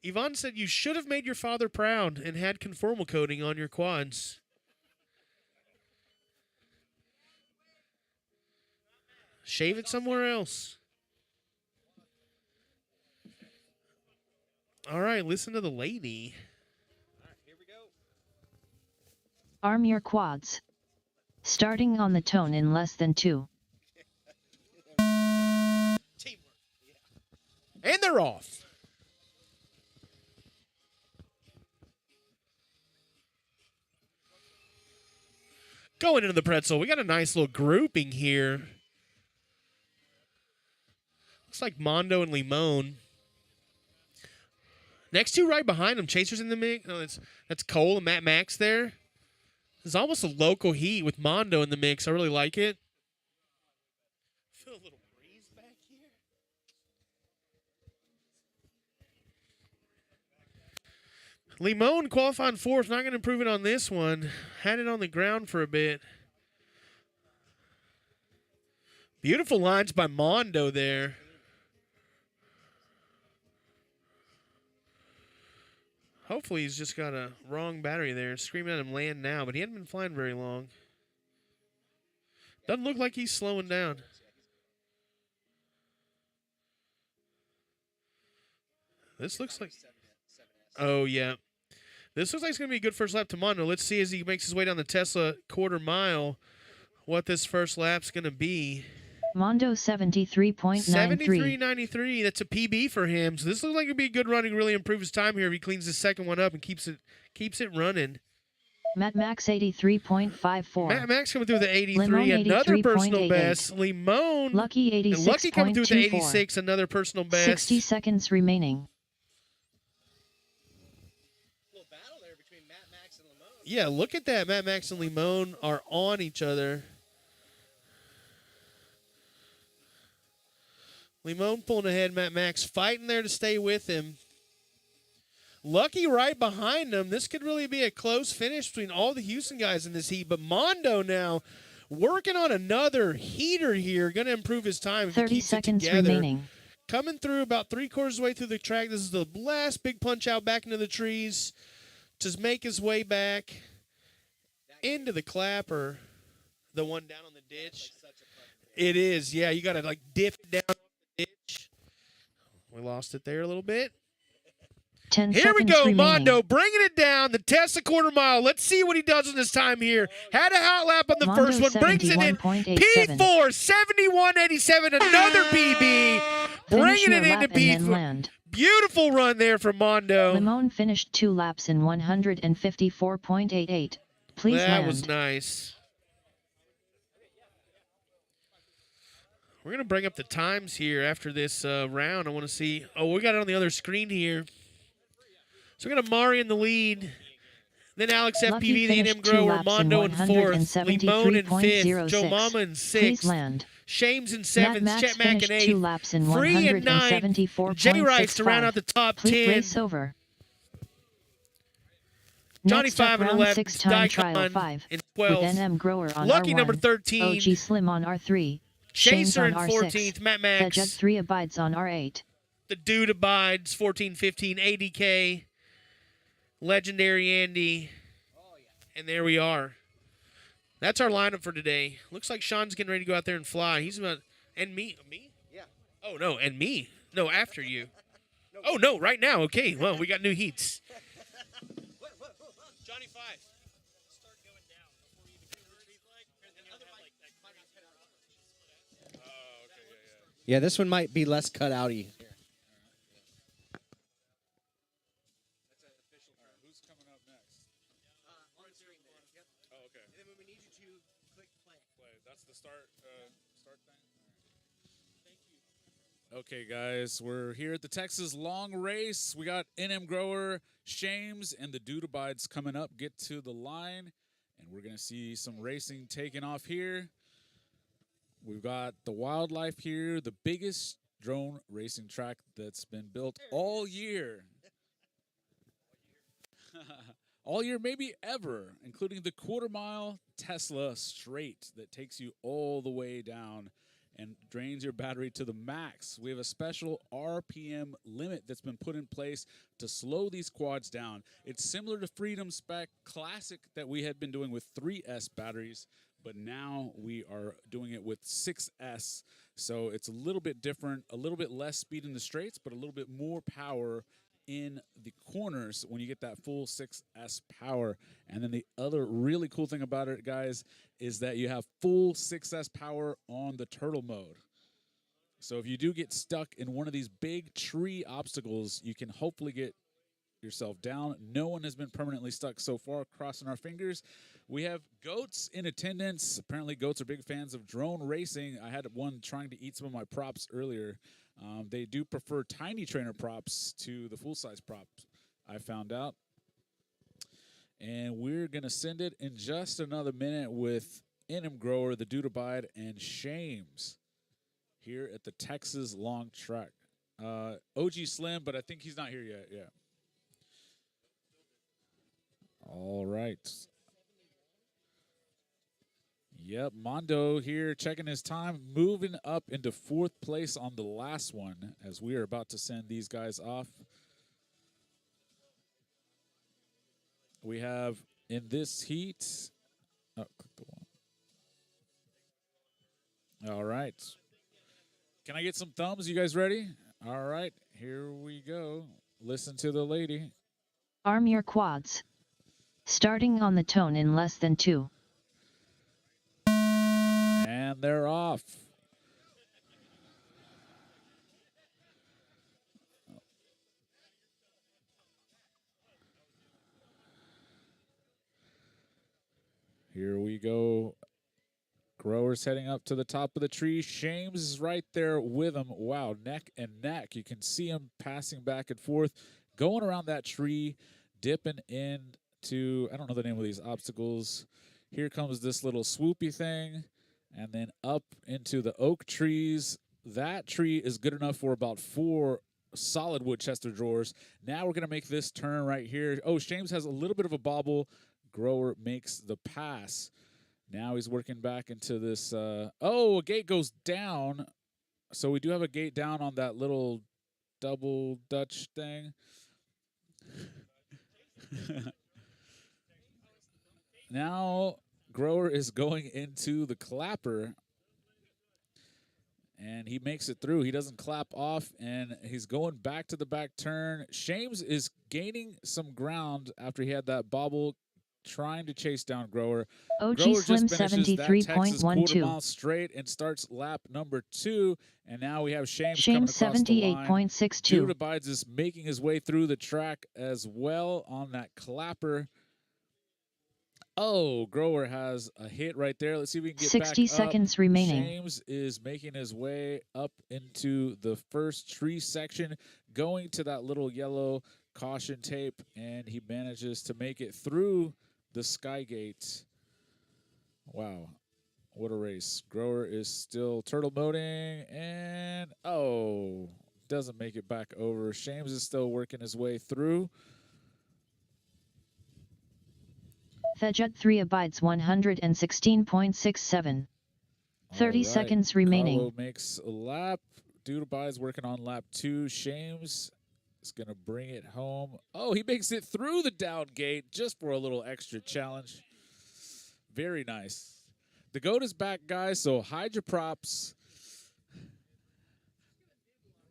Yvonne said you should have made your father proud and had conformal coating on your quads. Shave it somewhere else. All right, listen to the lady. All right, here we go. Arm your quads. Starting on the tone in less than 2. Teamwork. Yeah. And they're off. Going into the pretzel, we got a nice little grouping here. Looks like Mondo and Limon. Next two right behind him, Chaser's in the mix. No, that's Cole and Matt Max there. There's almost a local heat with Mondo in the mix. I really like it. Feel a little breeze back here. Limon qualifying fourth. Not going to improve it on this one. Had it on the ground for a bit. Beautiful lines by Mondo there. Hopefully he's just got a wrong battery there. Screaming at him land now, but he hadn't been flying very long. Doesn't look like he's slowing down. This looks like... Oh, yeah. This looks like it's going to be a good first lap to Mondo. Let's see as he makes his way down the Tesla quarter mile what this first lap's going to be. Mondo 73.93. 73.93. That's a PB for him. So this looks like it'll be a good run. He can really improve his time here if he cleans the second one up and keeps it running. Matt Max 83.54. Matt Max coming through with the 83, Limon another personal 83.88. best. Limon Lucky 86.24. and Lucky coming through with the 86, another personal best. 60 seconds remaining. Little battle there between Matt Max and Limon. Yeah, look at that. Matt Max and Limon are on each other. Limon pulling ahead, Matt Max fighting there to stay with him. Lucky right behind him. This could really be a close finish between all the Houston guys in this heat. But Mondo now working on another heater here. Going to improve his time if 30 he keeps seconds it together. remaining. Coming through about 3/4 of the way through the track. This is the last big punch out back into the trees. Just make his way back into the clapper. The one down on the ditch. It is, yeah. You got to like dip it down on the ditch. We lost it there a little bit. 10 Here we seconds go, remaining. Mondo bringing it down. The Tesla quarter mile. Let's see what he does in this time here. Had a hot lap on the Mondo first one. Brings it in. 71.87. P4, 71.87. Another PB. Bringing it into P4. Beautiful run there from Mondo. Limon finished 2 laps in 154.88. Please that land. was nice. We're going to bring up the times here after this round. I want to see. Oh, we got it on the other screen here. So we got Amari in the lead. Then Alex Lucky FPV, the finished NM 2 Grower, laps Mondo in fourth, Limon in fifth, 173.06. Joe Mama in Please sixth, land. Shames in Matt seventh, Max Chet Mack in finished 2 eighth, laps in Free in ninth, 174.65. Jay Rice to round out the top Please 10. race over. Johnny Next up, 5 and round 11, 6 time trial Daikon 5 in with 12th, NM Grower on Lucky R1, number 13, OG Slim on R3, Shames Chaser on in R6, 14th, Matt Fedjet Max, 3 abides on R8. the Dude abides 14, 15, ADK, Legendary Andy, and there we are. That's our lineup for today. Looks like Sean's getting ready to go out there and fly. He's about, and me? Yeah. Oh, no, and me. No, after you. Oh, no, right now. Okay, well, we got new heats. Johnny 5. Start going down before you even get these legs, and then you'll have like that crazy header up. Oh, okay, Yeah, this one might be less cut outy. That's an official. All right, who's coming up next? On the screen there. Yep. Oh, okay. And then when we need you to click play. That's the start thing. Thank you. Okay, guys, we're here at the Texas Long Race. We got NM Grower, Shames, and the Dude Abides coming up. Get to the line, and we're gonna see some racing taking off here. We've got the Wildlife here, the biggest drone racing track that's been built all year. All year, maybe ever, including the quarter-mile Tesla straight that takes you all the way down and drains your battery to the max. We have a special RPM limit that's been put in place to slow these quads down. It's similar to Freedom Spec Classic that we had been doing with 3S batteries, but now we are doing it with 6S. So it's a little bit different, a little bit less speed in the straights, but a little bit more power in the corners when you get that full 6S power. And then the other really cool thing about it, guys, is that you have full 6S power on the turtle mode. So if you do get stuck in one of these big tree obstacles, you can hopefully get yourself down. No one has been permanently stuck so far, crossing our fingers. We have goats in attendance. Apparently goats are big fans of drone racing. I had one trying to eat some of my props earlier. They do prefer tiny trainer props to the full-size props, I found out. And we're going to send it in just another minute with NM Grower, the Dude Abide, and Shames here at the Texas Long Track. OG Slim, but I think he's not here yet. Yeah. All right. Yep, Mondo here checking his time, moving up into 4th place on the last one as we are about to send these guys off. We have in this heat, oh, click the one. All right. Can I get some thumbs? You guys ready? All right, here we go. Listen to the lady. Arm your quads. Starting on the tone in less than 2. And they're off. Here we go. Grower's heading up to the top of the tree. Shames is right there with him. Wow, neck and neck. You can see him passing back and forth, going around that tree, dipping into, I don't know the name of these obstacles. Here comes this little swoopy thing, and then up into the oak trees. That tree is good enough for about 4 solid wood chest of drawers. Now we're going to make this turn right here. Oh, Shames has a little bit of a bobble. Grower makes the pass. Now he's working back into this. Oh, a gate goes down. So we do have a gate down on that little double Dutch thing. Now Grower is going into the clapper. And he makes it through. He doesn't clap off, and he's going back to the back turn. Shames is gaining some ground after he had that bobble, trying to chase down Grower. OG Grower Slim just finishes that Texas quarter 73.12. mile straight and starts lap number 2. And now we have Shames Shames coming across the line. 78.62. Dude Abides is making his way through the track as well on that clapper. Oh, Grower has a hit right there. Let's see if we can get 60 back seconds up. remaining. Shames is making his way up into the first tree section, going to that little yellow caution tape, and he manages to make it through the Sky Gate. Wow, what a race. Grower is still turtle moding, and oh, doesn't make it back over. Shames is still working his way through. Thejut 3 abides 116.67. 30 seconds remaining. Carlo makes a lap. Dude Abides working on lap 2. Shames is going to bring it home. Oh, he makes it through the down gate just for a little extra challenge. Very nice. The GOAT is back, guys, so hide your props.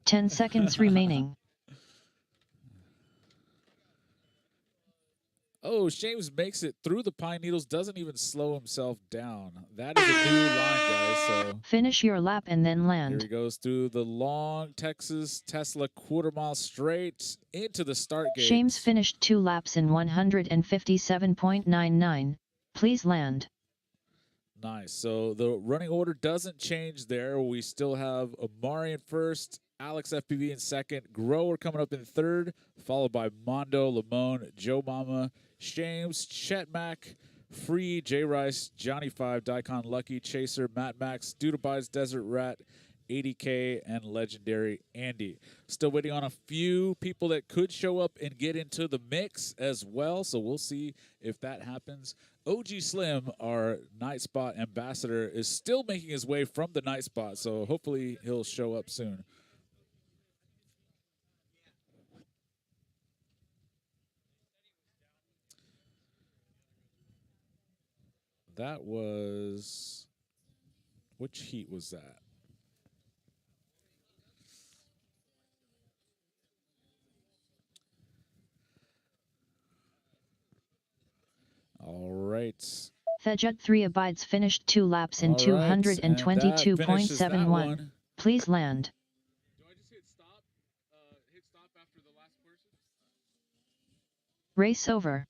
10 seconds remaining. Oh, Shames makes it through the pine needles, doesn't even slow himself down. That is a new line, guys. So Finish your lap and then here land. he goes through the long Texas Tesla quarter mile straight into the start gate. Shames finished 2 laps in 157.99. Please land. Nice. So the running order doesn't change there. We still have Amari in first, Alex FPV in second, Grower coming up in third, followed by Mondo, Lamone, Joe Mama, Shames, Chet Mack, Free, J Rice, Johnny 5, Daikon Lucky, Chaser, Matt Max, Dude Abides, Desert Rat, 80K, and legendary Andy. Still waiting on a few people that could show up and get into the mix as well, so we'll see if that happens. OG Slim, our Night Spot ambassador, is still making his way from the Night Spot, so hopefully he'll show up soon. That was... which heat was that? All right. Thejut 3 abides finished 2 laps in All right, and that finishes that 222.71. one. Please land. Do I just hit stop? Hit stop after the last person? Race over.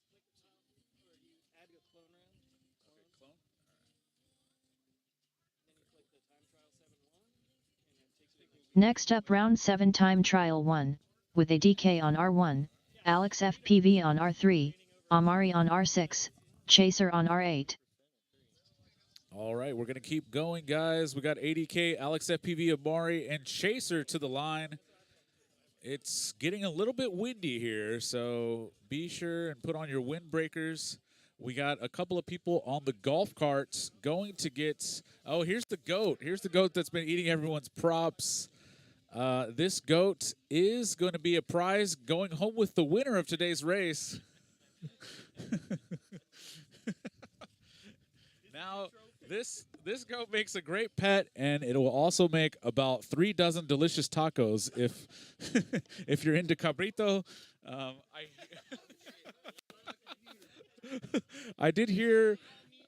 Next up round 7 time trial 1, with ADK on R1, Alex FPV on R3, Amari on R6, Chaser on R8. All right, we're going to keep going, guys. We got 80K, Alex FPV, Amari, and Chaser to the line. It's getting a little bit windy here, so be sure and put on your windbreakers. We got a couple of people on the golf carts going to get... oh, here's the goat. Here's the goat that's been eating everyone's props. This goat is going to be a prize going home with the winner of today's race. Now, this goat makes a great pet, and it will also make about 3 dozen delicious tacos if if you're into cabrito.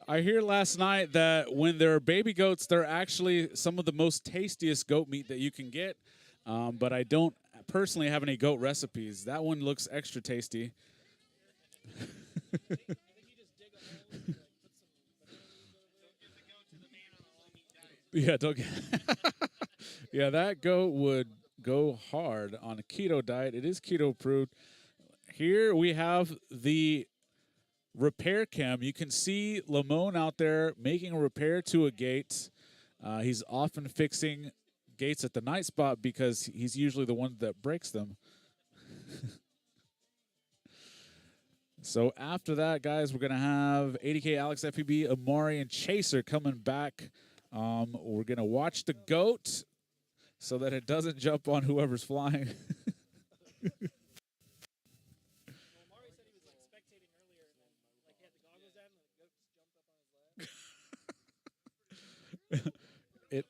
I hear last night that when they're baby goats, they're actually some of the most tastiest goat meat that you can get. But I don't personally have any goat recipes. That one looks extra tasty. Yeah, don't get yeah, that goat would go hard on a keto diet. It is keto approved. Here we have the repair cam. You can see Lamone out there making a repair to a gate. He's often fixing gates at the Night Spot because he's usually the one that breaks them. So after that, guys, we're going to have 80K, Alex FPB, Amari, and Chaser coming back. We're going to watch the goat so that it doesn't jump on whoever's flying. It,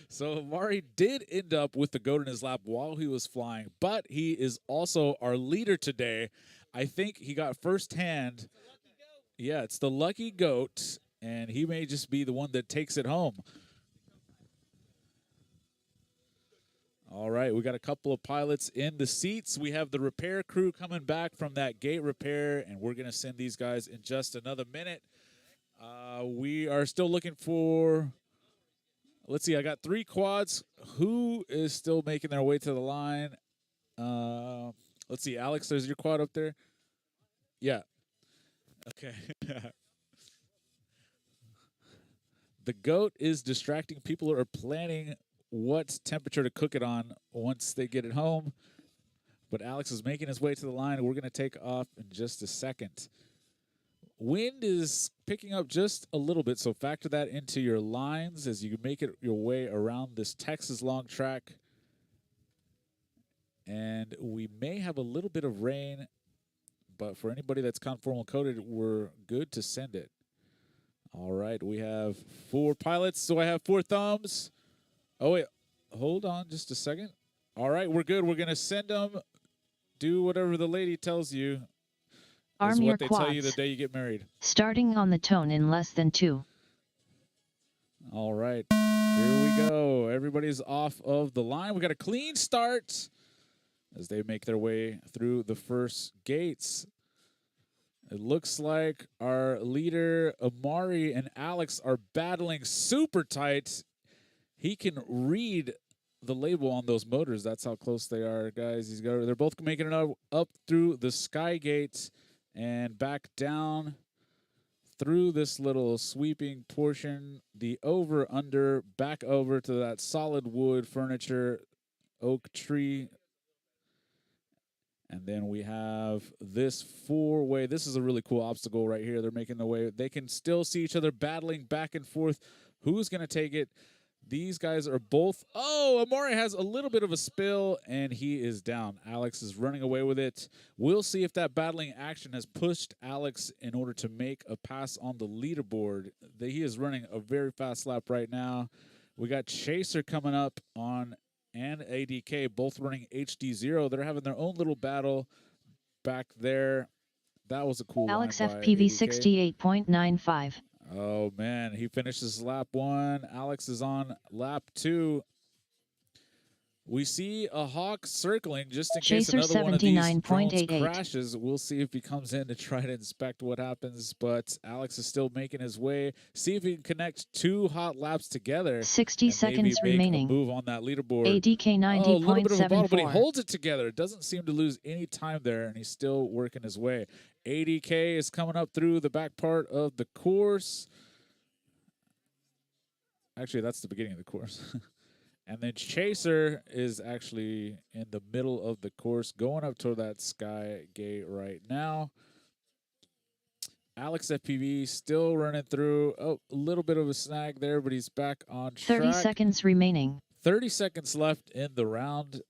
so Amari did end up with the goat in his lap while he was flying, but he is also our leader today. I think he got firsthand. Yeah, it's the lucky goat, and he may just be the one that takes it home. All right, we got a couple of pilots in the seats. We have the repair crew coming back from that gate repair, and we're going to send these guys in just another minute. We are still looking for, let's see, I got 3 quads. Who is still making their way to the line? Let's see, Alex, there's your quad up there. Yeah. Okay. The goat is distracting. People are planning what temperature to cook it on once they get it home. But Alex is making his way to the line. We're going to take off in just a second. Wind is picking up just a little bit, so factor that into your lines as you make it your way around this Texas long track. And we may have a little bit of rain, but for anybody that's conformal coated, we're good to send it. All right, we have 4 pilots, so I have 4 thumbs. Oh, wait, hold on just a second. All right, we're good. We're going to send them. Do whatever the lady tells you. Arm Is your what they quads. tell you the day you get married. Starting on the tone in less than 2. All right, here we go. Everybody's off of the line. We got a clean start as they make their way through the first gates. It looks like our leader, Amari, and Alex are battling super tight. He can read the label on those motors. That's how close they are, guys. They're both making it up through the sky gate and back down. through this little sweeping portion, the over under back over to that solid wood furniture oak tree. And then we have this 4-way. This is a really cool obstacle right here. They're making the way. They can still see each other battling back and forth. Who's going to take it? These guys are both. Oh, Amari has a little bit of a spill, and he is down. Alex is running away with it. We'll see if that battling action has pushed Alex in order to make a pass on the leaderboard. He is running a very fast lap right now. We got Chaser coming up on and ADK, both running HD0. They're having their own little battle back there. That was a cool Alex line by FPV ADK. 68.95. Oh, man. He finishes lap 1. Alex is on lap 2. We see a Hawk circling just in case Chaser another one of these drones 79.88. crashes. We'll see if he comes in to try to inspect what happens, but Alex is still making his way. See if he can connect 2 hot laps together. 60 and seconds maybe remaining. Make a move on that leaderboard. ADK Oh, a little bit of a bottle, but he 90.74. holds it together. It doesn't seem to lose any time there, and he's still working his way. ADK is coming up through the back part of the course. Actually, that's the beginning of the course. And then Chaser is actually in the middle of the course, going up toward that sky gate right now. Alex FPV still running through. Oh, a little bit of a snag there, but he's back on track. 30 seconds remaining. 30 seconds left in the round,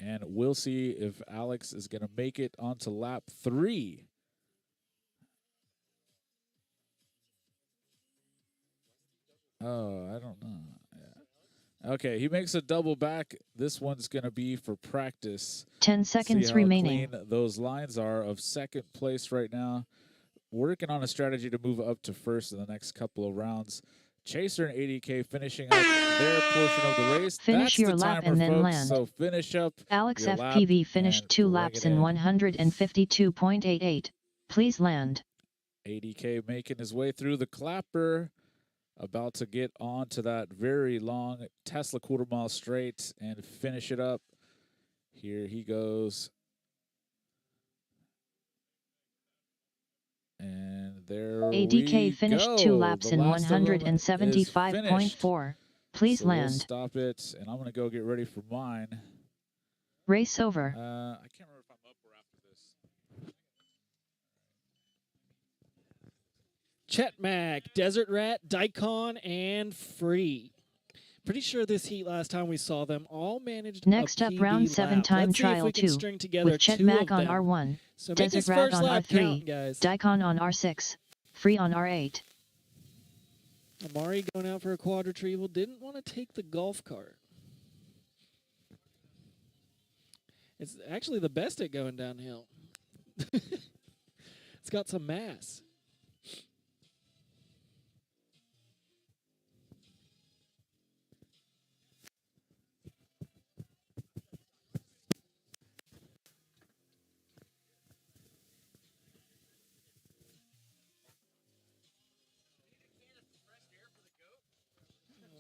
and we'll see if Alex is going to make it onto lap 3. Oh, I don't know. Yeah. Okay, he makes a double back. This one's going to be for practice. 10 seconds See how remaining. clean those lines are of second place right now. Working on a strategy to move up to first in the next couple of rounds. Chaser and ADK finishing up their portion of the race. Finish That's your the lap timer, and then folks. land. So finish up Alex your lap FPV finished and 2 bring laps it in in. 152.88. Please land. ADK making his way through the clapper. About to get on to that very long Tesla quarter-mile straight and finish it up. Here he goes. And there ADK we finished go. 2 laps The in last of them is finished. 175.4. Please So we'll land. stop it, and I'm going to go get ready for mine. Race over. I can't remember if I'm up or after this. Chetmac, Desert Rat, Daikon, and Free. Pretty sure this heat last time we saw them all managed. Next a up, PB round 7 lap. time Let's see if trial we can 2. string together With Chet 2 Mac of on them. R1, So make Desert this Rat first on lap R3, count, guys. Daikon on R6, Free on R8. Amari going out for a quad retrieval. Didn't want to take the golf cart. It's actually the best at going downhill. It's got some mass.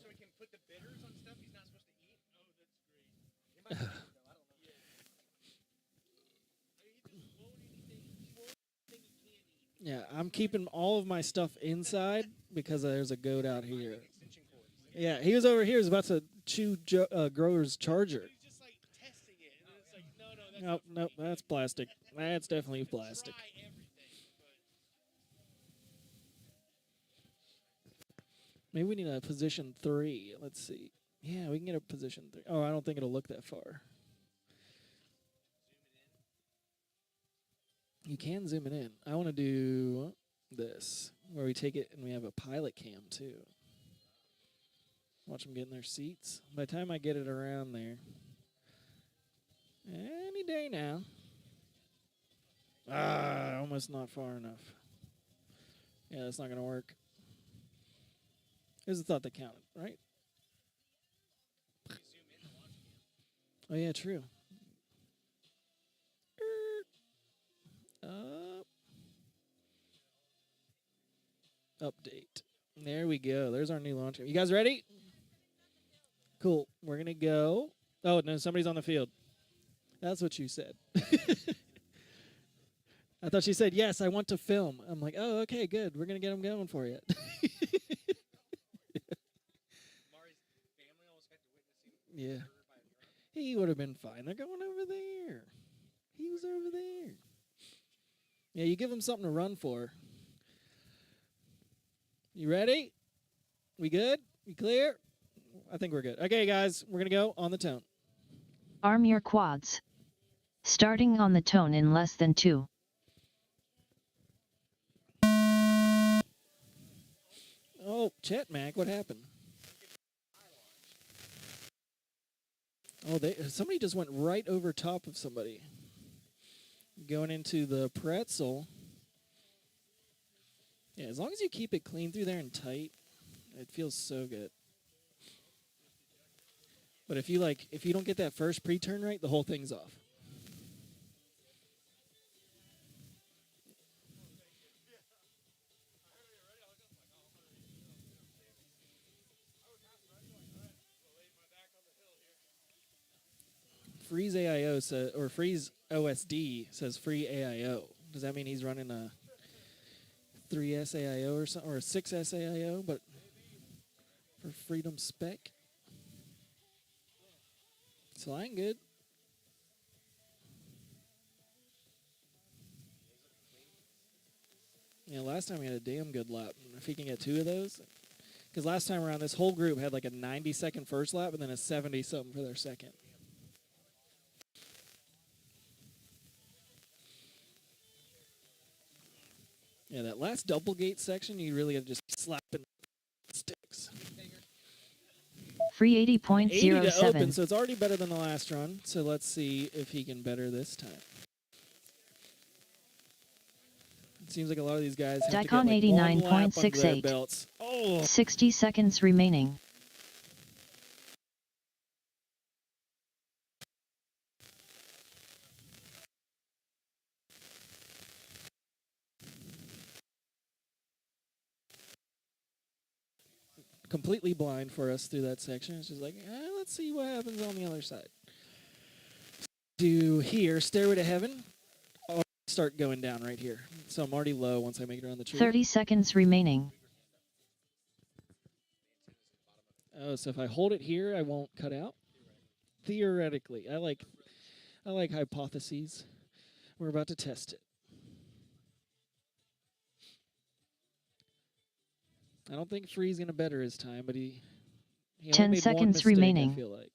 So he can put the bitters on stuff he's not supposed to eat. Oh, that's great. It might be good, though. I don't know. Yeah, I'm keeping all of my stuff inside because there's a goat out here. Yeah, he was over here. He was about to chew Grower's charger. He's just like testing it, and it's like, no, that's Nope, that's plastic. That's definitely plastic. try everything. Maybe we need a position 3. Let's see. Yeah, we can get a position 3. Oh, I don't think it'll look that far. You can zoom it in. I want to do this, where we take it and we have a pilot cam, too. Watch them get in their seats. By the time I get it around there, any day now. Almost not far enough. Yeah, that's not going to work. There's a thought that counted, right? Oh, yeah, true. Update. There we go. There's our new launch. You guys ready? Cool. We're going to go. Oh, no, somebody's on the field. That's what you said. I thought she said, yes, I want to film. I'm like, oh, okay, good. We're going to get them going for you. Mari's family almost got to witness him Yeah. murdered by a drunk. He would have been fine. They're going over there. He was over there. Yeah, you give him something to run for. You ready? We good? We clear? I think we're good. Okay, guys, we're going to go on the tone. Arm your quads. Starting on the tone in less than 2. Oh, Chet Mac, what happened? Oh, somebody just went right over top of somebody. Going into the pretzel. Yeah, as long as you keep it clean through there and tight, it feels so good. But if you don't get that first pre-turn right, the whole thing's off. Freeze AIO says, or Freeze OSD says free AIO. Does that mean he's running a 3S AIO or something, or a 6S AIO, but for Freedom Spec? It's flying good. Yeah, last time he had a damn good lap. If he can get 2 of those. Because last time around, this whole group had like a 90-second first lap and then a 70-something for their second. Yeah, that last double gate section, you really got to just slapping sticks. Free 80 to open, 80.07. so it's already better than the last run. So let's see if he can better this time. It seems like a lot of these guys have Daikon to get like 1 lap under their 89.68. belts. Oh, 60 seconds remaining. completely blind for us through that section. It's just like, let's see what happens on the other side. Do here, Stairway to Heaven. I'll start going down right here. So I'm already low once I make it around the tree. 30 seconds remaining. Oh, so if I hold it here, I won't cut out? Theoretically. I like hypotheses. We're about to test it. I don't think Free's going to better his time, but he 10 only made one seconds mistake, remaining. I feel like.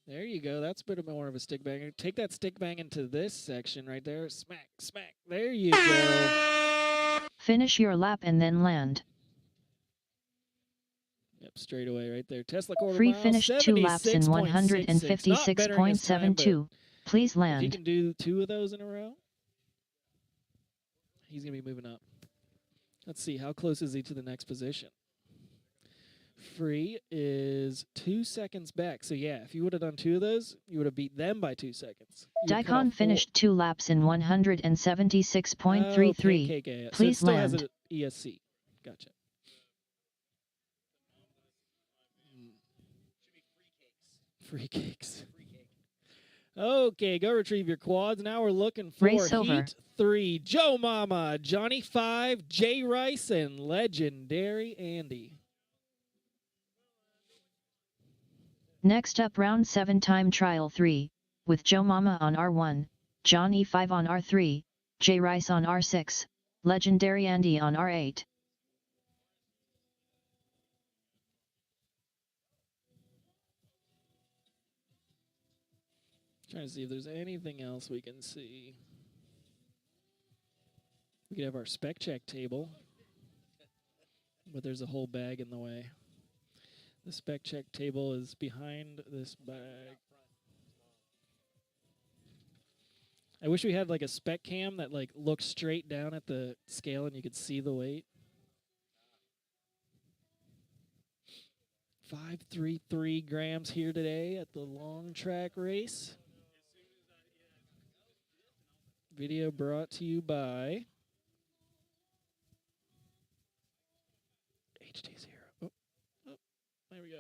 There you go. That's a bit more of a stick banger. Take that stick bang into this section right there. Smack, smack. There you go. Finish your lap and then land. Yep, straight away right there. Tesla quarter Free mile, finish 2 laps in 76.66. Not bettering his time, but 156.72. Please if he land. can do 2 of those in a row, he's going to be moving up. Let's see. How close is he to the next position? Free is 2 seconds back. So, yeah, if you would have done 2 of those, you would have beat them by 2 seconds. Daikon finished 2 laps in 176.33. Okay. So it Please still has land. an ESC. Gotcha. Free cakes. Okay, go retrieve your quads. Now we're looking for Race over. Heat 3. Joe Mama, Johnny 5, Jay Rice, and Legendary Andy. Next up, round 7 time trial 3, with Joe Mama on R1, John E5 on R3, Jay Rice on R6, Legendary Andy on R8. Trying to see if there's anything else we can see. We could have our spec check table, but there's a whole bag in the way. The spec check table is behind this bag. I wish we had like a spec cam that like looked straight down at the scale and you could see the weight. 533 grams here today at the long track race. Video brought to you by HD0. Oh, there we go.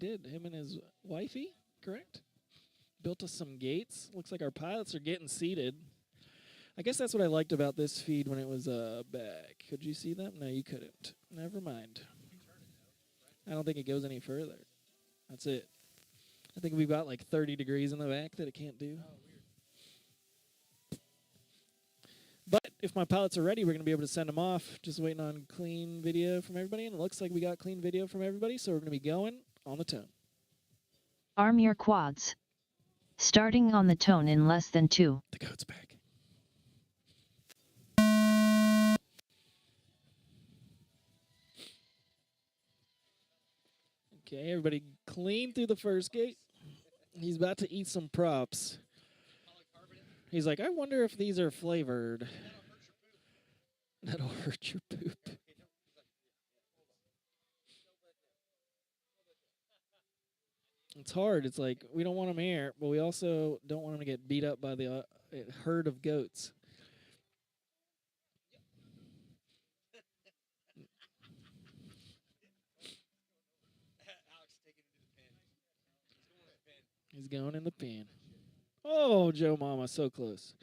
did. Him and his wifey, correct? Built us some gates. Looks like our pilots are getting seated. I guess that's what I liked about this feed when it was back. Could you see them? No, you couldn't. Never mind. I don't think it goes any further. That's it. I think we've got like 30 degrees in the back that it can't do. But if my pilots are ready, we're going to be able to send them off. Just waiting on clean video from everybody. And it looks like we got clean video from everybody, so we're going to be going on the tone. Arm your quads. Starting on the tone in less than 2. The goat's back. Okay, everybody clean through the first gate. He's about to eat some props. He's like, I wonder if these are flavored. That'll hurt your poop. It's hard. It's like, we don't want them here, but we also don't want them to get beat up by the herd of goats. He's going in the pen. Oh, Joe Mama, so close.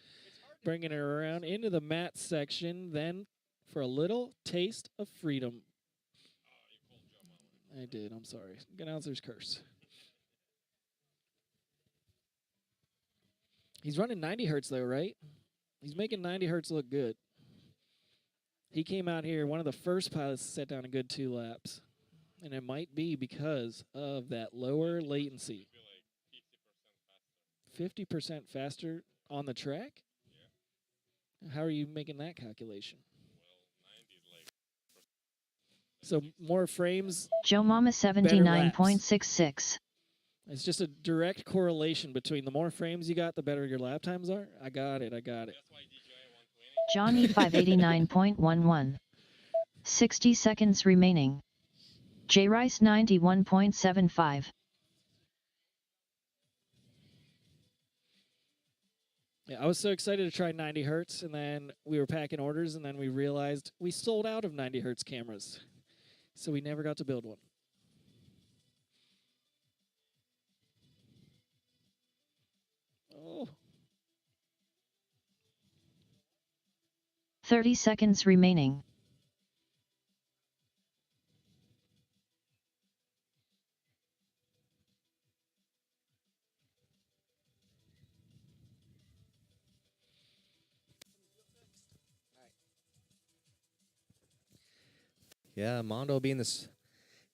Bringing it around into the mat section, then for a little taste of freedom. I did, I'm sorry. Announcer's curse. He's running 90 hertz though, right? He's making 90 hertz look good. He came out here, one of the first pilots to set down a good 2 laps. And it might be because of that lower latency. 50% faster on the track? Yeah. How are you making that calculation? So more frames. Joe Mama 79.66. It's just a direct correlation between the more frames you got, the better your lap times are. I got it. Johnny 589.11. 60 seconds remaining. J Rice 91.75. Yeah, I was so excited to try 90 hertz, and then we were packing orders, and then we realized we sold out of 90 hertz cameras. So we never got to build one. Oh. 30 seconds remaining. Yeah, Mondo will be in this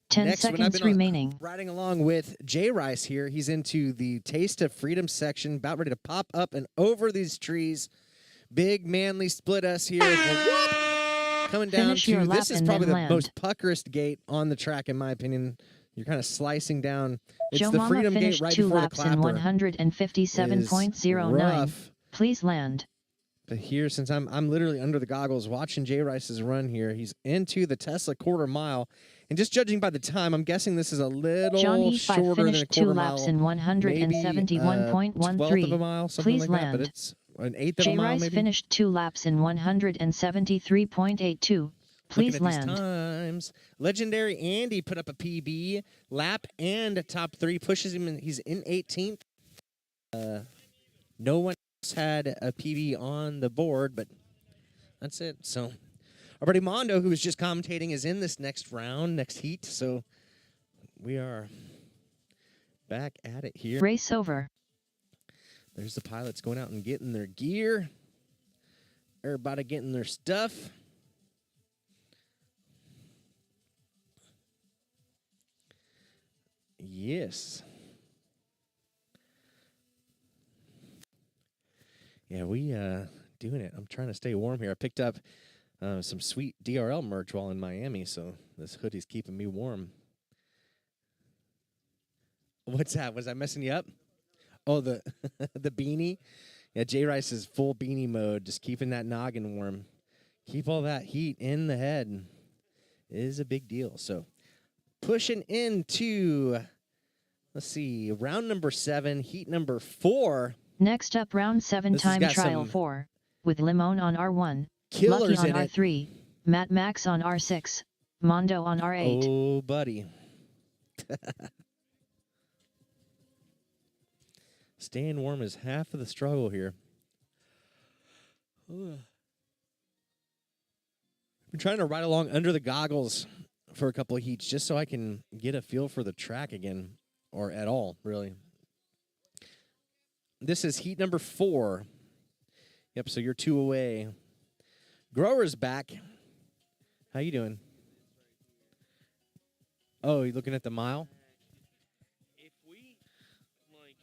10 next one. I've seconds been remaining. riding along with J Rice here. He's into the Taste of Freedom section, about ready to pop up and over these trees. Big manly split us here. Coming down Finish your to lap this is and probably then the land. most puckerest gate on the track, in my opinion. You're kind of slicing down. It's Joe the Mama Freedom Gate finished right 2 before the laps in clapper. 157.09. Rough. Please land. But here, since I'm literally under the goggles watching J Rice's run here, he's into the Tesla quarter mile, and just judging by the time, I'm guessing this is a little Johnny shorter 5 than a finished 2 quarter laps mile, in maybe 1/12 of a mile, 171.13. something Please like land. that. But it's an eighth of a J mile, Rice maybe. finished 2 laps in 173.82. Please Looking at land. these times, Legendary Andy put up a PB lap and a top 3, pushes him, and he's in 18th. No one else had a PB on the board, but that's it. So our buddy Mondo, who was just commentating, is in this next round, next heat. So we are back at it here. Race over. There's the pilots going out and getting their gear. Everybody getting their stuff. Yes. Yeah, we doing it. I'm trying to stay warm here. I picked up some sweet DRL merch while in Miami, so this hoodie's keeping me warm. What's that? Was I messing you up? Oh, the the beanie. Yeah, J Rice is full beanie mode, just keeping that noggin warm. Keep all that heat in the head is a big deal. So pushing into, let's see, round number 7, heat number 4. Next up, round 7 This has time got trial some 4. With Limon on R1, killers Lucky on in it. R3, Matt Max on R6, Mondo on R8. Oh, buddy. Staying warm is half of the struggle here. Ugh. I'm trying to ride along under the goggles for a couple of heats just so I can get a feel for the track again, or at all, really. This is heat number 4. Yep, so you're 2 away. Grower's back. How you doing? Oh, you looking at the mile? If we, like,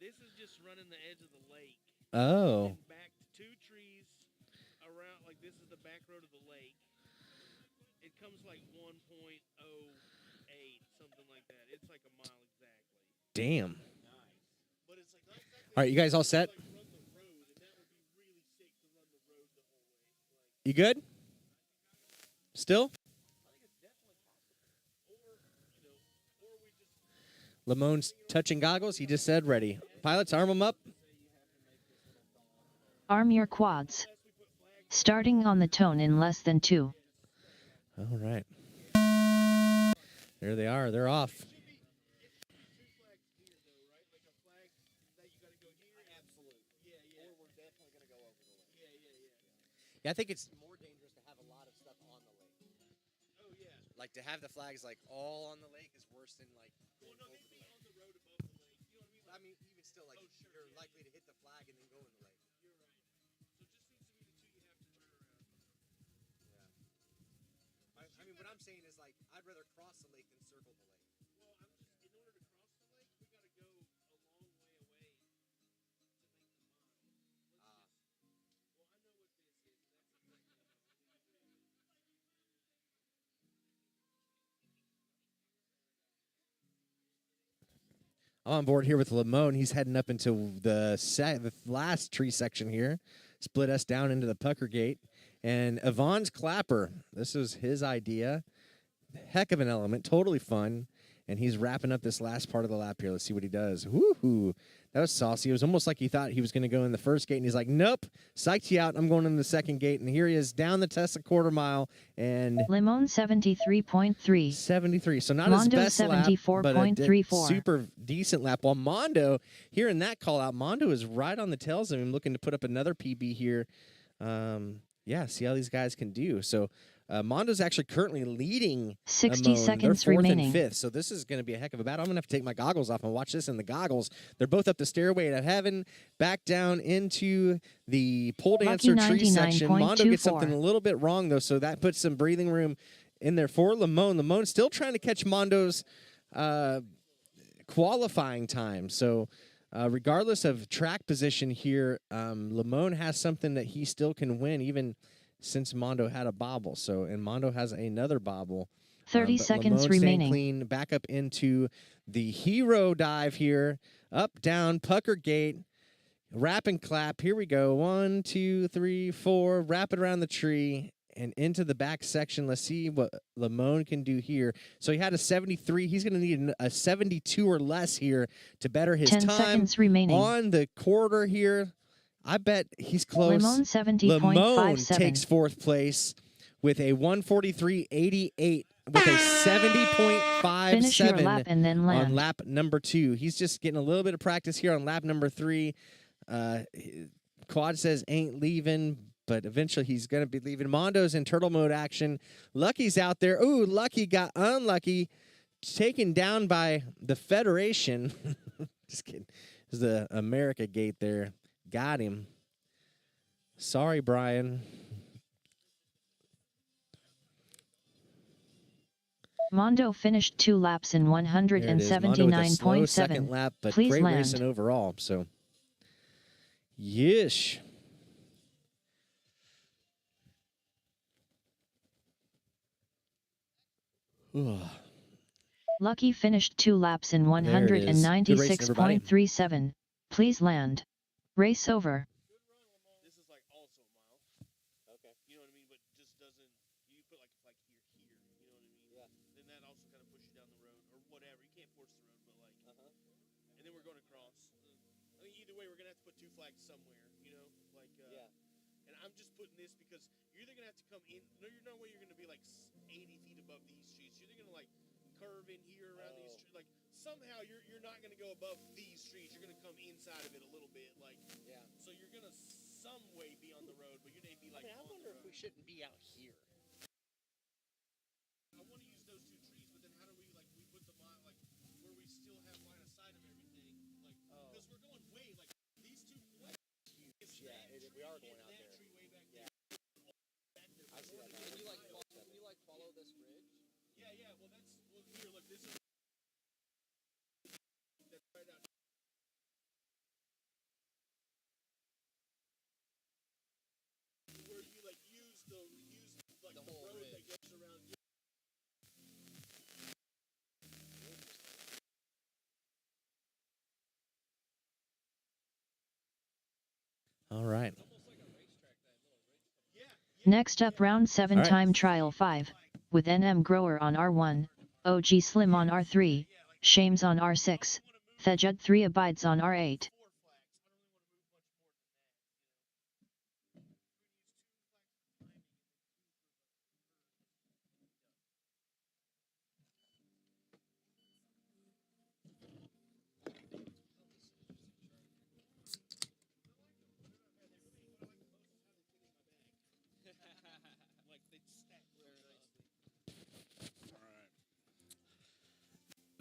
this is just running the edge of the lake. Oh. And back to 2 trees around, like this is the back road of the lake. It comes like 1.08, something like that. It's like a mile exactly. Damn. But it's like not exactly. All right, you guys all set? Like run the road, and that would be really sick to run the road the whole way. Like, You good? Still? Lamone's touching goggles. He just said ready. Pilots, arm them up. Arm your quads. Starting on the tone in less than 2. All right. There they are. They're off. Yeah, I think it's more dangerous to have a lot of stuff on the lake. oh yeah. Like to have the flags like all on the lake is worse than like Well, no, they'd be on the road above the lake. You know what I mean? I mean, even still, like you're likely to hit the flag and then go in the lake. You're right. So it just seems to be the 2 you have to turn around. Yeah. I mean, what I'm saying is like I'd rather cross the lake than circle the lake. Well, I'm just in order to cross the lake, we got to go a long way away to make the mile. Well, I know what this is. I'm on board here with Lamone. He's heading up into the last tree section here. Split us down into the pucker gate. And Yvonne's clapper, this is his idea. Heck of an element, totally fun. And he's wrapping up this last part of the lap here. Let's see what he does. Woohoo! That was saucy. It was almost like he thought he was going to go in the first gate, and he's like, nope, psyched you out. I'm going in the second gate. And here he is down the Tesla quarter mile. And Limon 73.3. 73. So not Mondo his best lap, but a 74.34. super decent lap. While Mondo, here in that call out, Mondo is right on the tails of him, looking to put up another PB here. Yeah, see how these guys can do. So Mondo's actually currently leading 60 Amon. seconds They're 4th remaining. and 5th. So this is going to be a heck of a battle. I'm going to have to take my goggles off and watch this in the goggles. They're both up the stairway to heaven, back down into the pole dancer tree section. Mondo gets something a little bit wrong, though, so that puts some breathing room in there for Lamone. Lamone's still trying to catch Mondo's qualifying time. So regardless of track position here, Lamone has something that he still can win, even since Mondo had a bobble. So, and Mondo has another bobble. 30 but seconds Lamone remaining. staying clean, back up into the hero dive here. Up, down, pucker gate, wrap and clap. Here we go. 1, 2, 3, 4. Wrap it around the tree and into the back section. Let's see what Lamone can do here. So he had a 73. He's going to need a 72 or less here to better his 10 time seconds remaining. on the quarter here. I bet he's close. Limon 70.57. Lamone takes 4th place with a 143.88 with a 70.57 Finish your lap and then land. on lap number 2. He's just getting a little bit of practice here on lap number 3. Quad says ain't leaving, but eventually he's going to be leaving. Mondo's in turtle mode action. Lucky's out there. Ooh, Lucky got unlucky, taken down by the Federation. Just kidding. There's the America gate there. Got him. Sorry, Brian. Mondo finished 2 laps in There it is. Mondo with a slow second 179.7. lap, but Please great land. racing overall. So, yeesh. Ugh. Lucky finished 2 laps in There it is. Good racing, everybody. 196.37. Please land. Race over. This is like also a mile. Okay. You know what I mean? But just doesn't. You put like a flag here. You know what I mean? Yeah. Then that also kind of pushes you down the road or whatever. You can't force the road, but like. And then we're going across. I mean, either way, we're gonna have to put 2 flags somewhere. You know, like. Yeah. And I'm just putting this because you're either gonna have to come in. No, you're no way you're gonna be like 80 feet above these trees. You're either gonna like curve in here around these trees. Like somehow you're not gonna go above these trees. trees, you're gonna come inside of it a little bit, like so you're gonna some way be on the road, but you're gonna be like. I wonder if we shouldn't be out here. I want to use those two trees, but then how do we we put them on like where we still have line of sight of everything, like because we're going way like these two. Yeah, we are going out there. Yeah. I see that now. Can you follow this ridge? Yeah. Well, here. Look, this is that's right out. Where you use the whole road that goes around. All right. Next up round 7 All right. time trial 5, with NM Grower on R1, OG Slim on R3, Shames on R6, Thejud 3 Abides on R8.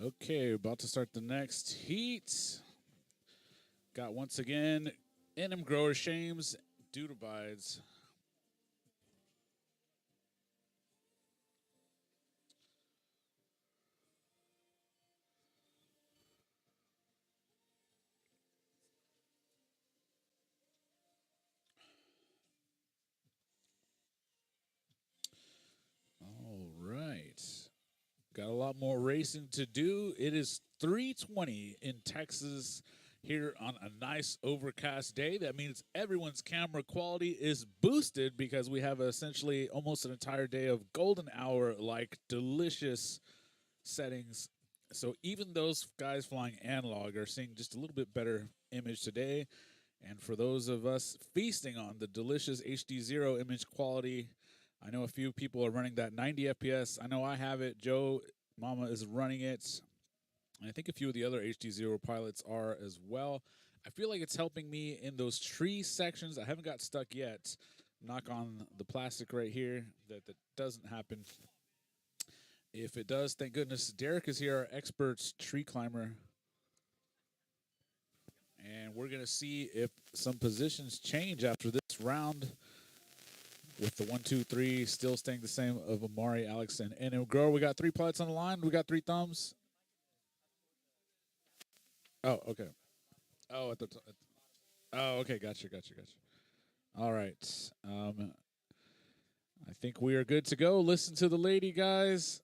Okay, about to start the next heat. Got once again NM Grower Shames, Dude Abides. All right. Got a lot more racing to do. It is 3:20 in Texas here on a nice overcast day. That means everyone's camera quality is boosted because we have essentially almost an entire day of golden hour like delicious settings. So even those guys flying analog are seeing just a little bit better image today. And for those of us feasting on the delicious HD0 image quality, I know a few people are running that 90 FPS. I know I have it. Joe Mama is running it. And I think a few of the other HD0 pilots are as well. I feel like it's helping me in those tree sections. I haven't got stuck yet. Knock on the plastic right here that doesn't happen. If it does, thank goodness Derek is here, our expert tree climber. And we're going to see if some positions change after this round. With the 1, 2, 3 still staying the same of Amari, Alex, and NM Grower. We got 3 pilots on the line. We got 3 thumbs. Oh, okay. Oh, at the oh, okay. Gotcha. All right. I think we are good to go. Listen to the lady, guys.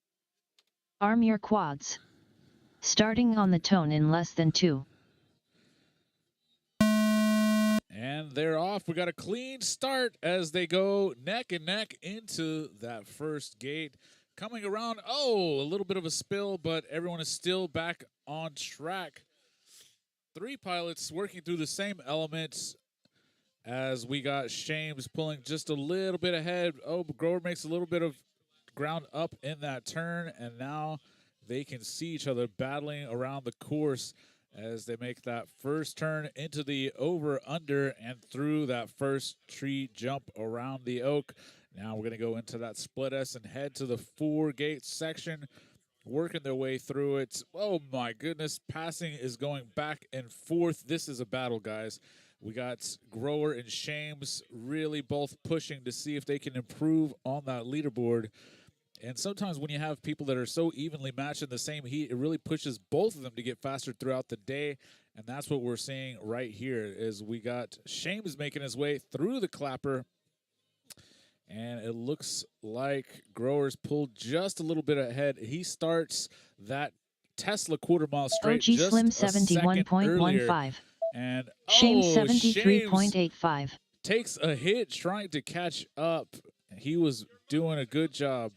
Arm your quads. Starting on the tone in less than 2. And they're off. We got a clean start as they go neck and neck into that first gate. Coming around, a little bit of a spill, but everyone is still back on track. 3 pilots working through the same elements as we got Shames pulling just a little bit ahead. Oh, Grower makes a little bit of ground up in that turn, and now they can see each other battling around the course as they make that first turn into the over-under and through that first tree jump around the oak. Now we're going to go into that split S and head to the 4-gate section, working their way through it. Oh, my goodness. Passing is going back and forth. This is a battle, guys. We got Grower and Shames really both pushing to see if they can improve on that leaderboard. And sometimes when you have people that are so evenly matched in the same heat, it really pushes both of them to get faster throughout the day. And that's what we're seeing right here is we got Shames making his way through the clapper. And it looks like Grower's pulled just a little bit ahead. He starts that Tesla quarter mile straight OG just Slim a second earlier. 71.15. And Shames Shames 73.85. takes a hit trying to catch up. He was doing a good job.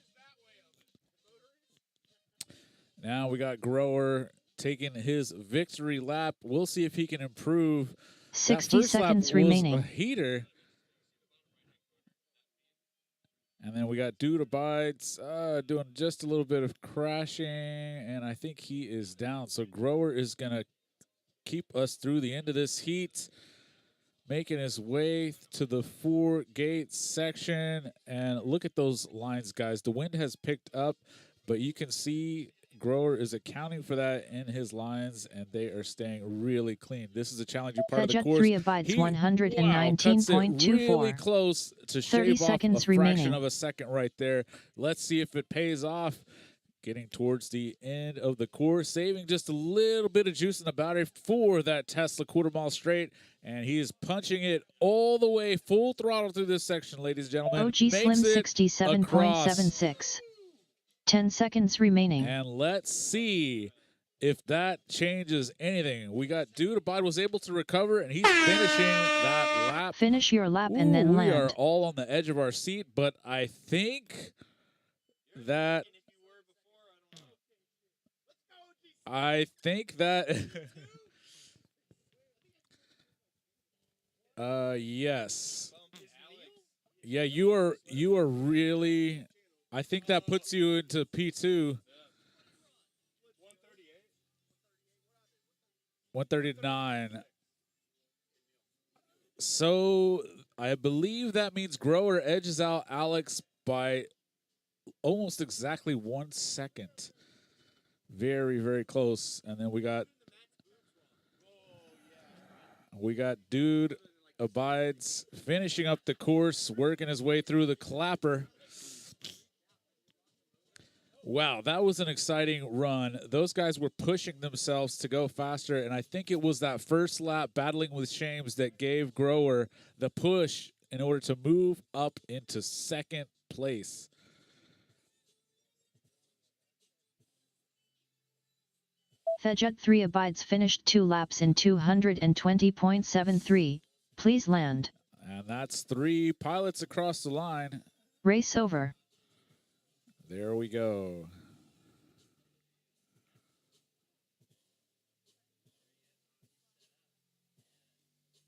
Now we got Grower taking his victory lap. We'll see if he can improve. 60 that first seconds lap remaining. was a heater. And then we got Dude Abides doing just a little bit of crashing, and I think he is down. So Grower is going to keep us through the end of this heat, making his way to the 4-gate section. And look at those lines, guys. The wind has picked up, but you can see Grower is accounting for that in his lines, and they are staying really clean. This is a challenging part of the Fedjet course. 3 abides Wow, cuts it really 119.24. close to 30 shave off a seconds fraction remaining. of a second right there. Let's see if it pays off. Getting towards the end of the course, saving just a little bit of juice in the battery for that Tesla quarter-mile straight, and he is punching it all the way full throttle through this section, ladies and gentlemen. OG Slim Makes it across. 67.76. 10 seconds remaining. And let's see if that changes anything. We got Dude Abide was able to recover, and he's finishing that lap. Finish your lap and Ooh, then we are land. all on the edge of our seat, but I think that yes. Yeah, you are really, I think that puts you into P2. 139. So I believe that means Grower edges out Alex by almost exactly 1 second. Very, very close. And then we got Dude Abides finishing up the course, working his way through the clapper. Wow, that was an exciting run. Those guys were pushing themselves to go faster, and I think it was that first lap battling with Shames that gave Grower the push in order to move up into second place. Fedjet 3 abides finished 2 laps in 220.73. Please land. And that's 3 pilots across the line. Race over. There we go.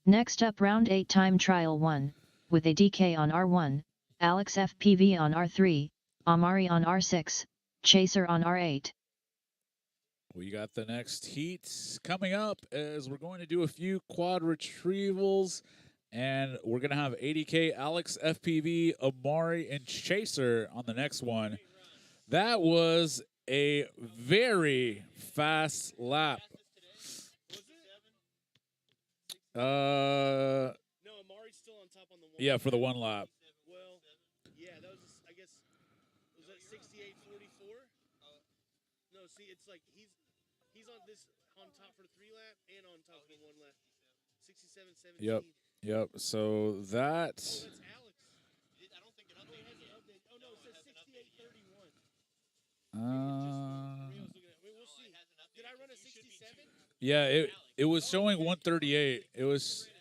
Next up, round 8 time trial 1, with a DK on R1, Alex FPV on R3, Amari on R6, Chaser on R8. We got the next heat coming up as we're going to do a few quad retrievals, and we're going to have ADK, Alex FPV, Amari, and Chaser on the next one. That was a very fast lap. No, Amari's still on top on the one. Yeah, for the 1 lap. Well, yeah, that was, I guess, was that 68.44? No, see, it's like he's on this on top for the 3 lap and on top for the 1 lap. 67.17. Yep. So that. Oh, that's Alex. I don't think it updated. Oh no, it says 68.31. We'll see. Did I run a 67? Yeah, it was showing 138. It was. Oh,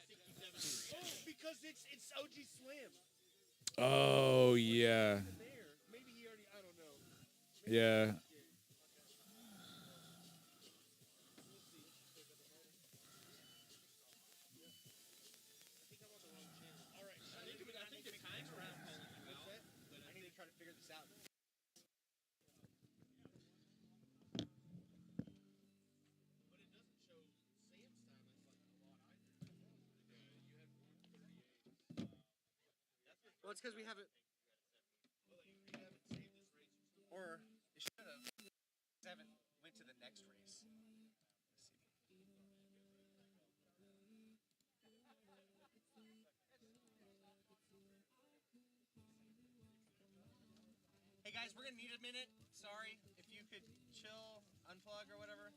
because it's OG Slim. Oh yeah. Maybe he already. I don't know. Yeah. Well, it's because we haven't. Or it should have. Haven't went to the next race. Hey guys, we're gonna need a minute. Sorry, if you could chill, unplug or whatever.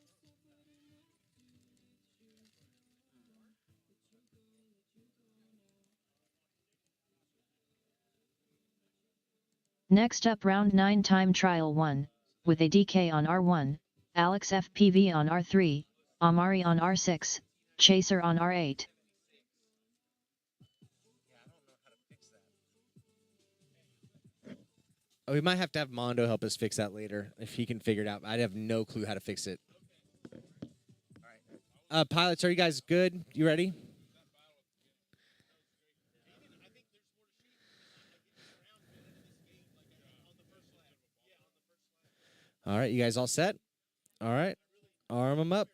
Next up, round 9 time trial 1, with a DK on R1, Alex FPV on R3, Amari on R6, Chaser on R8. Oh, we might have to have Mondo help us fix that later if he can figure it out. I have no clue how to fix it. All right. Pilots, are you guys good? You ready? All right, you guys all set? All right, arm them up.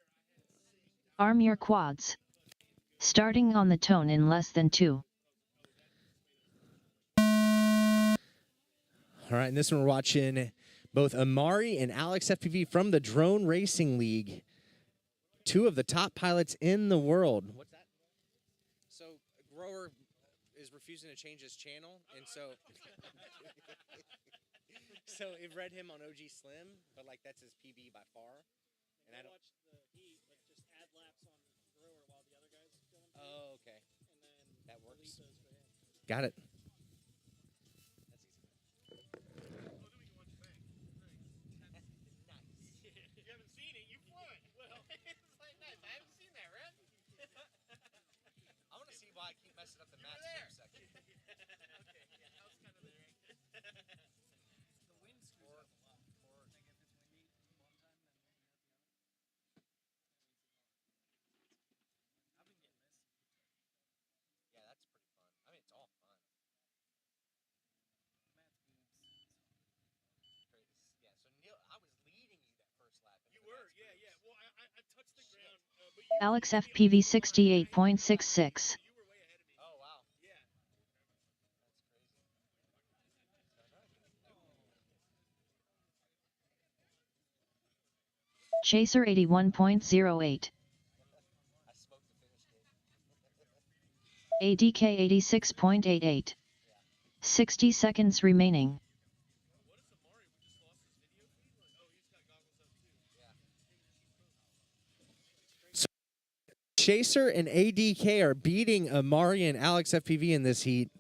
Arm your quads. Starting on the tone in less than 2. All right, and this one we're watching both Amari and Alex FPV from the Drone Racing League. 2 of the top pilots in the world. What's that? So Grower is refusing to change his channel, and so so it read him on OG Slim, but like that's his PB by far. And I don't watch the heat, but just add laps on Grower while the other guys fill in. Oh, okay. And then That works. delete those for him. Got it. You haven't seen it, you flew it. Well, it's like nice. I haven't seen that, right? I want to see why I keep messing up the match there. section. Okay, yeah, I was kind of there. The wind screws up a lot. Like if it's windy a long time, then maybe you have the other. I've been getting this. Yeah, that's pretty fun. I mean, it's all fun. Matt's boobs. Crazy. Yeah. So Neil, I was leading you that first lap. You were, yeah, yeah. Well, I touched the ground. But you Alex were way FPV ahead of me. 68.66. You were way ahead of me. Oh wow. Yeah. Chaser 81.08. I smoked the finish gate. ADK 86.88. 60 seconds remaining. What is Amari? We just lost his video feed? Like, oh, he's got goggles up too. Chaser and ADK are beating Amari and Alex FPV in this heat.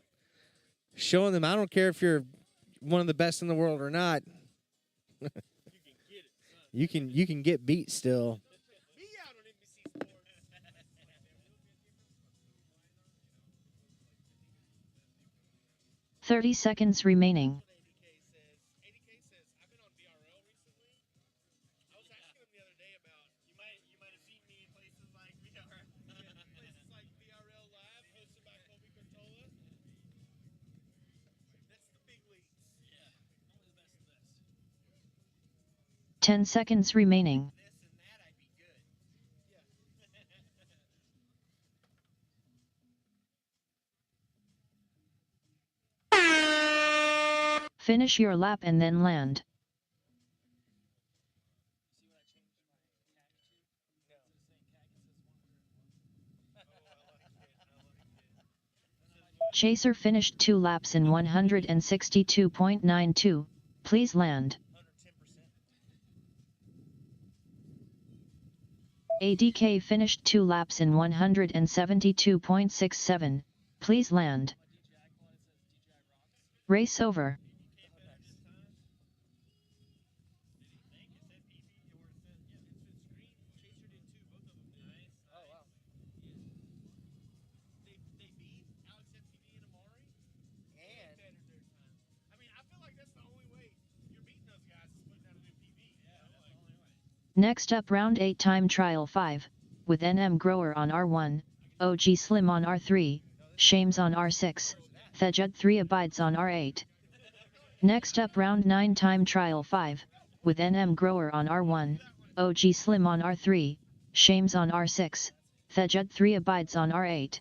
Showing them I don't care if you're one of the best in the world or not. You can get it, son. You can get beat still. Me out on NBC Sports. 30 seconds remaining. ADK says, I've been on VRL recently. I was asking him the other day about, you might have seen me in places like VRL. Places like VRL Live, hosted by Colby Cortola. That's the big leagues. Yeah, only the best of the best. 10 seconds remaining. This and that, I'd be good. Yeah. Finish your lap and then land. See what I changed my tag to? No. Instead of saying CAG, it says 101. Chaser finished 2 laps in 162.92. Please land. 110%. ADK finished 2 laps in 172.67. Please land. Race over. Next up round 8 time trial 5, with NM Grower on R1, OG Slim on R3, Shames on R6, Thejud 3 Abides on R8. Next up round 9 time trial 5, with NM Grower on R1, OG Slim on R3, Shames on R6, Thejud 3 Abides on R8.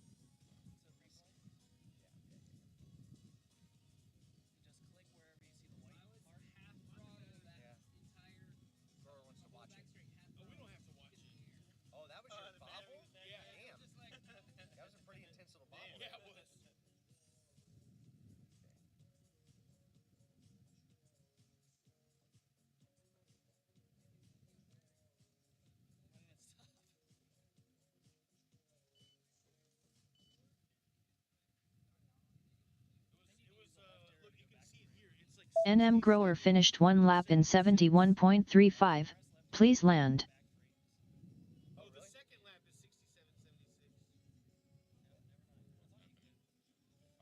Oh, that was your bobble? Yeah. Damn. That was a pretty intense little bobble. Yeah, it was. Look, you can see it here. It's like NM Grower finished 1 lap in 71.35. Please land. oh, the second lap is 67.76. Yeah,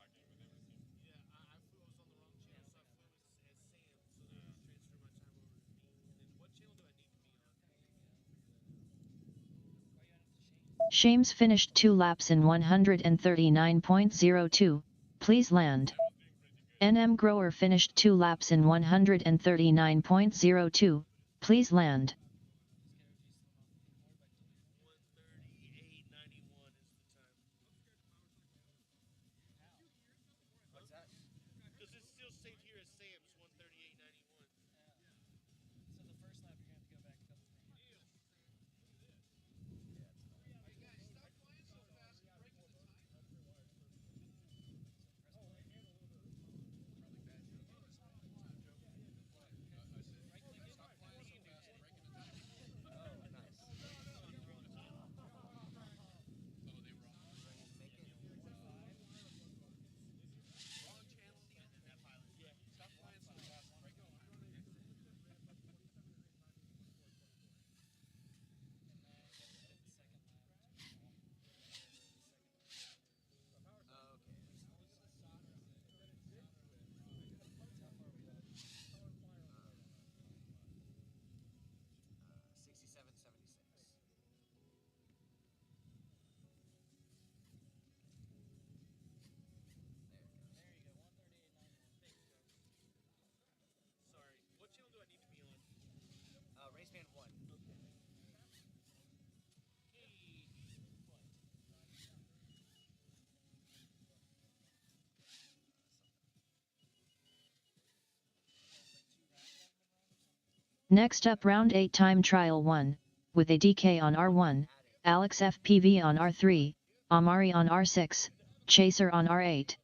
I flew. I was on the wrong channel, so I flew as Sam. So they just transferred my time over to me. And then what channel do I need to be on? Shames finished 2 laps in 139.02. Please land. NM Grower finished 2 laps in 139.02. Please land. 130. Next up round 8 time trial 1, with ADK on R1, Alex FPV on R3, Amari on R6, Chaser on R8.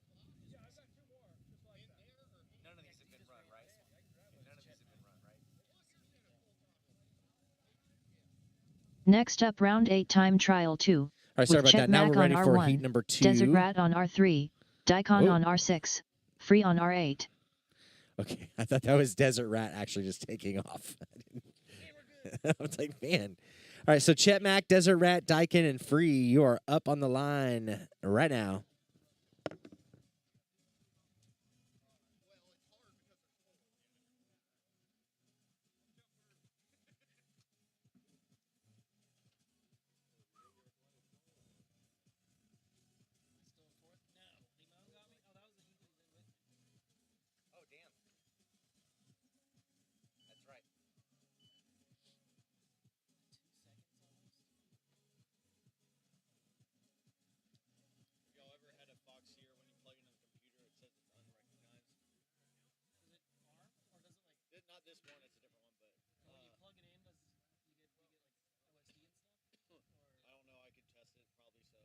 Next up round 8 time trial 2, All right, sorry with about Chet that. Now Mack we're on ready for heat R1, number 2. Desert Rat on R3, Daikon Oh. on R6, Free on R8. Okay, I thought that was Desert Rat actually just taking off. I was like, man. All right, so Chet Mack, Desert Rat, Daikin, and Free, you are up on the line right now. Oh, damn. That's right. Have y'all ever had a Fox here when you plug into the computer, it says it's unrecognized? Is it ARM or does it like? Not this one, it's a different one, but. When you plug it in, does you get like OSD and stuff? I don't know. I could test it. Probably so.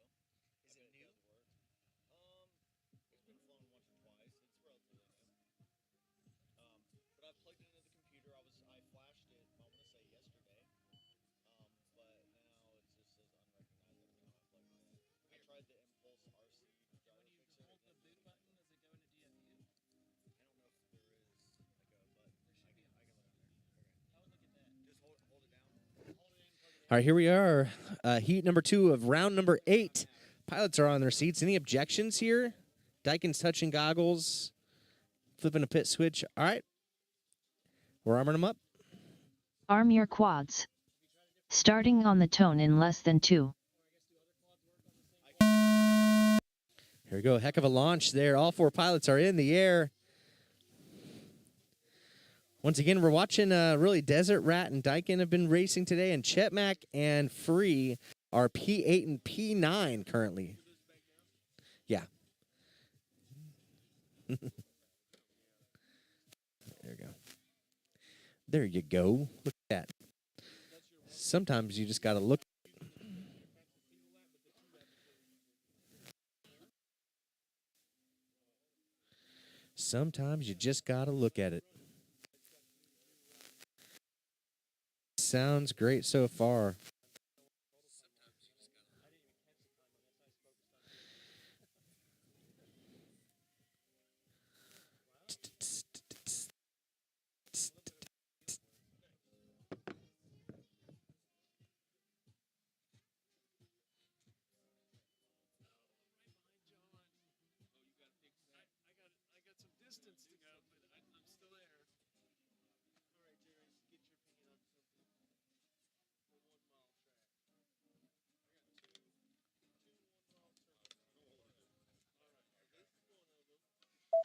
Is it new? It does work. It's been flown once or twice. It's relatively new. But I plugged it into the computer. I flashed it. I want to say yesterday. But now it just says unrecognized every time I plug it in. I tried the Impulse RC driver fixer. When you hold the boot button, does it go into DFU? I don't know if there is like a button. There should be. I can look on there. Okay. I would look at that. Just hold it down. Hold it in, plug it in. All right, here we are. Heat number 2 of round number 8. Pilots are on their seats. Any objections here? Daikin's touching goggles, flipping a pit switch. All right. We're arming them up. Arm your quads. Starting on the tone in less than 2. Here we go. Heck of a launch there. All 4 pilots are in the air. Once again, we're watching really Desert Rat and Daikin have been racing today, and Chet Mack and Free are P8 and P9 currently. Yeah. There you go. There you go. Look at that. Sometimes you just got to look. Sometimes you just got to look at it. Sounds great so far.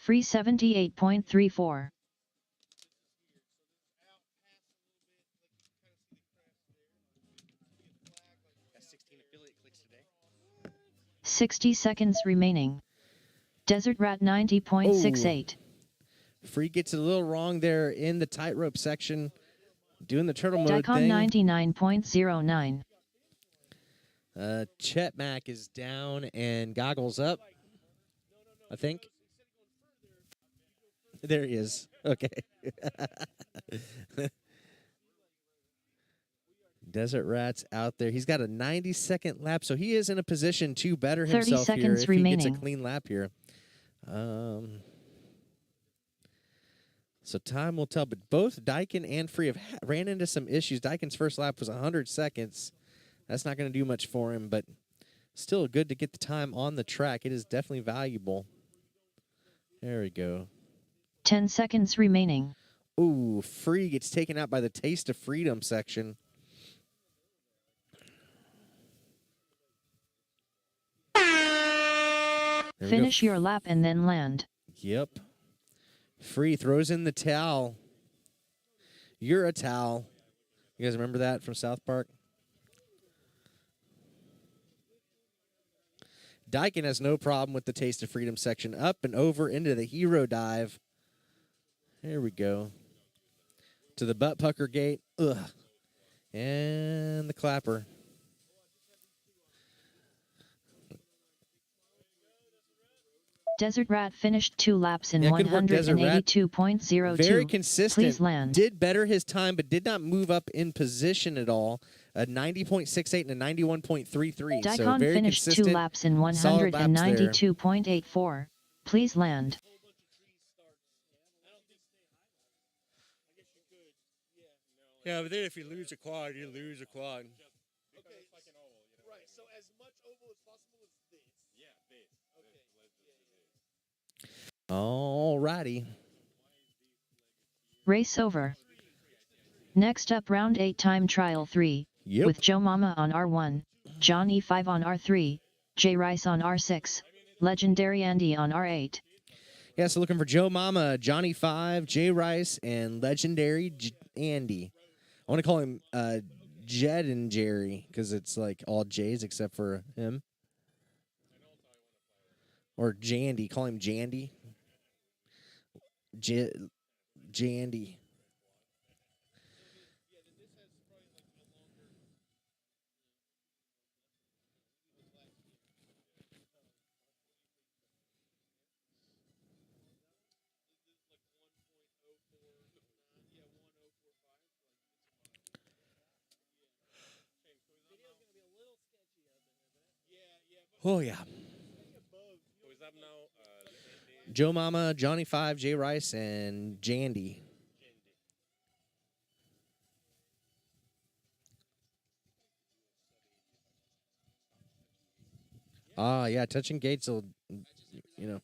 Free 78.34. Got 16 affiliate clicks today. 60 seconds remaining. Desert Rat 90.68. Free gets it a little wrong there in the tightrope section, doing the turtle mode Daikon thing. 99.09. Chet Mack is down and goggles up, I think. There he is. Okay. Desert Rat's out there. He's got a 90-second lap, so he is in a position to better 30 himself here seconds if he gets a remaining. clean lap here. So time will tell, but both Daikin and Free have ran into some issues. Daikin's first lap was 100 seconds. That's not going to do much for him, but still good to get the time on the track. It is definitely valuable. There we go. 10 seconds remaining. Ooh, Free gets taken out by the Taste of Freedom section. Finish your lap and then land. Yep. Free throws in the towel. You're a towel. You guys remember that from South Park? Daikin has no problem with the Taste of Freedom section. Up and over into the hero dive. There we go. to the butt pucker gate. Ugh. And the clapper. Desert Rat finished 2 laps in Yeah, good work, Desert Rat. 182.02. Very consistent. Please land. Did better his time, but did not move up in position at all. A 90.68 and a 91.33. So Daikon very finished 2 consistent. laps in solid laps there. 192.84. Please land. Yeah, but then if you lose a quad, you lose a quad. Okay, right. So as much oval as possible is this. Yeah, this. Okay. All righty. Race over. Next up, round 8 time trial 3. Yep. With Joe Mama on R1, John E5 on R3, Jay Rice on R6, Legendary Andy on R8. Yeah, so looking for Joe Mama, Johnny 5, Jay Rice, and Legendary Andy. I want to call him Jed and Jerry because it's like all J's except for him. Or Jandy. Call him Jandy. Jandy. Oh, yeah. Joe Mama, Johnny 5, Jay Rice, and Jandy. Ah, yeah, touching gates will, you know.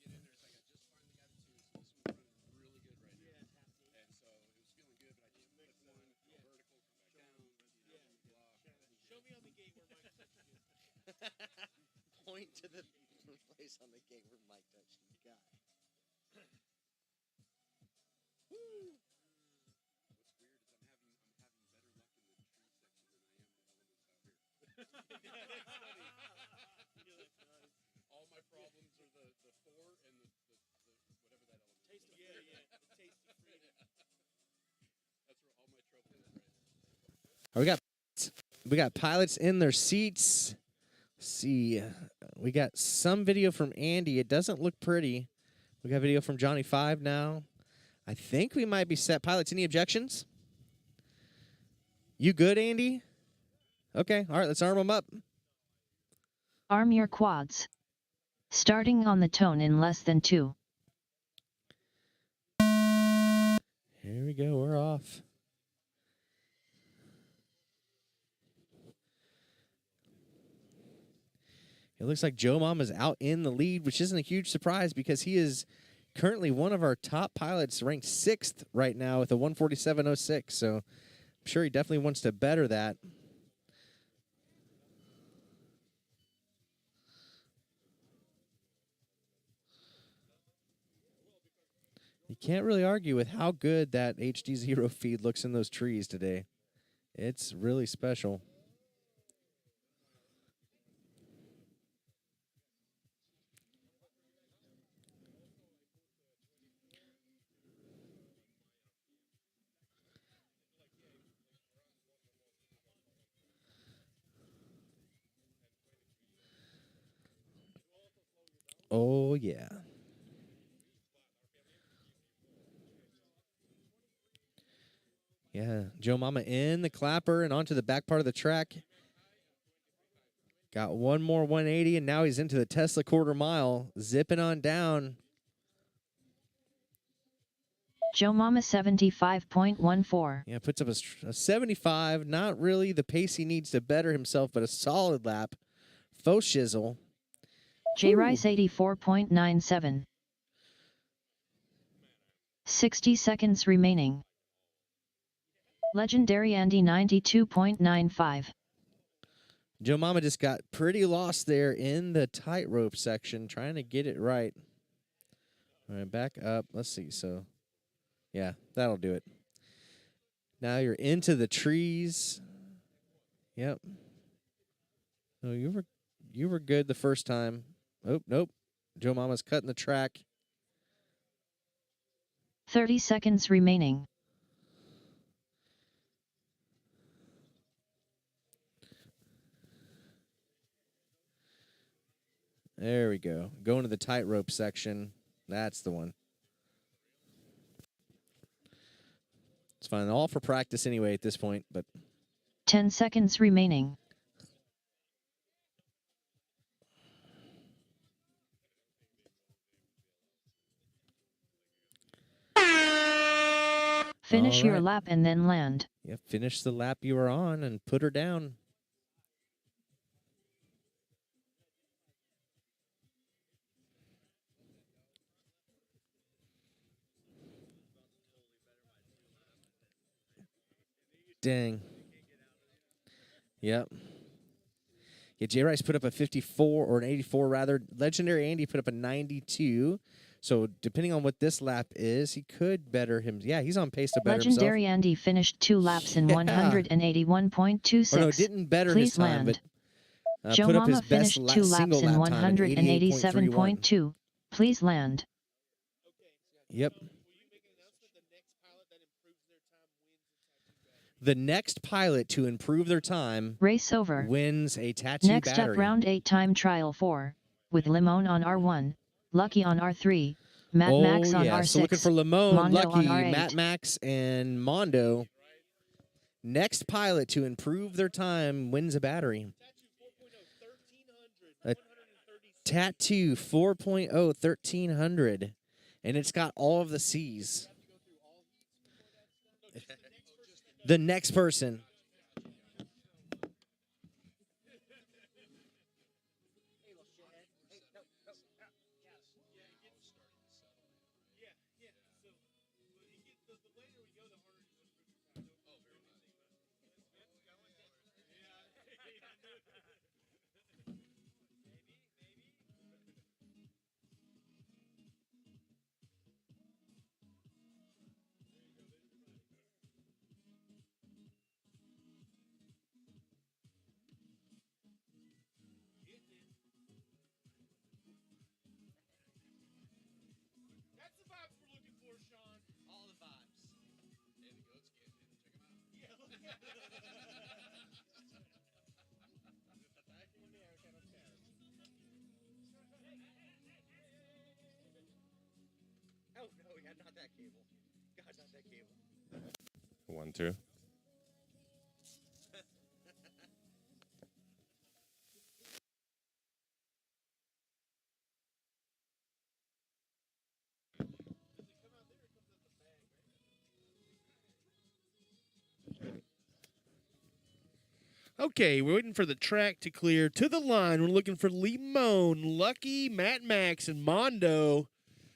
Point to the place on the gate where Mike touched the guy. All my problems are the 4 and the whatever that element. Taste of freedom. Yeah, the taste of freedom. That's where all my trouble is right now. We got pilots in their seats. Let's see, we got some video from Andy. It doesn't look pretty. We got video from Johnny 5 now. I think we might be set. Pilots, any objections? You good, Andy? Okay, all right, let's arm them up. Arm your quads. Starting on the tone in less than 2. Here we go, we're off. It looks like Joe Mama's out in the lead, which isn't a huge surprise because he is currently one of our top pilots, ranked 6th right now with a 147.06. So I'm sure he definitely wants to better that. You can't really argue with how good that HD0 feed looks in those trees today. It's really special. Oh, yeah. Yeah, Joe Mama in the clapper and onto the back part of the track. Got one more 180, and now he's into the Tesla quarter mile, zipping on down. Joe Mama 75.14. Yeah, puts up a 75. Not really the pace he needs to better himself, but a solid lap. Faux shizzle. Jay Rice 84.97. 60 seconds remaining. Legendary Andy 92.95. Joe Mama just got pretty lost there in the tightrope section, trying to get it right. All right, back up. Let's see. So, yeah, that'll do it. Now you're into the trees. Yep. No, you were good the first time. Oh, nope. Joe Mama's cutting the track. 30 seconds remaining. There we go. Going to the tightrope section. That's the one. It's fine. All for practice anyway at this point, but 10 seconds remaining. Finish your right. lap and then land. yeah, finish the lap you were on and put her down. Dang. Yep. Yeah, J Rice put up a 54 or an 84 rather. Legendary Andy put up a 92. So depending on what this lap is, he could better him. Yeah, he's on pace to better Legendary himself. Andy finished 2 laps in Yeah. 181.26. Or no, didn't better Please his time, land. but Joe put up his Mama best finished 2 laps single in lap time at 88.31. 187.2. Please land. Yep. The next pilot to improve their time Race over. wins a tattoo Next battery. up, round 8 time trial 4, with Limon on R1, Lucky on R3, Matt Max on R6, So looking for Limon, Mondo Lucky, on R8. Matt Max, and Mondo. Next pilot to improve their time wins a battery. A Tattoo 4.0 1300. And it's got all of the C's. The next person. Oh no, yeah, not that cable. God, not that cable. 1, 2. Okay, we're waiting for the track to clear. To the line, we're looking for Limon, Lucky, Matt Max, and Mondo.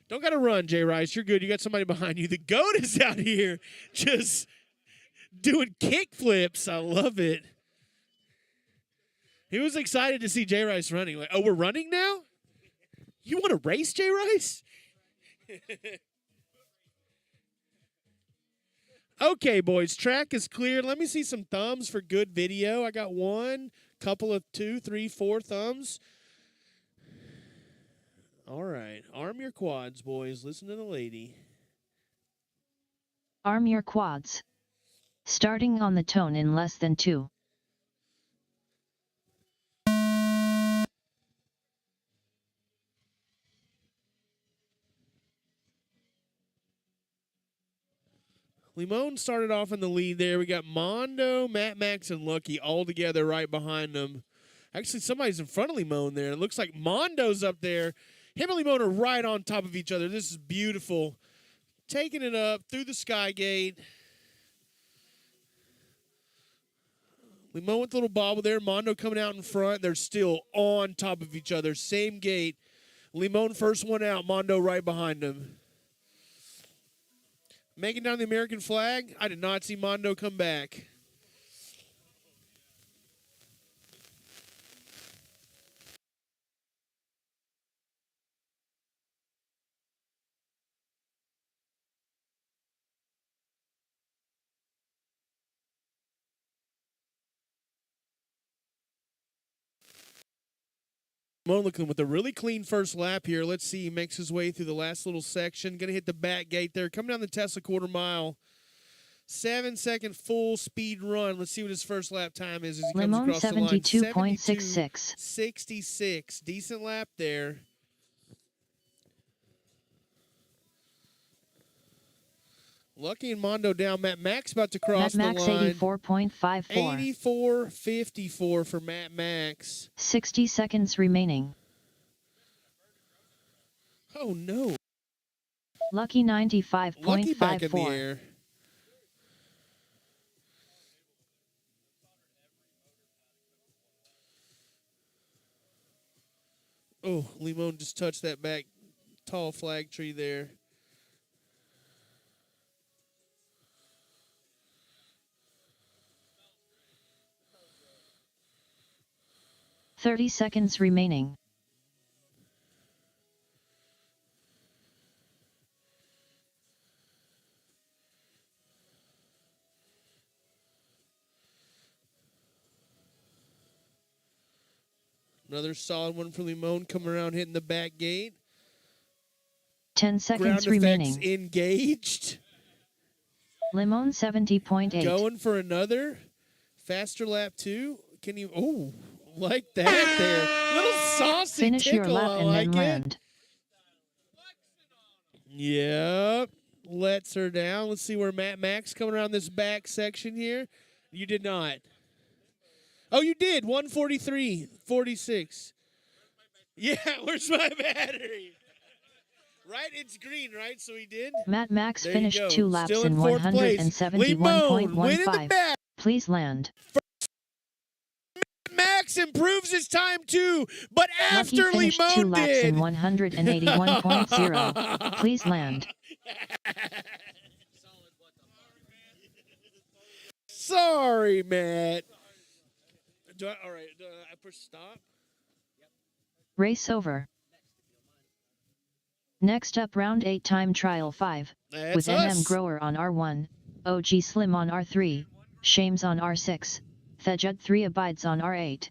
Don't got to run, J Rice. You're good. You got somebody behind you. The GOAT is out here just doing kick flips. I love it. He was excited to see J Rice running. Like, oh, we're running now? You want to race, J Rice? Okay, boys, track is clear. Let me see some thumbs for good video. I got 1, couple of 2, 3, 4 thumbs. All right, arm your quads, boys. Listen to the lady. Arm your quads. Starting on the tone in less than 2. Limon started off in the lead there. We got Mondo, Matt Max, and Lucky all together right behind them. Actually, somebody's in front of Limon there. It looks like Mondo's up there. Him and Limon are right on top of each other. This is beautiful. Taking it up through the Sky Gate. Limon with a little bobble there. Mondo coming out in front. They're still on top of each other. Same gate. Limon first one out. Mondo right behind him. Making down the American flag. I did not see Mondo come back. Limon looking with a really clean first lap here. Let's see. He makes his way through the last little section. Going to hit the back gate there. Coming down the Tesla quarter mile. 7-second full speed run. Let's see what his first lap time is as he comes Limon across the line. 72.66. 66. Decent lap there. Lucky and Mondo down. Matt Max about to cross Matt Max the line. 84.54. 84.54 for Matt Max. 60 seconds remaining. Oh no. Lucky Lucky back in the 95.54. air. Oh, Limon just touched that back tall flag tree there. Thirty seconds remaining. Another solid one for Limon coming around hitting the back gate. 10 seconds Ground remaining. effects engaged. Limon 70.8. Going for another faster lap 2. Can you? Oh, like that there. Little saucy Finish tickle. your lap I and like then it. land. Yep. Lets her down. Let's see where Matt Max coming around this back section here. You did not. Oh, you did. 143.46. Yeah, where's my battery? Right? It's green, right? So he did. Matt Max There you finished go. 2 laps Still in in fourth place. Limon winning the 171.15. back. Please land. Max improves his time too, but Lucky after finished 2 Limon laps did. in 181.0. Please land. Sorry, Matt. All right, I push stop. Race over. Next up, round 8 time trial 5. That's with NM us. Grower on R1, OG Slim on R3, Shames on R6, Thejud 3 Abides on R8.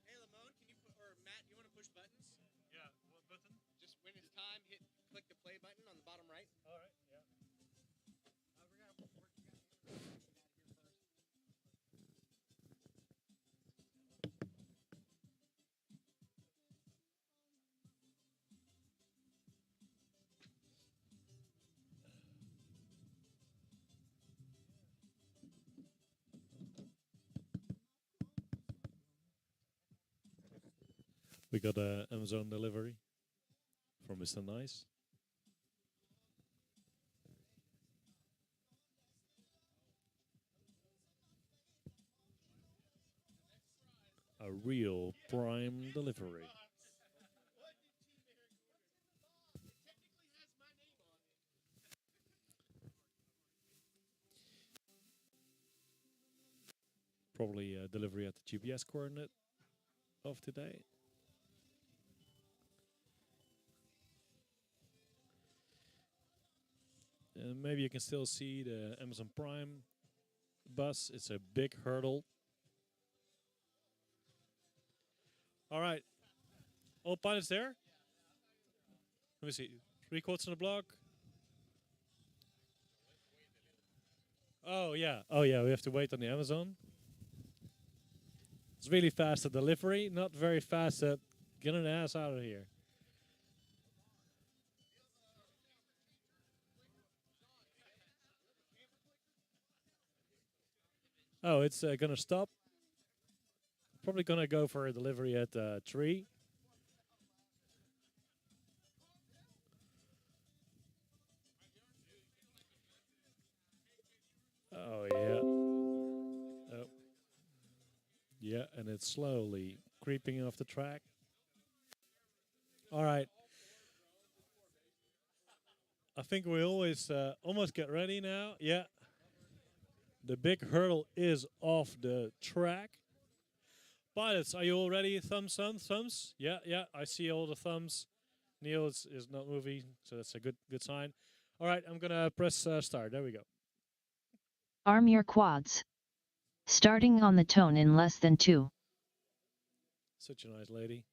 Hey, Lamone, can you put, or Matt, you want to push buttons? Yeah, what button? Just when it's time, click the play button on the bottom right. All right, yeah. We got a Amazon delivery from Mr. Nice. a real prime delivery. Probably a delivery at the GPS coordinate of today. And maybe you can still see the Amazon Prime bus. It's a big hurdle. All right. All pilots there? Let me see. 3 quotes on the block. Oh, yeah. Oh, yeah. We have to wait on the Amazon. It's really fast at delivery, not very fast at getting the ass out of here. Oh, it's gonna stop. Probably gonna go for a delivery at 3. Oh yeah. Oh. Yeah, and it's slowly creeping off the track. All right. I think we always almost get ready now. Yeah. The big hurdle is off the track. Pilots, are you all ready? Thumbs, thumbs, thumbs. Yeah, yeah. I see all the thumbs. Neil is not moving, so that's a good sign. All right, I'm gonna press start. There we go. Arm your quads. Starting on the tone in less than 2. Such a nice lady.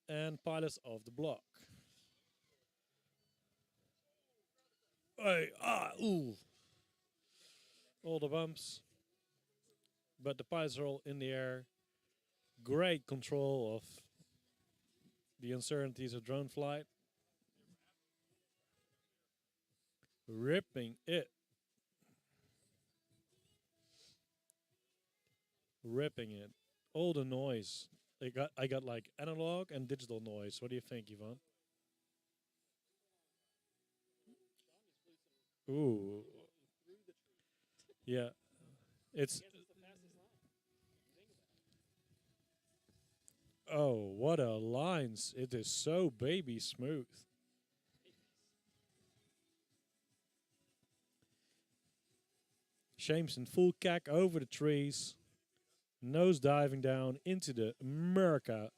And pilots off the block. Hey, ooh. All the bumps. But the pilots are all in the air. Great control of the uncertainties of drone flight. Ripping it. Ripping it. All the noise. I got like analog and digital noise. What do you think, Yvonne? Ooh. Yeah. It's oh, what a lines. It is so baby smooth. Shames in full cack over the trees. Nose diving down into the America.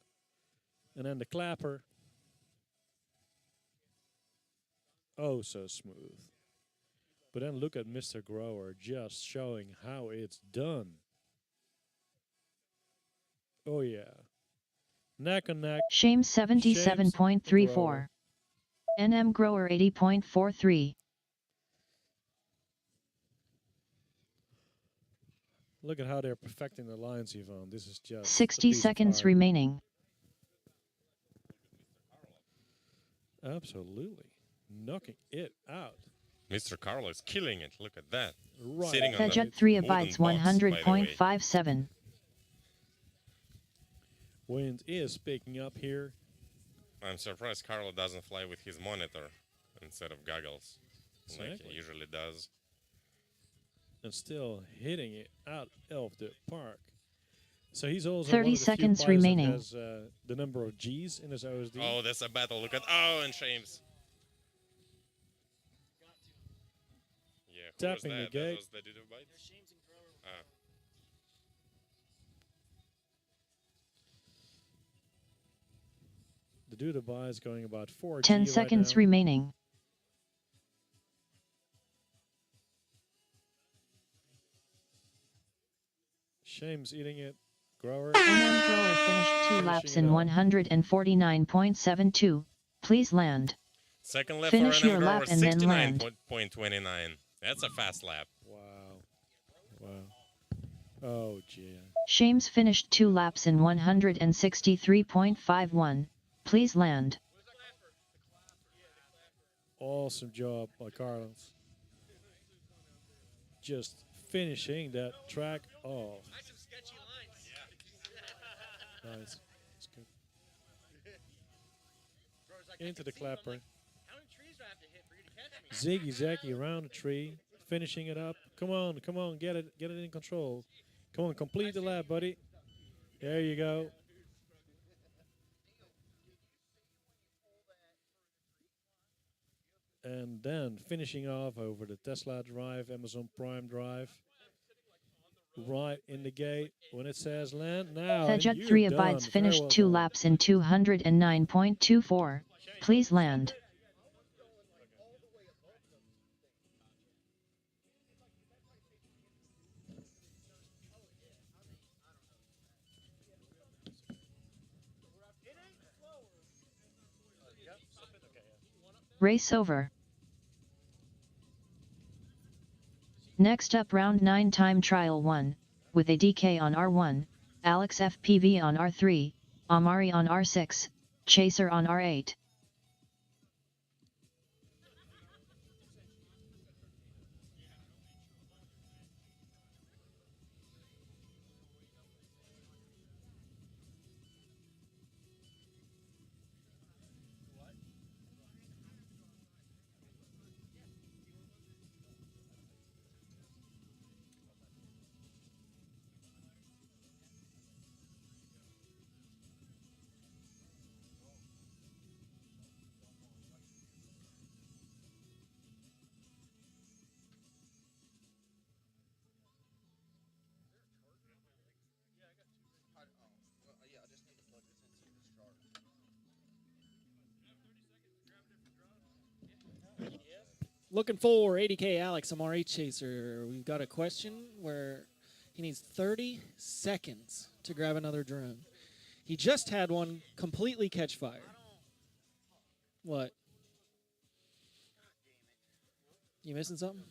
And then the clapper. Oh, so smooth. But then look at Mr. Grower just showing how it's done. Oh, yeah. Neck and neck. Shame 77.34. NM Grower 80.43. Look at how they're perfecting the lines, Yvonne. This is just 60 seconds remaining. Absolutely. Knocking it out. Mr. Carlo is killing it. Look at that. Right. Sitting on Fedjet the 3 wooden abides box, by the way. 100.57. Wind is picking up here. I'm surprised Carlo doesn't fly with his monitor instead of goggles, like Exactly. he usually does. And still hitting it out of the park. So he's also 30 one of the seconds few pilots that remaining. has the number of G's in his OSD. Oh, that's a battle. Look at and Shames. Yeah, who Tapping was the that? gate. That was the Dudu Bites? Ah. The Dubai is going about 4G 10 right seconds now. remaining. Shame's eating it. Grower. NM Grower finished 2 laps in 149.72. Please land. Second lap Finish for your NM lap Grower, and then land. 69.29. That's a fast lap. Wow. Wow. Oh, gee. Shames finished 2 laps in 163.51. Please land. Awesome job by Carlos. Just finishing that track off. Nice. It's good. Into the clapper. Ziggy Zacky around the tree, finishing it up. Come on, get it in control. Come on, complete the lap, buddy. There you go. And then finishing off over the Tesla Drive, Amazon Prime Drive. Right in the gate when it says land now. And Thejut you're 3 done. abides Very finished well 2 done. laps in 209.24. Please land. Race over. Next up round 9 time trial 1, with ADK on R1, Alex FPV on R3, Amari on R6, Chaser on R8. Looking for 80K Alex Amari Chaser. We've got a question where he needs 30 seconds to grab another drone. He just had one completely catch fire. What? You missing something?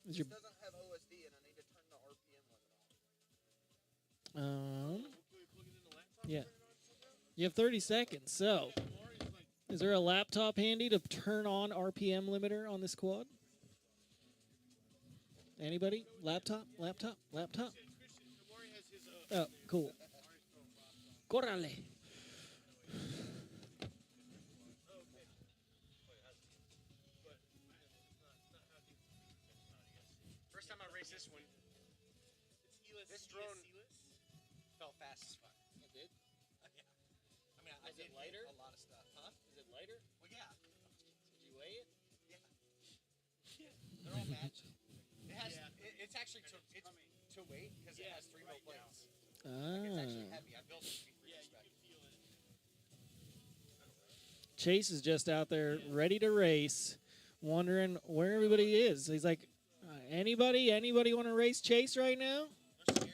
Is your doesn't have OSD, and I need to turn the RPM limit on. yeah. You have 30 seconds. So, is there a laptop handy to turn on RPM limiter on this quad? Anybody? Laptop? Laptop? Laptop? Oh, cool. Corrale. First time I raced this one, this drone felt fast as fuck. It did? Yeah. I mean, I did lighter? A lot of stuff. Huh? Is it lighter? Well, yeah. Did you weigh it? Yeah. They're all matched. It has. It's actually to weight because it has 3 mil plates. Like it's actually heavy. I built it to be Freedom Spec. Chase is just out there ready to race, wondering where everybody is. He's like, anybody want to race Chase right now? They're scared.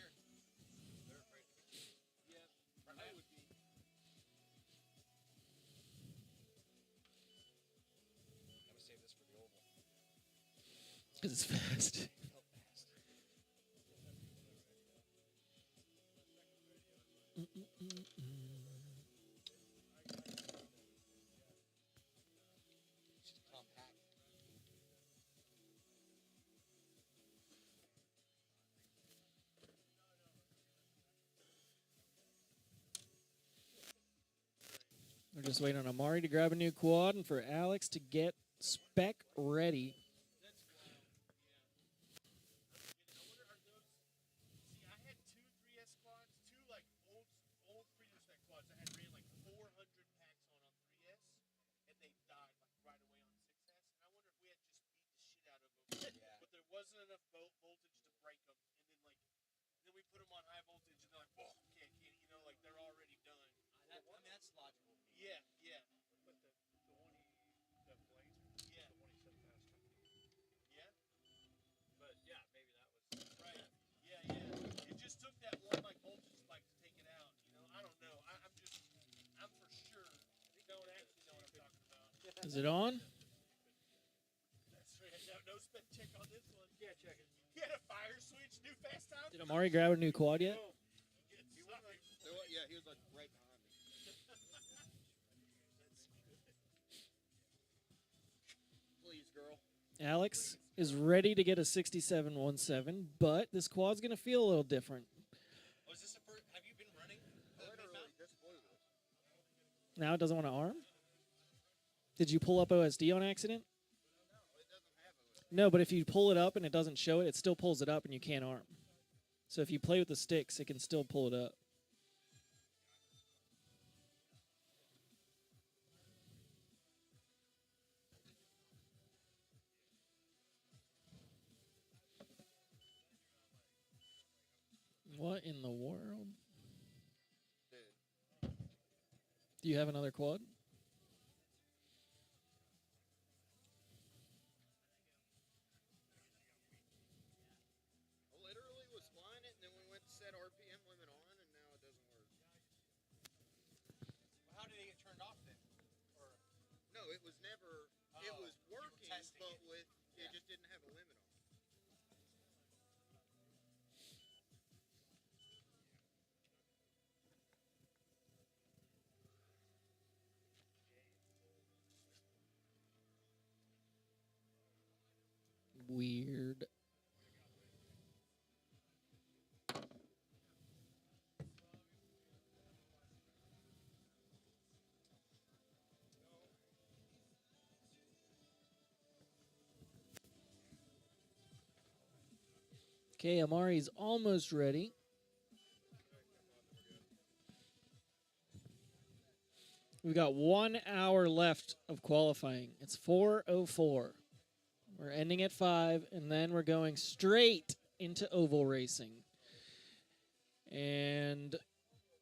They're afraid to be. Yeah. I would be. I'm gonna save this for the oval. Because it's fast. We're just waiting on Amari to grab a new quad and for Alex to get spec ready. Wasn't enough voltage to break them, and then we put them on high voltage, and they're like, "Whoa, can't," you know, like they're already done. I mean, that's logical. Yeah, yeah. But the one the blades, Yeah. the one he said fast time. Yeah. But yeah, maybe that was Right. Yeah, yeah. It just took that one voltage spike to take it out. You know, I don't know. I'm for sure. Don't actually know what I'm talking about. Is it on? That's right. No spin check on this one. yeah, check it. He had a fire switch, new fast time. Did Amari grab a new quad yet? Yeah, he was like right behind me. Please, girl. Alex is ready to get a 6717, but this quad's going to feel a little different. Oh, is this the first? Have you been running? Literally just flew this. Now it doesn't want to arm? Did you pull up OSD on accident? No, but if you pull it up and it doesn't show it, it still pulls it up and you can't arm. So if you play with the sticks, it can still pull it up. What in the world? Do you have another quad? I literally was flying it, and then we went to set RPM limit on, and now it doesn't work. Well, how did it get turned off then? Or no, it was never. It was working, but with it just didn't have a limit on. Weird. Okay, Amari's almost ready. We've got 1 hour left of qualifying. It's 4:04. We're ending at 5, and then we're going straight into oval racing. And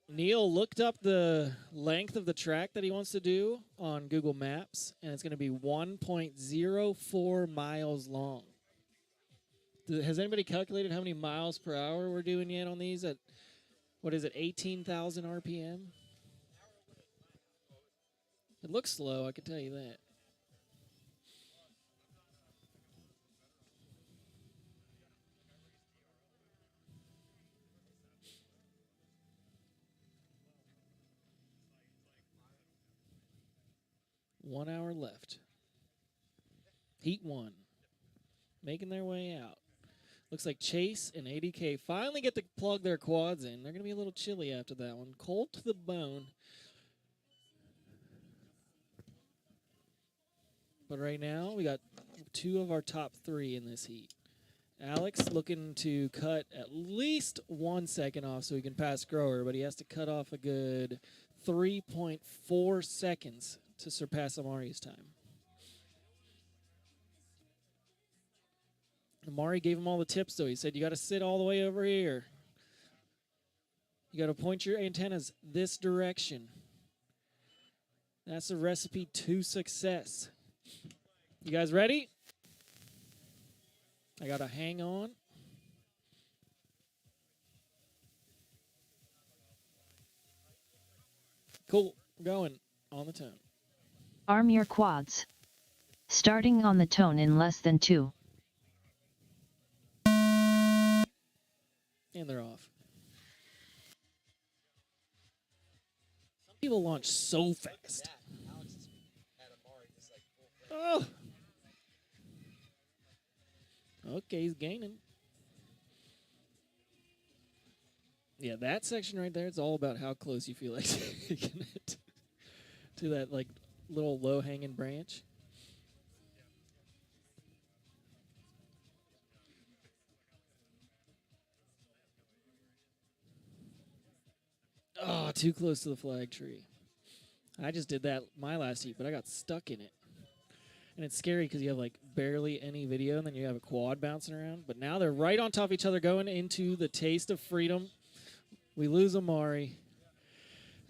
Neil looked up the length of the track that he wants to do on Google Maps, and it's going to be 1.04 miles long. Has anybody calculated how many miles per hour we're doing yet on these at, what is it, 18,000 RPM? It looks slow, I can tell you that. One hour left. Heat 1. Making their way out. Looks like Chase and ADK finally get to plug their quads in. They're going to be a little chilly after that one. Cold to the bone. But right now, we got 2 of our top 3 in this heat. Alex looking to cut at least 1 second off so he can pass Grower, but he has to cut off a good 3.4 seconds to surpass Amari's time. Amari gave him all the tips, though. He said, you got to sit all the way over here. You got to point your antennas this direction. That's a recipe to success. You guys ready? I got to hang on. Cool. We're going on the tone. Arm your quads. Starting on the tone in less than 2. And they're off. Some people launch so fast. Oh. Okay, he's gaining. Yeah, that section right there, it's all about how close you feel like taking it to that like little low-hanging branch. Oh, too close to the flag tree. I just did that my last heat, but I got stuck in it. And it's scary because you have like barely any video, and then you have a quad bouncing around. But now they're right on top of each other going into the Taste of Freedom. We lose Amari.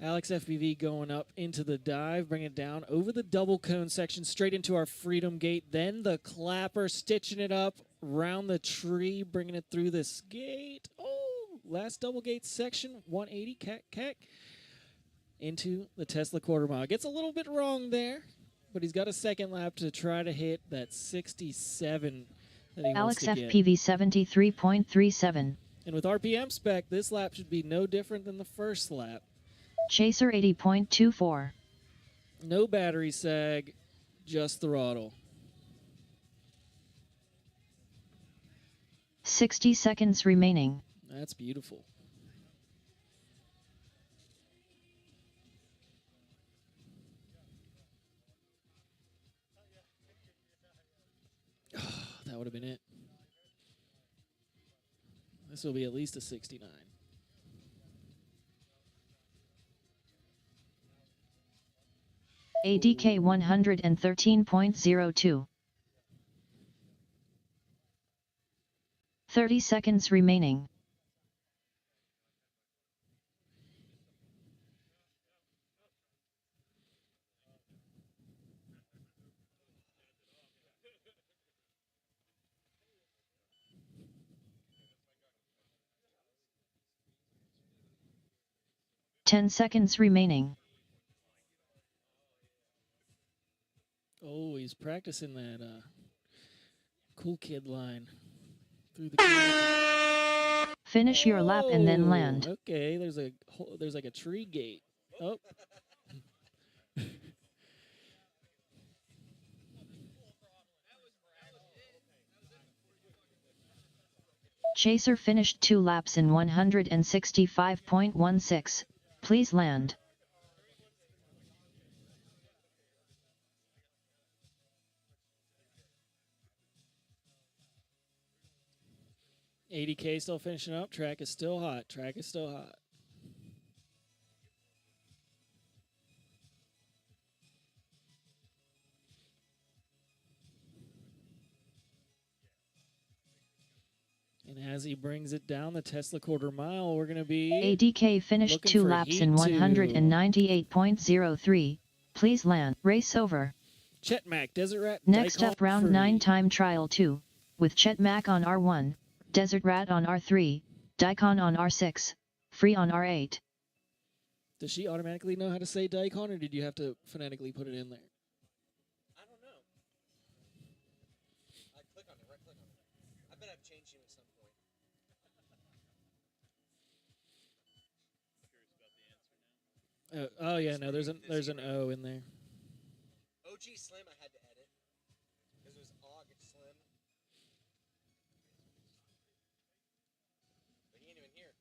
Alex FPV going up into the dive, bringing it down over the double cone section, straight into our Freedom Gate. Then the clapper, stitching it up around the tree, bringing it through this gate. Oh, last double gate section, 180, cack, into the Tesla quarter mile. Gets a little bit wrong there, but he's got a second lap to try to hit that 67 that he Alex wants to get. FPV 73.37. And with RPM spec, this lap should be no different than the first lap. Chaser 80.24. No battery sag, just throttle. 60 seconds remaining. That's beautiful. Oh, that would have been it. This will be at least a 69. ADK 113.02. 30 seconds remaining. Ten seconds remaining. Oh, he's practicing that cool kid line through the canopy. Finish your lap and then land. Okay, there's like a tree gate. Oh. Chaser finished 2 laps in 165.16. Please land. ADK still finishing up. Track is still hot. Track is still hot. And as he brings it down the Tesla quarter mile, we're going to be ADK finished 2 laps in 198.03. Please land. Race over. Chet Mack, Desert Rat. Next Daikon up, round Free. 9 time trial 2, with Chet Mack on R1, Desert Rat on R3, Daikon on R6, Free on R8. Does she automatically know how to say Daikon, or did you have to phonetically put it in there? I don't know. I click on it, right click on it. I bet I've changed it at some point. Oh yeah, no, there's an O in there. OG Slim I had to edit. Because it was OG Slim. But he ain't even here.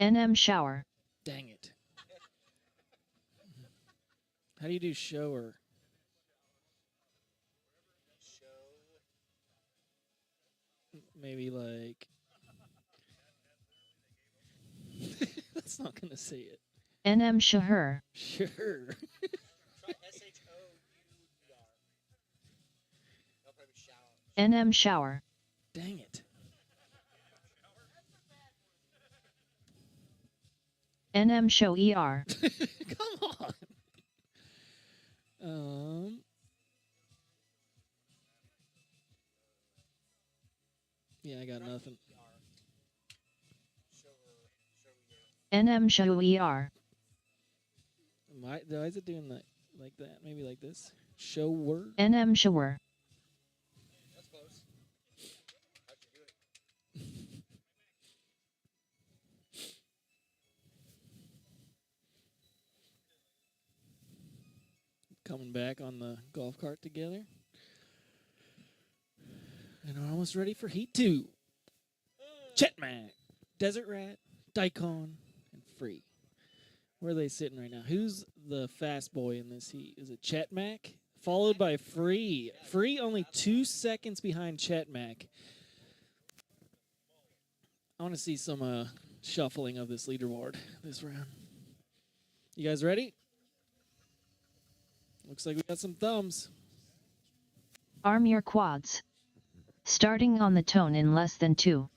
NM shower. Dang it. How do you do shower? Maybe like. That's not gonna say it. NM shower. Sure. Try S-H-O-U-E-R. That'll probably be shower. NM shower. Dang it. NM show ER. Come on. Yeah, I got nothing. NM show ER. Why is it doing that like that? Maybe like this. Shower. NM shower. That's close. How'd you do it? Coming back on the golf cart together. And we're almost ready for Heat 2. Chet Mack, Desert Rat, Daikon, and Free. Where are they sitting right now? Who's the fast boy in this heat? Is it Chet Mack? Followed by Free. Free only 2 seconds behind Chet Mack. I want to see some shuffling of this leaderboard this round. You guys ready? Looks like we got some thumbs. Arm your quads. Starting on the tone in less than 2.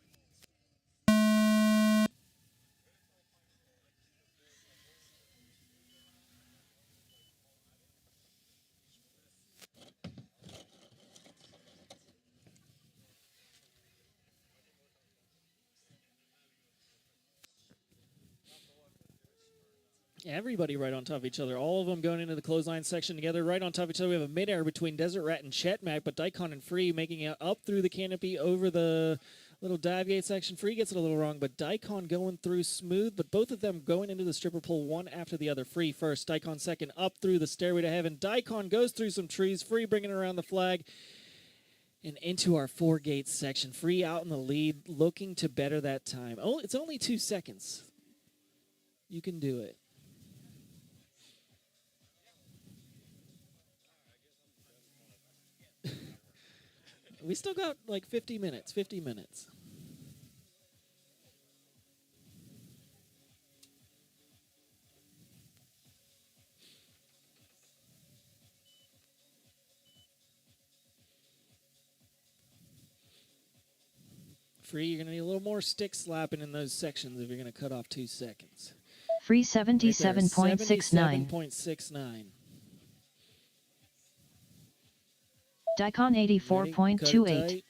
Everybody right on top of each other. All of them going into the clothesline section together, right on top of each other. We have a midair between Desert Rat and Chet Mack, but Daikon and Free making it up through the canopy over the little dive gate section. Free gets it a little wrong, but Daikon going through smooth, but both of them going into the stripper pole one after the other. Free first, Daikon second, up through the stairway to heaven. Daikon goes through some trees, Free bringing around the flag. And into our 4 gates section. Free out in the lead, looking to better that time. Oh, it's only 2 seconds. You can do it. We still got like 50 minutes. 50 minutes. Free, you're going to need a little more stick slapping in those sections if you're going to cut off 2 seconds. Free 77.69. 77.69. Daikon Ready? Cut it 84.28. tight.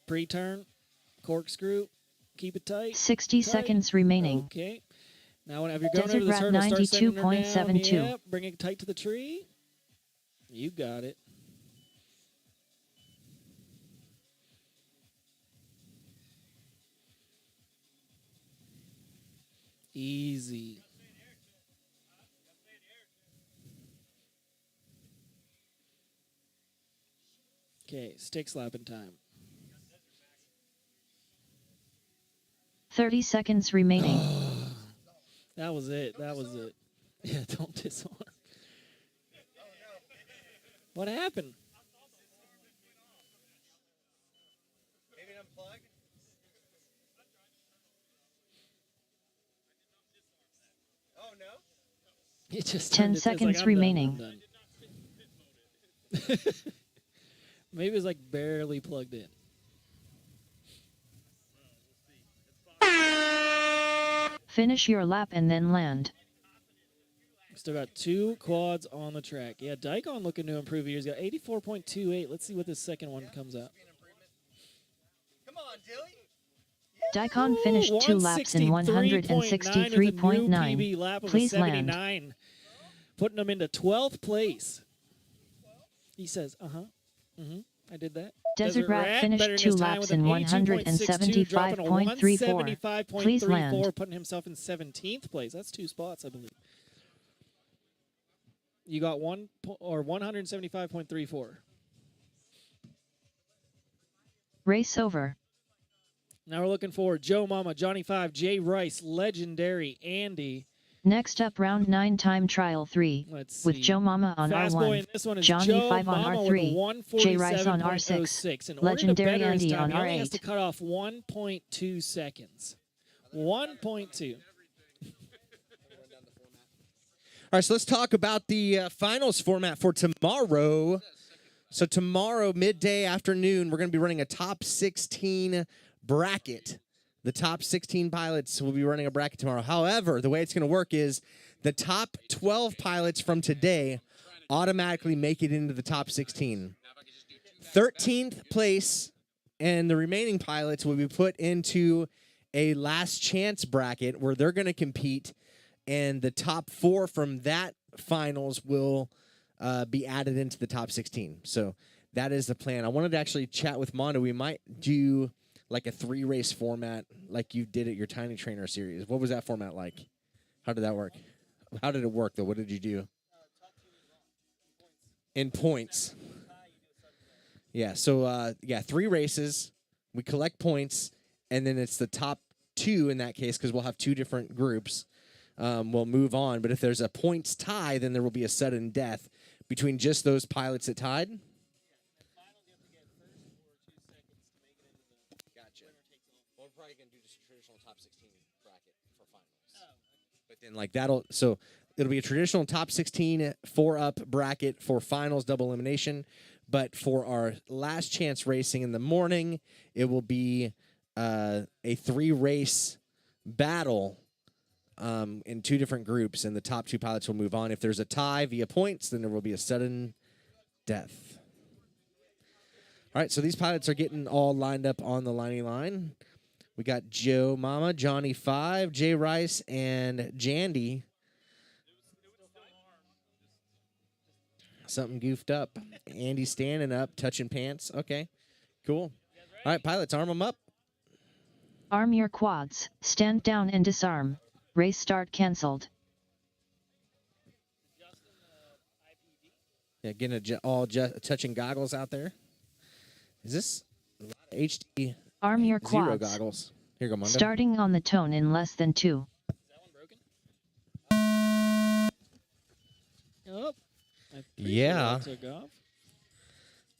Pre-turn. Corkscrew. Keep it tight. 60 Tight. seconds remaining. Okay. Now, whenever you're going Desert over this Rat hurdle, start sending her down. 92.72. Yep. Bring it tight to the tree. You got it. Easy. Okay, stick slapping time. 30 seconds remaining. That was it. That was it. Yeah, don't disarm. What happened? Maybe it unplugged? Oh, no? It just 10 turned it- it's like, seconds I'm done, remaining. I'm done. Maybe it was like barely plugged in. Finish your lap and then land. Still got 2 quads on the track. Yeah, Daikon looking to improve here. He's got 84.28. Let's see what this second one comes out. Come on, Dilly. Daikon finished 2 laps in 163.9. lap of Please a land. 79, putting him into 12th place. He says, I did that. Desert Rat finished bettering 2 his time laps with in an 82.62, dropping a 175.34. Please 175.34, land. putting himself in 17th place. That's 2 spots, I believe. You got 175.34. Race over. Now we're looking for Joe Mama, Johnny 5, Jay Rice, Legendary, Andy. Next up, round 9 time trial 3. Let's With see. Joe Mama on Fast boy R1. in this one is Johnny Joe 5 on Mama R3. with a Jay Rice on 147.06. In R6. order to Legendary better his Andy time, on he only has R8. to cut off 1.2 seconds. 1.2. All right, so let's talk about the finals format for tomorrow. So tomorrow, midday afternoon, we're going to be running a top 16 bracket. The top 16 pilots will be running a bracket tomorrow. However, the way it's going to work is the top 12 pilots from today automatically make it into the top 16. 13th place and the remaining pilots will be put into a last chance bracket where they're going to compete, and the top 4 from that finals will be added into the top 16. So that is the plan. I wanted to actually chat with Mondo. We might do like a 3-race format like you did at your Tiny Trainer series. What was that format like? How did that work? How did it work, though? What did you do? In points. Yeah, so, 3 races. We collect points, and then it's the top 2 in that case because we'll have 2 different groups. We'll move on. But if there's a points tie, then there will be a sudden death between just those pilots that tied. Gotcha. Well, we're probably going to do just a traditional top 16 bracket for finals. But then, so it'll be a traditional top 16 4-up bracket for finals double elimination. But for our last chance racing in the morning, it will be a 3-race battle in 2 different groups, and the top 2 pilots will move on. If there's a tie via points, then there will be a sudden death. All right, so these pilots are getting all lined up on the lining line. We got Joe Mama, Johnny 5, Jay Rice, and Jandy. Something goofed up. Andy standing up, touching pants. Okay, cool. All right, pilots, arm them up. Arm your quads. Stand down and disarm. Race start cancelled. Yeah, getting all touching goggles out there. Is this a lot of HD Arm your 0 quads. goggles? Here you go, Mondo. Starting on the tone in less than 2. Is that one broken? Oh. I'm pretty Yeah. sure that took off.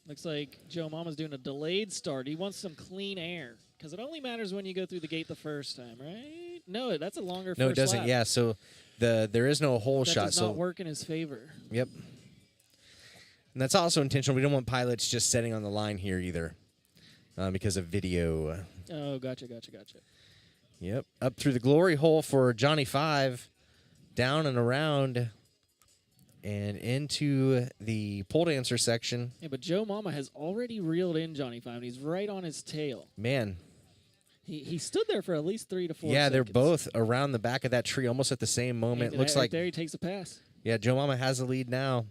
Looks like Joe Mama's doing a delayed start. He wants some clean air because it only matters when you go through the gate the first time, right? No, that's a longer. No, it first doesn't. lap. Yeah, so there is no hole That shot. does So not work in his favor. Yep. And that's also intentional. We don't want pilots just setting on the line here either, because of video. Oh, gotcha. Yep. Up through the glory hole for Johnny 5, down and around, and into the pole dancer section. Yeah, but Joe Mama has already reeled in Johnny 5, and he's right on his tail. Man. He stood there for at least 3 to 4 Yeah, seconds. they're both around the back of that tree almost at the same moment. Maybe Looks right like there he takes a pass. Yeah, Joe Mama has the lead now.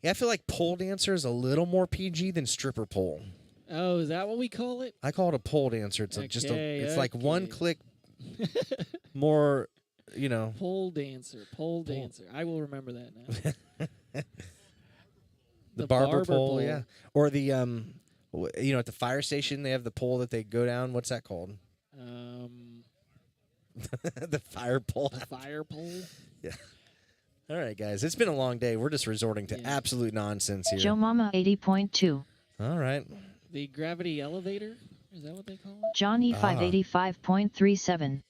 Yeah, I feel like pole dancer is a little more PG than stripper pole. Oh, is that what we call it? I call it a pole dancer. It's like one click more, Pole dancer. I will remember that now. the barber pole, yeah. Or the at the fire station they have the pole that they go down. What's that called? The fire pole. The fire pole. Yeah. All right, guys. It's been a long day. We're just resorting to absolute nonsense here. Joe Mama 80.2. All right. The gravity elevator? Is that what they call it? Johnny 585.37.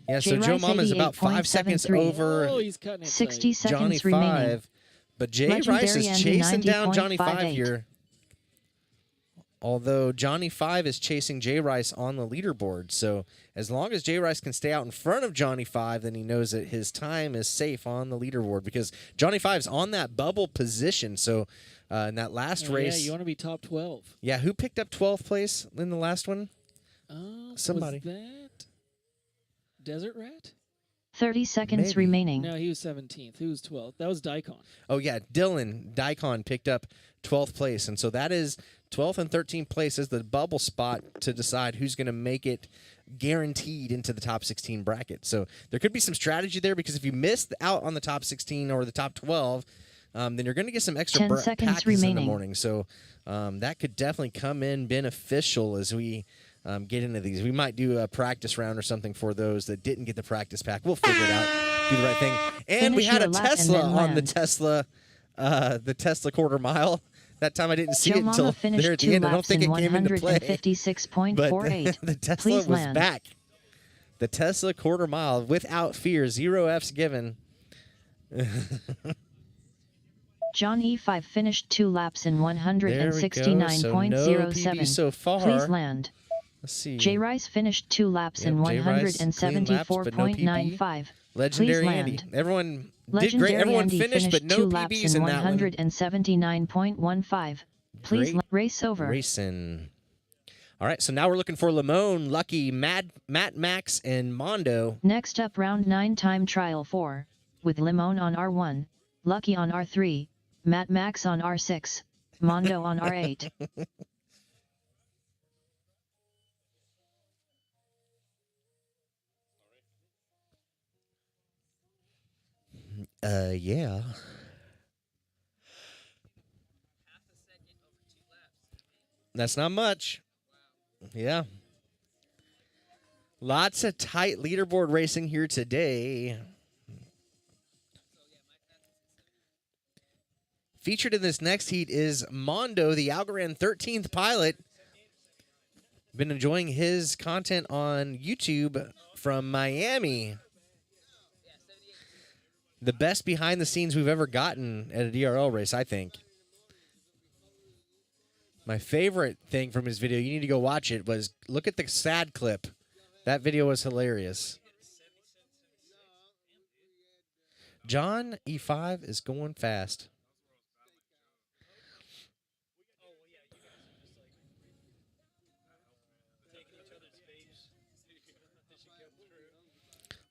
Yeah, so Jay Joe Rice Mama is about 5 seconds 88.73. over Oh, he's cutting it 60 tight. seconds Johnny remaining. 5. But Jay Rice Legendary is Andy chasing down Johnny 5 90.58. here. Although Johnny 5 is chasing Jay Rice on the leaderboard. So as long as Jay Rice can stay out in front of Johnny 5, then he knows that his time is safe on the leaderboard because Johnny 5's on that bubble position. So in that last race. Yeah, you want to be top 12. Yeah, who picked up 12th place in the last one? Somebody. Was that Desert Rat? 30 seconds Maybe. remaining. No, he was 17th. Who was 12th? That was Daikon. Oh, yeah, Dylan Daikon picked up 12th place. And so that is 12th and 13th place is the bubble spot to decide who's going to make it guaranteed into the top 16 bracket. So there could be some strategy there because if you missed out on the top 16 or the top 12, then you're going to get some extra 10 seconds packages in the remaining. morning. So that could definitely come in beneficial as we get into these. We might do a practice round or something for those that didn't get the practice pack. We'll figure it out, do the right thing. And we Finish had a your lap and Tesla then on the land. Tesla quarter mile. That time I didn't see Joe it until Mama finished there at 2 the end. I don't laps think in it came into play. 156.48. The Tesla Please was land. back. The Tesla quarter mile without fear, 0 Fs given. John E5 finished 2 laps in There we go. So no 169.07. PB so far. Please land. Let's see. Jay Rice finished 2 laps in Yep, Jay Rice, clean laps, but no PB. 174.95. Legendary Please Andy. land. Everyone did Legendary great. Everyone Andy finished, but no 2 laps PBs in in that one. 179.15. Please Great race over. Racing. All right, so now we're looking for Lamone, Lucky, Matt Max, and Mondo. Next up, round 9 time trial 4, with Limon on R1, Lucky on R3, Matt Max on R6, Mondo on R8. Yeah. That's not much. Yeah. Lots of tight leaderboard racing here today. Featured in this next heat is Mondo, the Algorand 13th pilot. Been enjoying his content on YouTube from Miami. The best behind the scenes we've ever gotten at a DRL race, I think. My favorite thing from his video, you need to go watch it, was look at the sad clip. That video was hilarious. John E5 is going fast.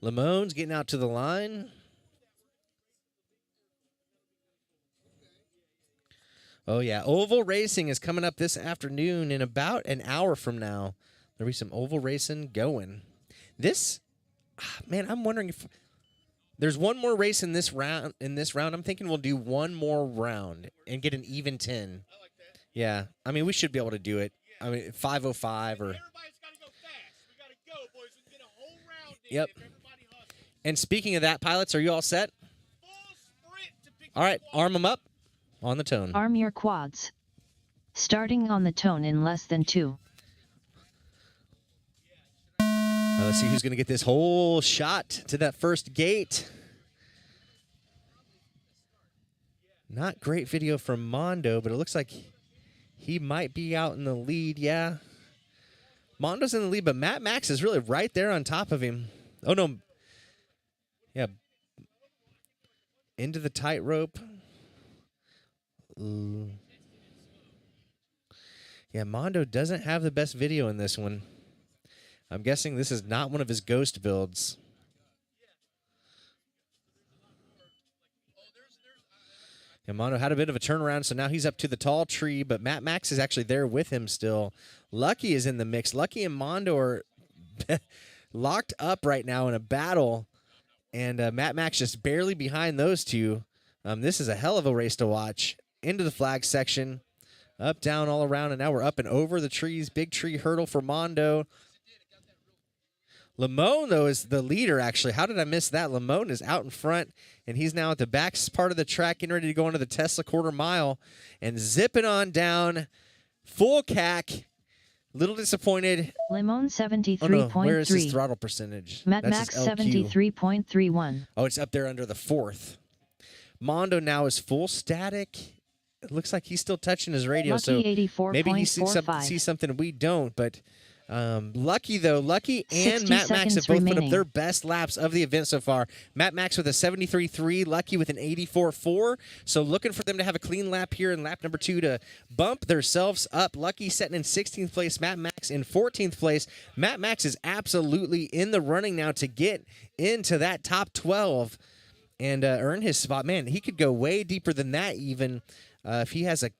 Lamone's getting out to the line. Oh, yeah. Oval racing is coming up this afternoon in about an hour from now. There'll be some oval racing going. This, man, I'm wondering if there's one more race in this round. I'm thinking we'll do one more round and get an even 10. I like that. Yeah. I mean, we should be able to do it. I mean, 5:05 or. Everybody's got to go fast. We got to go, boys. We can get a whole round in Yep. if everybody hustles. And speaking of that, pilots, are you all set? Full sprint to pick All right, up one. arm them up. on the tone. Arm your quads. Starting on the tone in less than 2. Let's see who's going to get this whole shot to that first gate. Not great video from Mondo, but it looks like he might be out in the lead. Yeah. Mondo's in the lead, but Matt Max is really right there on top of him. Oh, no. Yeah. Into the tightrope. Yeah, Mondo doesn't have the best video in this one. I'm guessing this is not one of his ghost builds. Yeah, Mondo had a bit of a turnaround, so now he's up to the tall tree, but Matt Max is actually there with him still. Lucky is in the mix. Lucky and Mondo are locked up right now in a battle, and Matt Max just barely behind those two. This is a hell of a race to watch. Into the flag section, up, down, all around, and now we're up and over the trees. Big tree hurdle for Mondo. Lamone, though, is the leader, actually. How did I miss that? Lamone is out in front, and he's now at the back part of the track, getting ready to go into the Tesla quarter mile and zipping on down. Full cack. Little disappointed. Limon 73.3. Oh, no. Where is his throttle percentage? Matt That's Max his LQ. 73.31. Oh, it's up there under the 4th. Mondo now is full static. It looks like he's still touching his radio, Lucky so maybe he sees something we don't, but... Lucky, though. Lucky and Matt Max have both put up their best laps of the event so far. Matt Max with a 73.3, Lucky with an 84.4. So looking for them to have a clean lap here in lap number 2 to bump themselves up. Lucky setting in 16th place, Matt Max in 14th place. Matt Max is absolutely in the running now to get into that top 12 and earn his spot. Man, he could go way deeper than that even. If he has a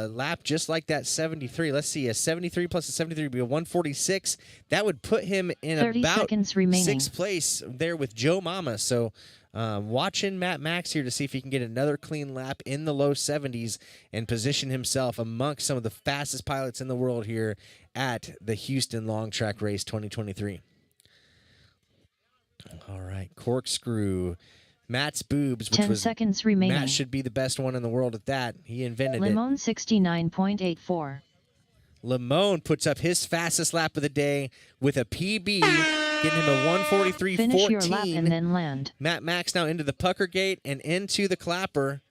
lap just like that 73, let's see, a 73 plus a 73 would be a 146. That would put him in 30 about seconds remaining. 6th place there with Joe Mama. So watching Matt Max here to see if he can get another clean lap in the low 70s and position himself amongst some of the fastest pilots in the world here at the Houston Long Track Race 2023. All right, corkscrew. Matt's boobs, which 10 was seconds remaining. Matt should be the best one in the world at that. He invented Limon 69.84. Limon puts up his fastest lap of the day with a PB, getting him a 143.14. Finish your lap and then land. Matt Max now into the pucker gate and into the clapper.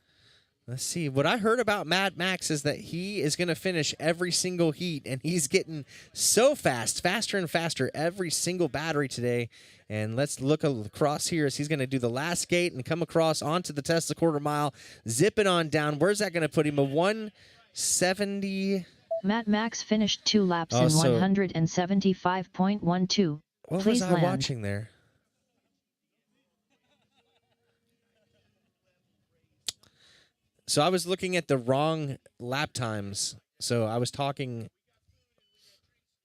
Let's see. What I heard about Matt Max is that he is going to finish every single heat, and he's getting so fast, faster and faster every single battery today. And let's look across here as he's going to do the last gate and come across onto the Tesla quarter mile, zip it on down. Where's that going to put him? A 170. Matt Max finished 2 laps in 175.12. What Please was I land. watching there? So I was looking at the wrong lap times. So I was talking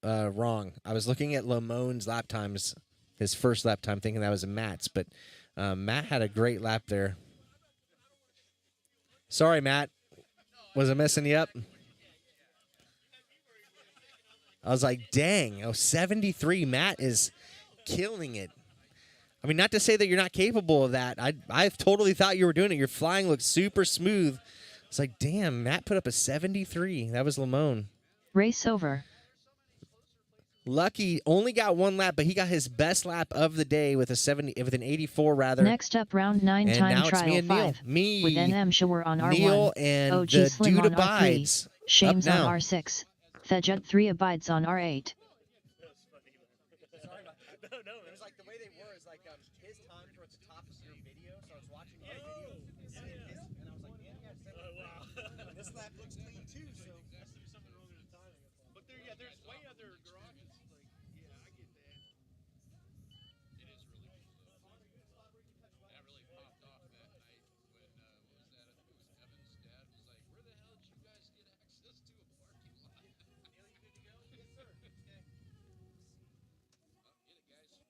wrong. I was looking at Lamone's lap times, his first lap time, thinking that was a Matt's. But Matt had a great lap there. Sorry, Matt. Was I messing you up? I was like, dang, 73. Matt is killing it. I mean, not to say that you're not capable of that. I totally thought you were doing it. Your flying looked super smooth. It's like, damn, Matt put up a 73. That was Lamone. Race over. Lucky only got 1 lap, but he got his best lap of the day with an 84 rather. Next up, round 9 and time now trial it's me 5. and Neil. With NM Shower on R1. Neil and OG the Slim dude on R3. abides. Shames Up on now. R6. Thejut 3 abides on R8. No, it was like the way they were is like his time towards the top of your video. So I was watching your video and seeing his, and I was like, man, wow. This lap looks clean too. So that's something wrong with the timing. But there's way other garages. Like, yeah, I get that. It is really cool, though. That really popped off that night when, what was that? I think it was Evan's dad was like, where the hell did you guys get access to a parking lot? Neil, you good to go? Yes, sir. Okay. Get it, guys. Hammer down.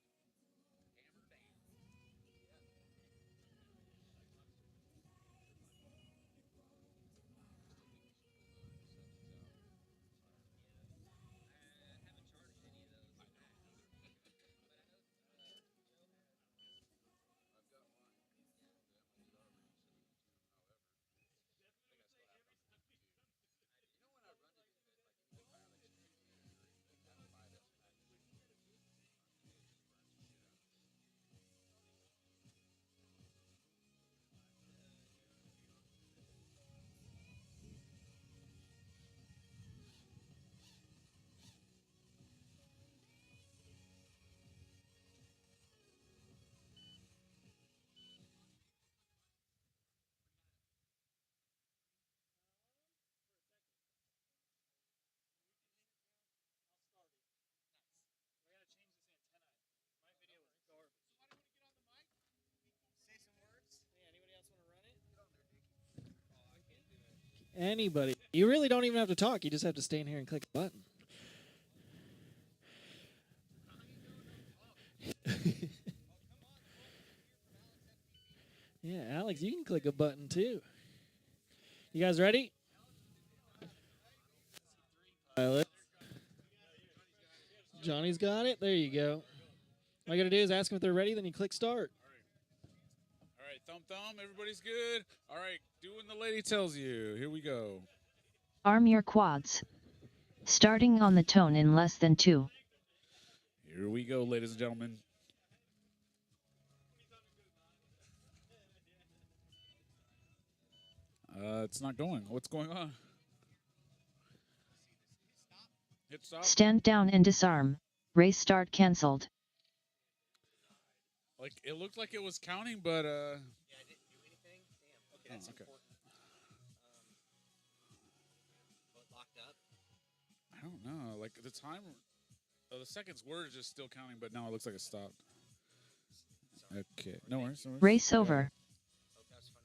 Anybody. You really don't even have to talk. You just have to stand here and click a button. Yeah, Alex, you can click a button too. You guys ready? Pilot. Johnny's got it. There you go. All you got to do is ask them if they're ready, then you click start. All right, thumb. Everybody's good. All right, do what the lady tells you. Here we go. Arm your quads. Starting on the tone in less than 2. Here we go, ladies and gentlemen. It's not going. What's going on? Hit stop. Stand down and disarm. Race start cancelled. Like it looked like it was counting, but Yeah, I didn't do anything. Damn. Okay, that's okay. important. What, locked up? I don't know. Like the time, the seconds were just still counting, but now it looks like it stopped. Okay, no worries. Race over. Oh, that was funny.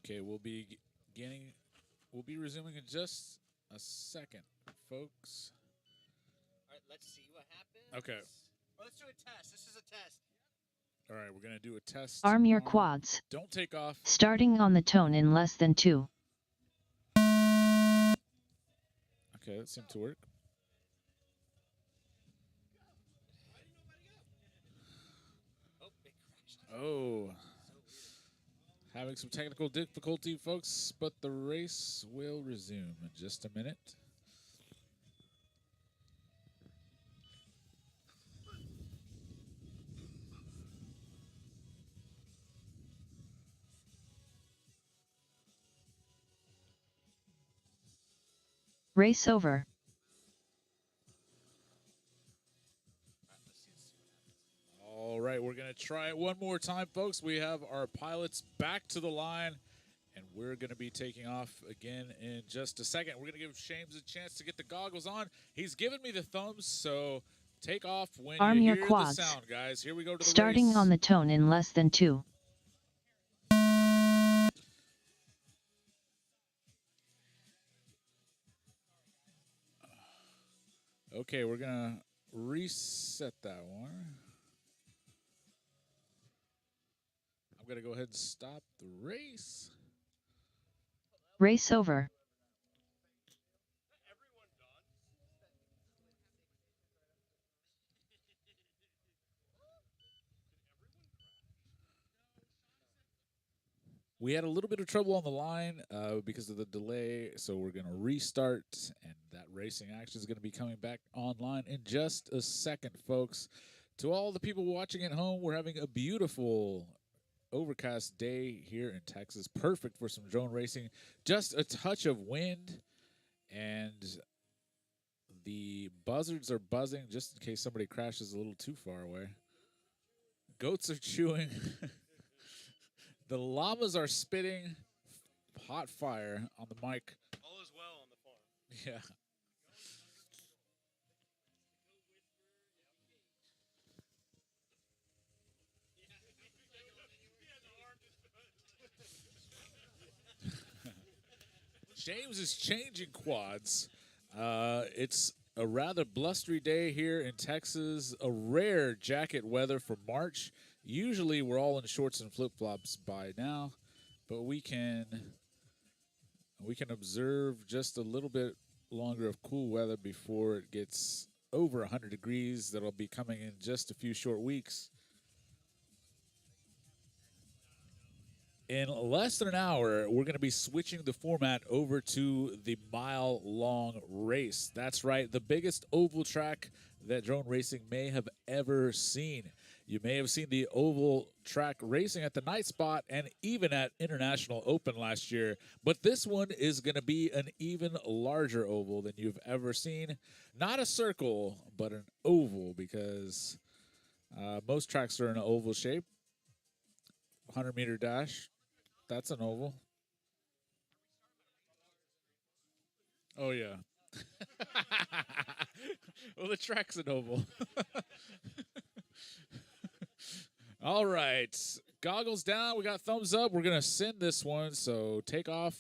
Okay, we'll be resuming in just a second, folks. All right, let's see what happens. Okay. Well, let's do a test. This is a test. All right, we're gonna do a test. Arm your quads. Don't take off. Starting on the tone in less than 2. Okay, that seemed to work. Oh, big crash. Oh, having some technical difficulty, folks, but the race will resume in just a minute. Race over. All right, we're going to try it one more time, folks. We have our pilots back to the line, and we're going to be taking off again in just a second. We're going to give Shames a chance to get the goggles on. He's given me the thumbs, so take off when Arm you your hear quads. the sound, guys. Here we go to the Starting race. on the tone in less than 2. Okay, we're going to reset that one. I'm going to go ahead and stop the race. Race over. We had a little bit of trouble on the line because of the delay, so we're going to restart, and that racing action is going to be coming back online in just a second, folks. To all the people watching at home, we're having a beautiful overcast day here in Texas, perfect for some drone racing. Just a touch of wind, and the buzzards are buzzing just in case somebody crashes a little too far away. Goats are chewing. The llamas are spitting hot fire on the mic. All is well on the farm. Yeah. James is changing quads. It's a rather blustery day here in Texas. A rare jacket weather for March. Usually we're all in shorts and flip-flops by now, but we can observe just a little bit longer of cool weather before it gets over 100 degrees. That'll be coming in just a few short weeks. In less than an hour, we're going to be switching the format over to the mile-long race. That's right, the biggest oval track that drone racing may have ever seen. You may have seen the oval track racing at the night spot and even at International Open last year. But this one is going to be an even larger oval than you've ever seen. Not a circle, but an oval, because most tracks are in an oval shape. 100-meter dash, that's an oval. Oh, yeah. Well, the track's an oval. All right. Goggles down. We got thumbs up. We're going to send this one, so take off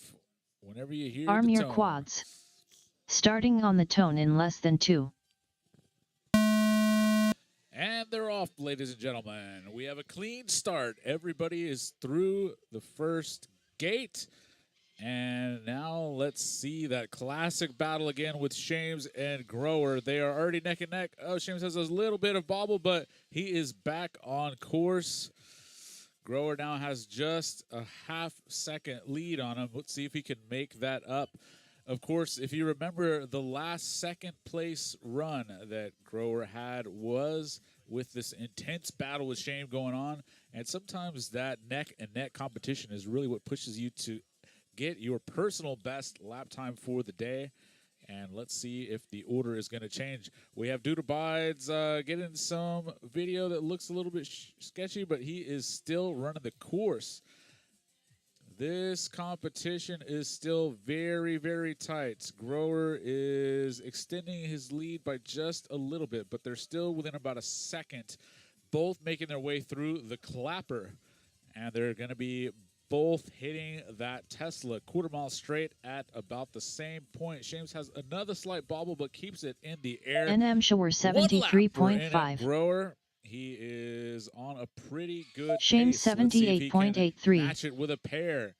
whenever you hear Arm the your tone. quads. Starting on the tone in less than 2. And they're off, ladies and gentlemen. We have a clean start. Everybody is through the first gate. And now let's see that classic battle again with Shames and Grower. They are already neck and neck. Oh, Shames has a little bit of bobble, but he is back on course. Grower now has just a half-second lead on him. Let's see if he can make that up. Of course, if you remember, the last second-place run that Grower had was with this intense battle with Shame going on. And sometimes that neck-and-neck competition is really what pushes you to get your personal best lap time for the day. And let's see if the order is going to change. We have Dude Abides getting some video that looks a little bit sketchy, but he is still running the course. This competition is still very, very tight. Grower is extending his lead by just a little bit, but they're still within about a second, both making their way through the clapper. And they're going to be both hitting that Tesla quarter-mile straight at about the same point. Shames has another slight bobble, but keeps it in the air. NM Shower 73.5. Grower, he is on a pretty good Shames pace. Let's see if he can 78.83. match it with a pair.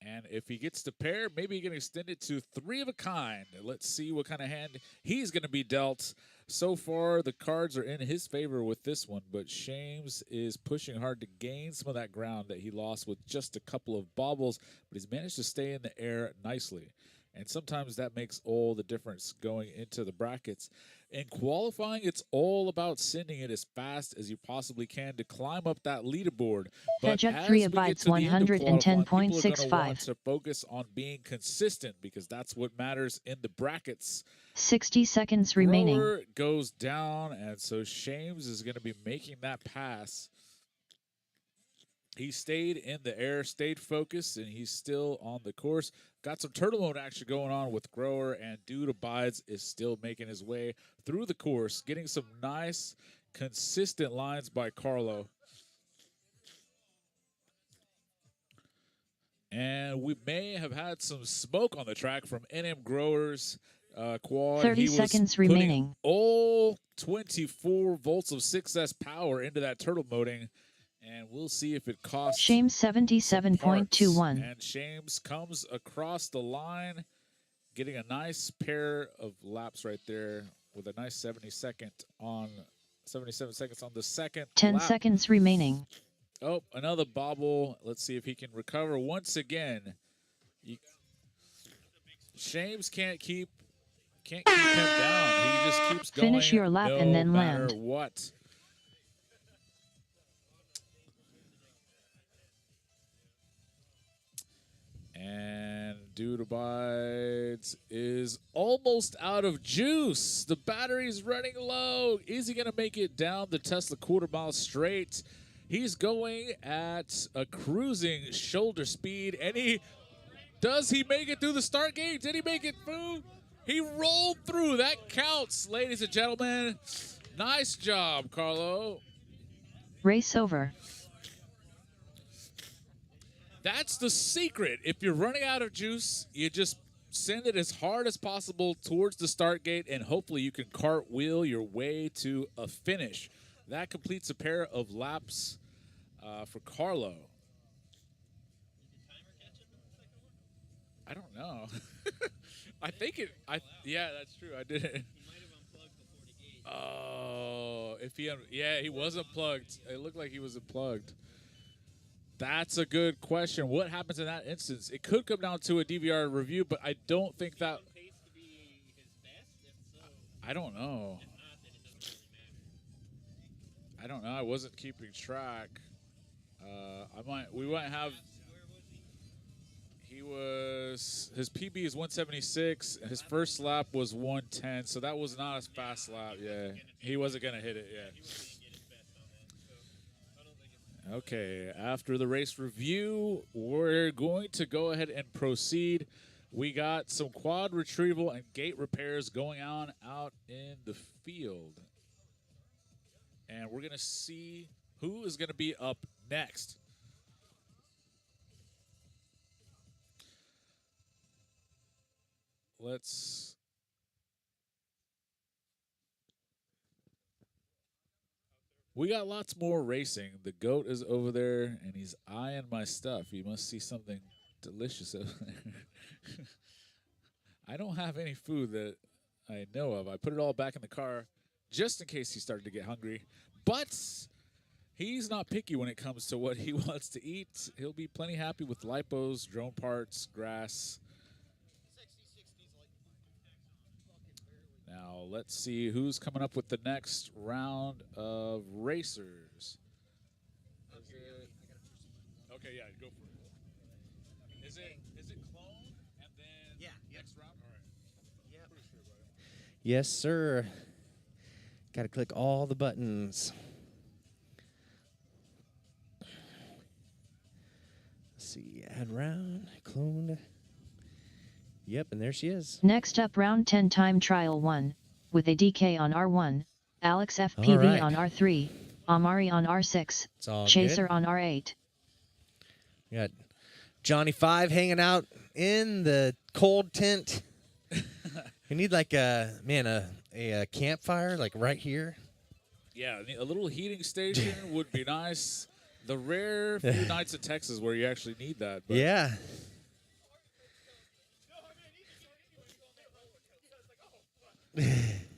And if he gets to pair, maybe he can extend it to 3 of a kind. Let's see what kind of hand he's going to be dealt. So far, the cards are in his favor with this one, but Shames is pushing hard to gain some of that ground that he lost with just a couple of bobbles, but he's managed to stay in the air nicely. And sometimes that makes all the difference going into the brackets. In qualifying, it's all about sending it as fast as you possibly can to climb up that leaderboard. But Fedjet as 3 we get abides to the end of qualifying, people are going to 110.65. want to focus on being consistent, because that's what matters in the brackets. 60 seconds remaining. Grower goes down, and so Shames is going to be making that pass. He stayed in the air, stayed focused, and he's still on the course. Got some turtle mode action going on with Grower, and Dude Abides is still making his way through the course, getting some nice, consistent lines by Carlo. And we may have had some smoke on the track from NM Grower's quad. 30 he was seconds putting remaining. all 24 volts of 6S power into that turtle moding. And we'll see if it costs Shames some parts. 77.21. And Shames comes across the line, getting a nice pair of laps right there with a nice 77 seconds on the second 10 lap. seconds remaining. Oh, another bobble. Let's see if he can recover once again. Shames can't keep him down. He just keeps going. Finish your lap no and then matter land. what. And Dude Abides is almost out of juice. The battery's running low. Is he going to make it down the Tesla quarter-mile straight? He's going at a cruising shoulder speed, and does he make it through the start gate? Did he make it through? He rolled through. That counts, ladies and gentlemen. Nice job, Carlo. Race over. That's the secret. If you're running out of juice, you just send it as hard as possible towards the start gate, and hopefully you can cartwheel your way to a finish. That completes a pair of laps for Carlo. I don't know. I think it. Yeah, that's true. I did it. Oh, he was unplugged. It looked like he was unplugged. That's a good question. What happens in that instance? It could come down to a DVR review, but I don't think that. I don't know. I don't know. I wasn't keeping track. We might have. His PB is 176. His first lap was 110, so that was not a fast lap. Yeah, he wasn't gonna hit it. Yeah. Okay, after the race review, we're going to go ahead and proceed. We got some quad retrieval and gate repairs going on out in the field. And we're going to see who is going to be up next. We got lots more racing. The goat is over there, and he's eyeing my stuff. He must see something delicious over there. I don't have any food that I know of. I put it all back in the car just in case he started to get hungry. But he's not picky when it comes to what he wants to eat. He'll be plenty happy with lipos, drone parts, grass. Now, let's see who's coming up with the next round of racers. Okay, yeah, go for it. Is it clone and then next round? All right. Yeah. Pretty sure about it. Yes, sir. Got to click all the buttons. Let's see, add round, clone. Yep, and there she is. Next up, round 10 time trial 1, with a DK on R1, Alex FPV right. on R3, Amari on R6, It's all Chaser good. on R8. We got Johnny 5 hanging out in the cold tent. We need like a campfire like right here. Yeah, a little heating station would be nice. The rare few nights in Texas where you actually need that. But Yeah.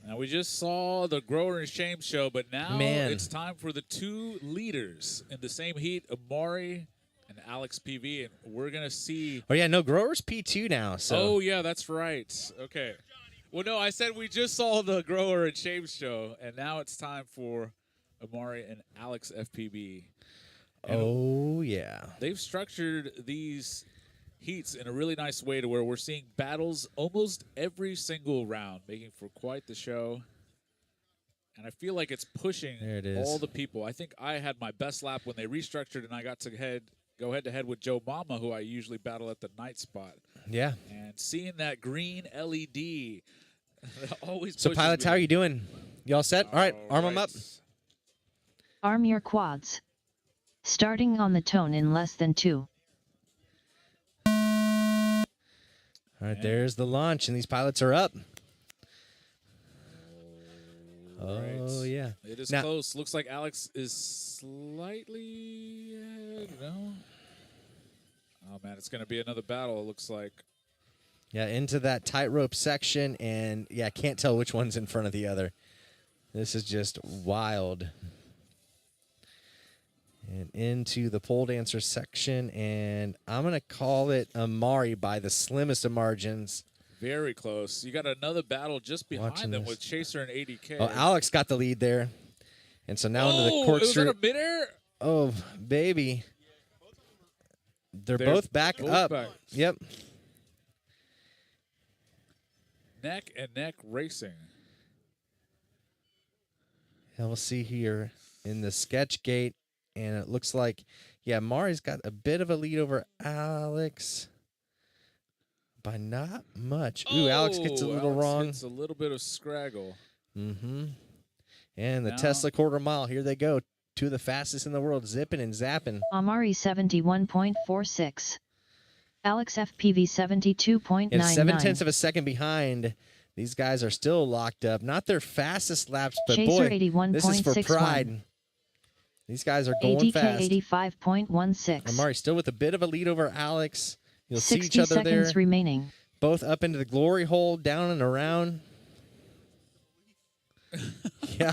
Now, we just saw the Grower and Shame show, but now Man. it's time for the two leaders in the same heat, Amari and Alex PV, and we're going to see. Oh yeah, no, Grower's P2 now. So Oh, yeah, that's right. Okay. Well, no, I said we just saw the Grower and Shame show, and now it's time for Amari and Alex FPB. And oh yeah. they've structured these heats in a really nice way to where we're seeing battles almost every single round, making for quite the show. And I feel like it's pushing There it is. all the people. I think I had my best lap when they restructured, and I got to go head-to-head with Joe Mama, who I usually battle at the night spot. Yeah. And seeing that green LED always So pushes pilots, me. how are you doing? You all set? All right, arm them up. Arm your quads. Starting on the tone in less than 2. All right, there's the launch, and these pilots are up. Oh, yeah. It is Now- close. Looks like Alex is slightly ahead. No? Oh, man, it's going to be another battle, it looks like. Yeah, into that tightrope section, and, yeah, can't tell which one's in front of the other. This is just wild. And into the pole dancer section, and I'm going to call it Amari by the slimmest of margins. Very close. You got another battle just behind Watching them this. with Chaser and ADK. Oh, Alex got the lead there. And so now into the Oh, was that corkscrew. a midair? Oh, baby. They're They're both back both up. back. Yep. Neck and neck racing. And we'll see here in the sketch gate. And it looks like, yeah, Mari's got a bit of a lead over Alex. By not much. Ooh, Alex gets a little Alex wrong. Gets a little bit of scraggle. Mm-hmm. And the Now- Tesla quarter mile. Here they go. Two of the fastest in the world, zipping and zapping. Amari 71.46. Alex FPV 72.99. And 0.7 of a second behind. These guys are still locked up. Not their fastest laps, but Chaser boy, this is for 81.61. pride. These guys are going ADK fast. 85.16. Amari still with a bit of a lead over Alex. You'll see 60 each other there. seconds remaining. Both up into the glory hole, down and around. Yeah.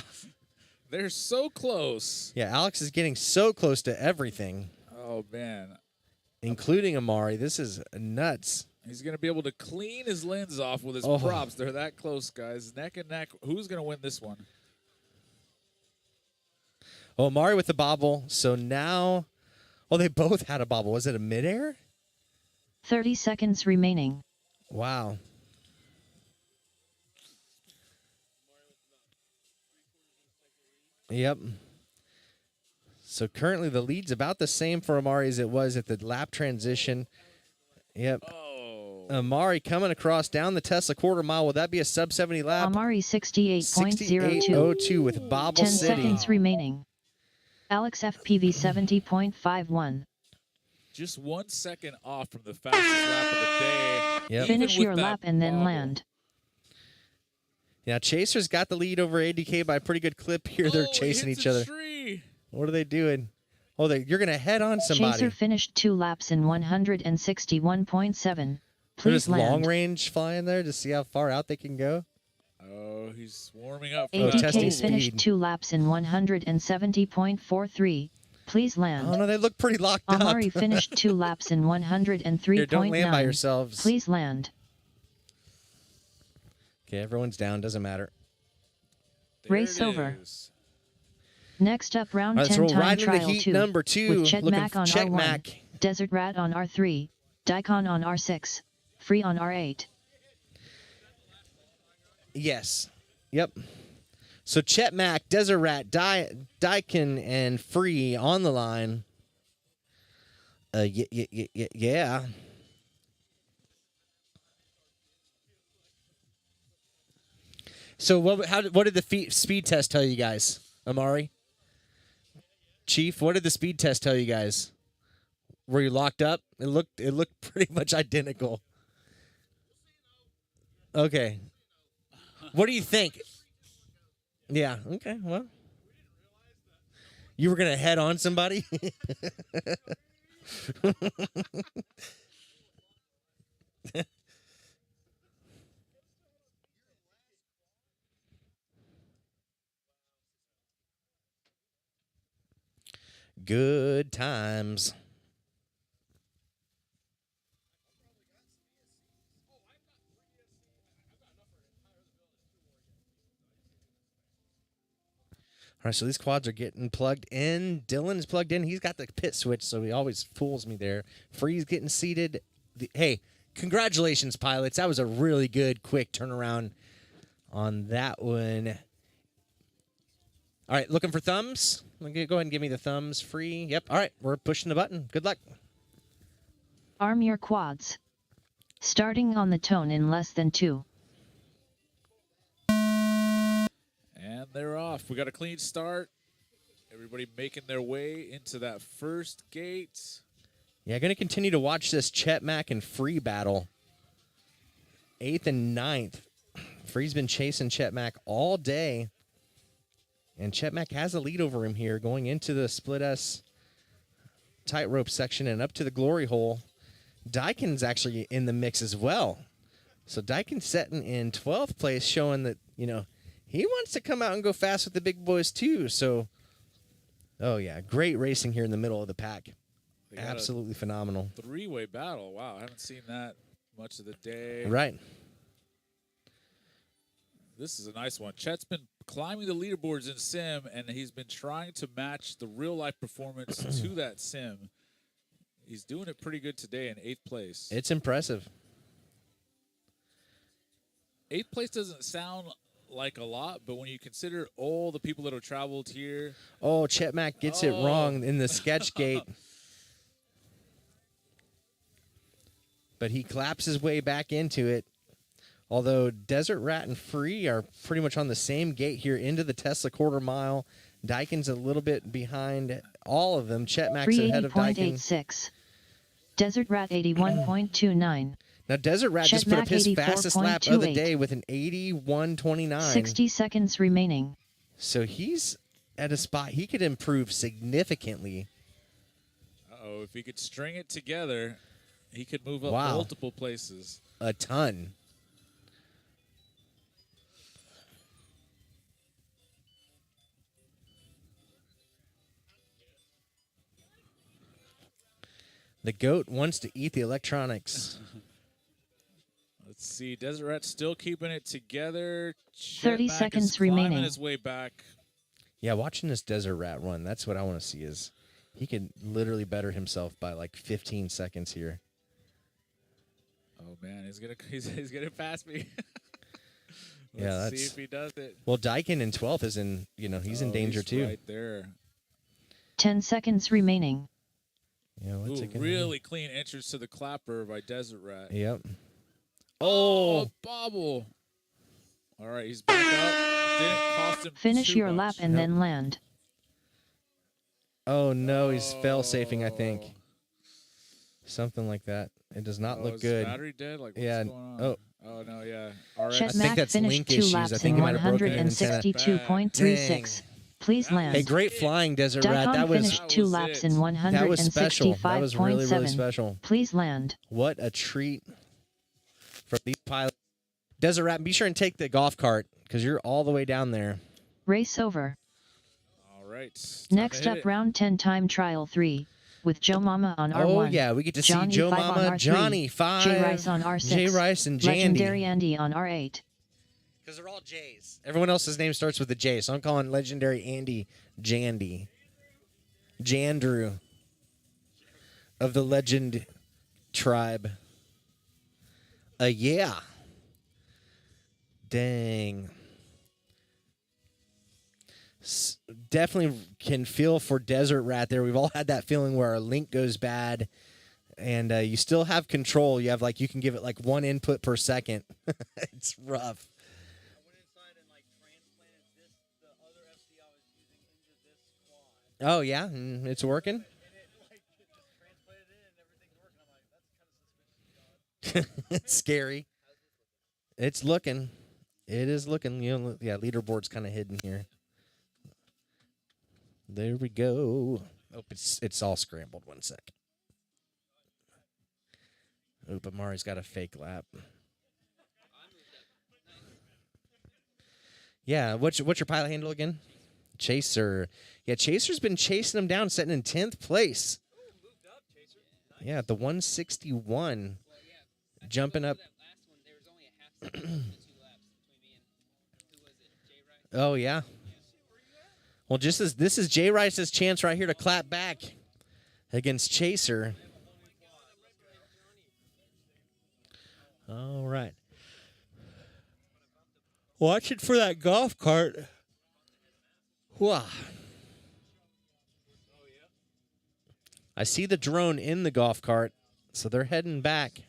They're so close. Yeah, Alex is getting so close to everything, Oh, man. including Amari. This is nuts. He's going to be able to clean his lens off with his Oh. props. They're that close, guys. Neck and neck. Who's going to win this one? Oh, Amari with the bobble. So now, they both had a bobble. Was it a midair? 30 seconds remaining. Wow. Yep. So currently the lead's about the same for Amari as it was at the lap transition. Yep. Oh. Amari coming across down the Tesla quarter mile. Will that be a sub 70 lap? Amari 68.02. 68.02 with Bobble 10 City. seconds remaining. Alex FPV 70.51. Just 1 second off from the fastest lap of the day. Yep. Finish Even with your that lap and then bobble. land. Yeah, Chaser's got the lead over ADK by a pretty good clip here. They're Oh, he chasing hits each a other. tree. What are they doing? Oh, you're going to head on somebody. Chaser finished 2 laps in 161.7. They're Please just long land. range flying there to see how far out they can go. Oh, he's warming up. For Oh, that testing ADK finished speed. 2 laps in 170.43. Please land. Oh, no, they look pretty locked Amari up. finished 2 laps in 103.9. Here, don't land by yourselves. Please land. Okay, everyone's down. Doesn't matter. There Race it over. is. Next up, round All right, so 10 we're time right into trial heat 2. number 2. With Chet Looking Mack for on Chet R1, Mack. Desert Rat on R3, Daikon on R6, Free on R8. Yes. Yep. So Chet Mack, Desert Rat, Daikon, and Free on the line. Yeah. So what did the speed test tell you guys, Amari? Chief, what did the speed test tell you guys? Were you locked up? It looked pretty much identical. Okay. What do you think? Yeah. Okay. Well, you were gonna head on somebody. Good times. All right, so these quads are getting plugged in. Dylan's plugged in. He's got the pit switch, so he always fools me there. Free's getting seated. Hey, congratulations, pilots. That was a really good, quick turnaround on that one. All right, looking for thumbs? Okay, go ahead and give me the thumbs. Free. Yep. All right, we're pushing the button. Good luck. Arm your quads. Starting on the tone in less than 2. And they're off. We got a clean start. Everybody making their way into that first gate. Yeah, going to continue to watch this Chet Mack and Free battle. 8th and 9th. Free's been chasing Chet Mack all day. And Chet Mack has a lead over him here going into the split S tightrope section and up to the glory hole. Daikin's actually in the mix as well. So Daikin's setting in 12th place, showing that, he wants to come out and go fast with the big boys too. So, oh yeah, great racing here in the middle of the pack. Absolutely phenomenal. 3-way battle. Wow, I haven't seen that much of the day. Right. This is a nice one. Chet's been climbing the leaderboards in sim, and he's been trying to match the real-life performance to that sim. He's doing it pretty good today in 8th place. It's impressive. 8th place doesn't sound like a lot, but when you consider all the people that have traveled here. Oh, Chet Mack gets it wrong in the sketch gate. But he claps his way back into it. Although Desert Rat and Free are pretty much on the same gate here into the Tesla quarter mile. Daikin's a little bit behind all of them. Chet Mack's Free ahead of Daikin. 80.86. Desert Rat 81.29. Now, Desert Rat Chet just put up Mack his fastest lap of the 84.28. day with an 81.29. 60 seconds remaining. So he's at a spot he could improve significantly. Uh-oh, if he could string it together, he could move up Wow. multiple places. A ton. The goat wants to eat the electronics. Let's see. Desert Rat still keeping it together. Chet 30 Mack is seconds climbing remaining. his way back. Yeah, watching this desert rat run, that's what I want to see. Is he can literally better himself by like 15 seconds here. Oh man, he's gonna pass me. Yeah, Let's that's see if he does it. well. Dyken in 12th is in. He's in danger he's too. Right there. 10 seconds remaining. Yeah, what's Ooh, it gonna really clean entrance to the clapper by Desert Rat. be? Yep. Oh, bobble. All right, he's back up. Didn't cost him Finish too your much. lap and then land. Oh no, he's fail safing. I Oh. think something like that. It does not look Is good. battery dead? Like, what's Yeah, going on? oh. Oh, no, yeah. All right. Chet I think Mack that's finished link 2 issues. laps I think in he might have broken an antenna. 162.36. Please land. Hey, great flying, Desert Rat. Daikon That was finished 2 laps in that was special. That was really, really 165.7. special. Please land. What a treat for these pilots. Desert Rat, be sure and take the golf cart because you're all the way down there. Race over. All right. Next up, round 10 time trial 3. With Joe Mama on R1. Oh, yeah, we get to see Johnny Joe 5 Mama, on R3, Johnny 5, Jay Rice on R6. Jay Rice and Jandy. Legendary Andy on R8. Because they're all J's. Everyone else's name starts with a J, so I'm calling Legendary Andy Jandy. Jandrew of the Legend tribe. Yeah. Dang. Definitely can feel for Desert Rat there. We've all had that feeling where our link goes bad and you still have control. You have you can give it like 1 input per second. It's rough. Oh, yeah? It's working? It's scary. It's looking. It is looking. Yeah, leaderboard's kind of hidden here. There we go. Oh, it's all scrambled. 1 second. Oh, but Mari's got a fake lap. Yeah, what's your pilot handle again? Chaser. Yeah, Chaser's been chasing him down, sitting in 10th place. Yeah, at the 161. Jumping up. Oh, yeah. Well, this is Jay Rice's chance right here to clap back against Chaser. All right. Watch it for that golf cart. Whoa. I see the drone in the golf cart, so they're heading back.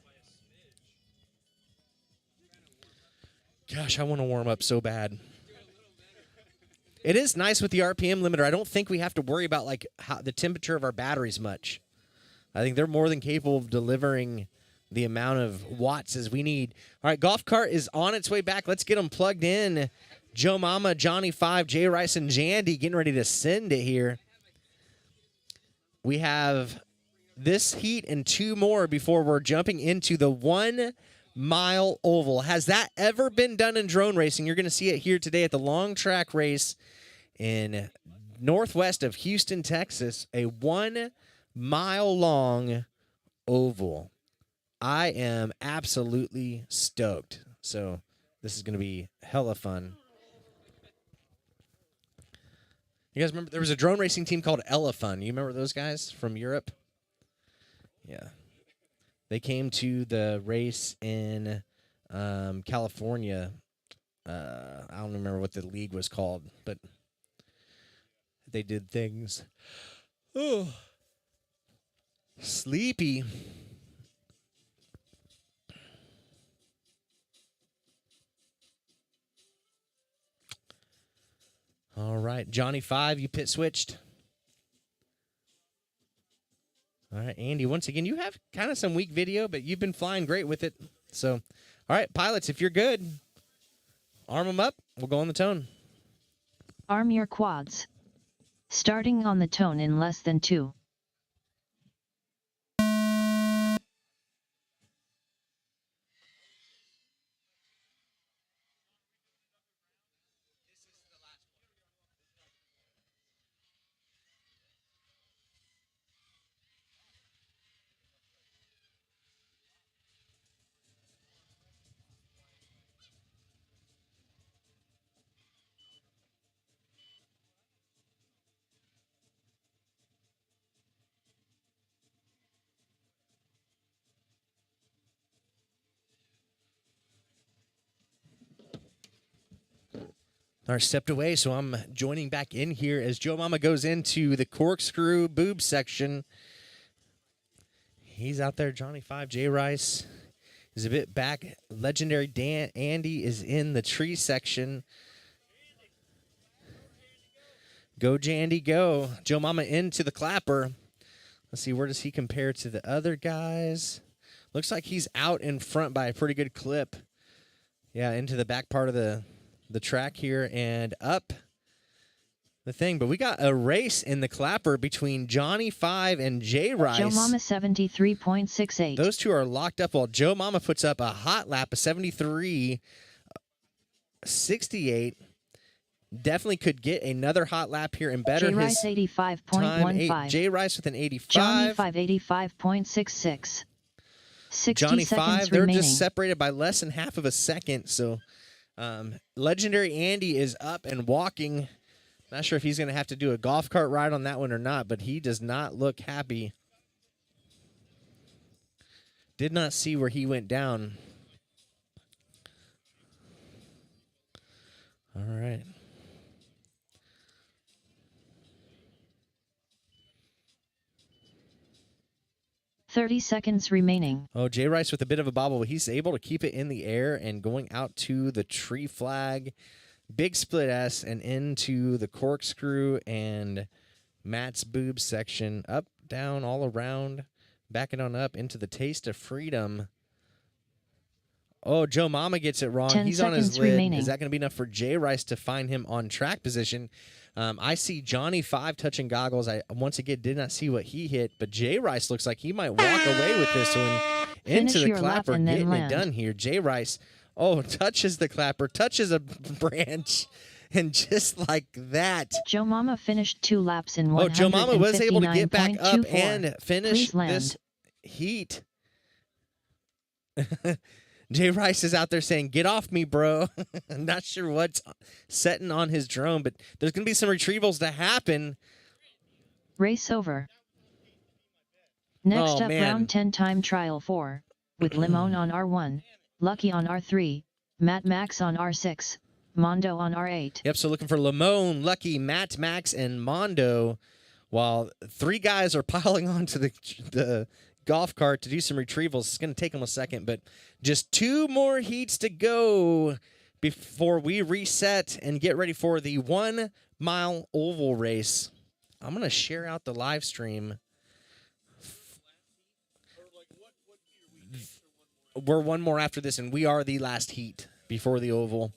Gosh, I want to warm up so bad. It is nice with the RPM limiter. I don't think we have to worry about how the temperature of our batteries much. I think they're more than capable of delivering the amount of watts as we need. All right, golf cart is on its way back. Let's get them plugged in. Joe Mama, Johnny 5, Jay Rice, and Jandy getting ready to send it here. We have this heat and 2 more before we're jumping into the 1 mile oval. Has that ever been done in drone racing? You're going to see it here today at the long track race in northwest of Houston, Texas. A 1 mile long oval. I am absolutely stoked. So this is going to be hella fun. You guys remember there was a drone racing team called Elefun. You remember those guys from Europe? Yeah. They came to the race in California. I don't remember what the league was called, but they did things. Oh, sleepy. All right, Johnny 5, you pit switched. All right, Andy, once again, you have kind of some weak video, but you've been flying great with it. So, all right, pilots, if you're good, arm them up. We'll go on the tone. Arm your quads. Starting on the tone in less than 2. are stepped away, so I'm joining back in here as Joe Mama goes into the corkscrew boob section. He's out there. Johnny 5, J Rice is a bit back. Legendary Dan Andy is in the tree section. Go, Jandy, go. Joe Mama into the clapper. Let's see, where does he compare to the other guys? Looks like he's out in front by a pretty good clip. Yeah, into the back part of the track here and up the thing. But we got a race in the clapper between Johnny 5 and J Rice. Joe Mama 73.68. Those two are locked up while Joe Mama puts up a hot lap of 73.68. Definitely could get another hot lap here and better J Rice his 85.15. J Rice with an 85. Johnny 5 85.66. 60 Johnny seconds 5, they're remaining. just separated by less than half of a second. So Legendary Andy is up and walking. Not sure if he's going to have to do a golf cart ride on that one or not, but he does not look happy. Did not see where he went down. All right. .30 seconds remaining. Oh, J Rice with a bit of a bobble. He's able to keep it in the air and going out to the tree flag. Big split S and into the corkscrew and Matt's boob section. Up, down, all around. Backing on up into the Taste of Freedom. Oh, Joe Mama gets it wrong. 10 He's on his seconds lid. remaining. Is that going to be enough for J Rice to find him on track position? I see Johnny 5 touching goggles. I once again did not see what he hit, but J Rice looks like he might walk away with this one Finish into the your lap clapper, and then getting it land. done here. J Rice, touches the clapper, touches a branch, and just like that. Joe Mama finished 2 laps in 159.24. Joe Mama was able to get back up and finish Please land. this heat. Jay Rice is out there saying, "Get off me, bro." I'm not sure what's setting on his drone, but there's going to be some retrievals to happen. Race over. Next Oh, up, man. round 10 time trial 4, with Limon on R1, Lucky on R3, Matt Max on R6, Mondo on R8. Yep, so looking for Limon, Lucky, Matt, Max, and Mondo, while 3 guys are piling onto the golf cart to do some retrievals. It's going to take them a second, but just 2 more heats to go before we reset and get ready for the 1 mile oval race. I'm going to share out the live stream. We're 1 more after this, and we are the last heat before the oval.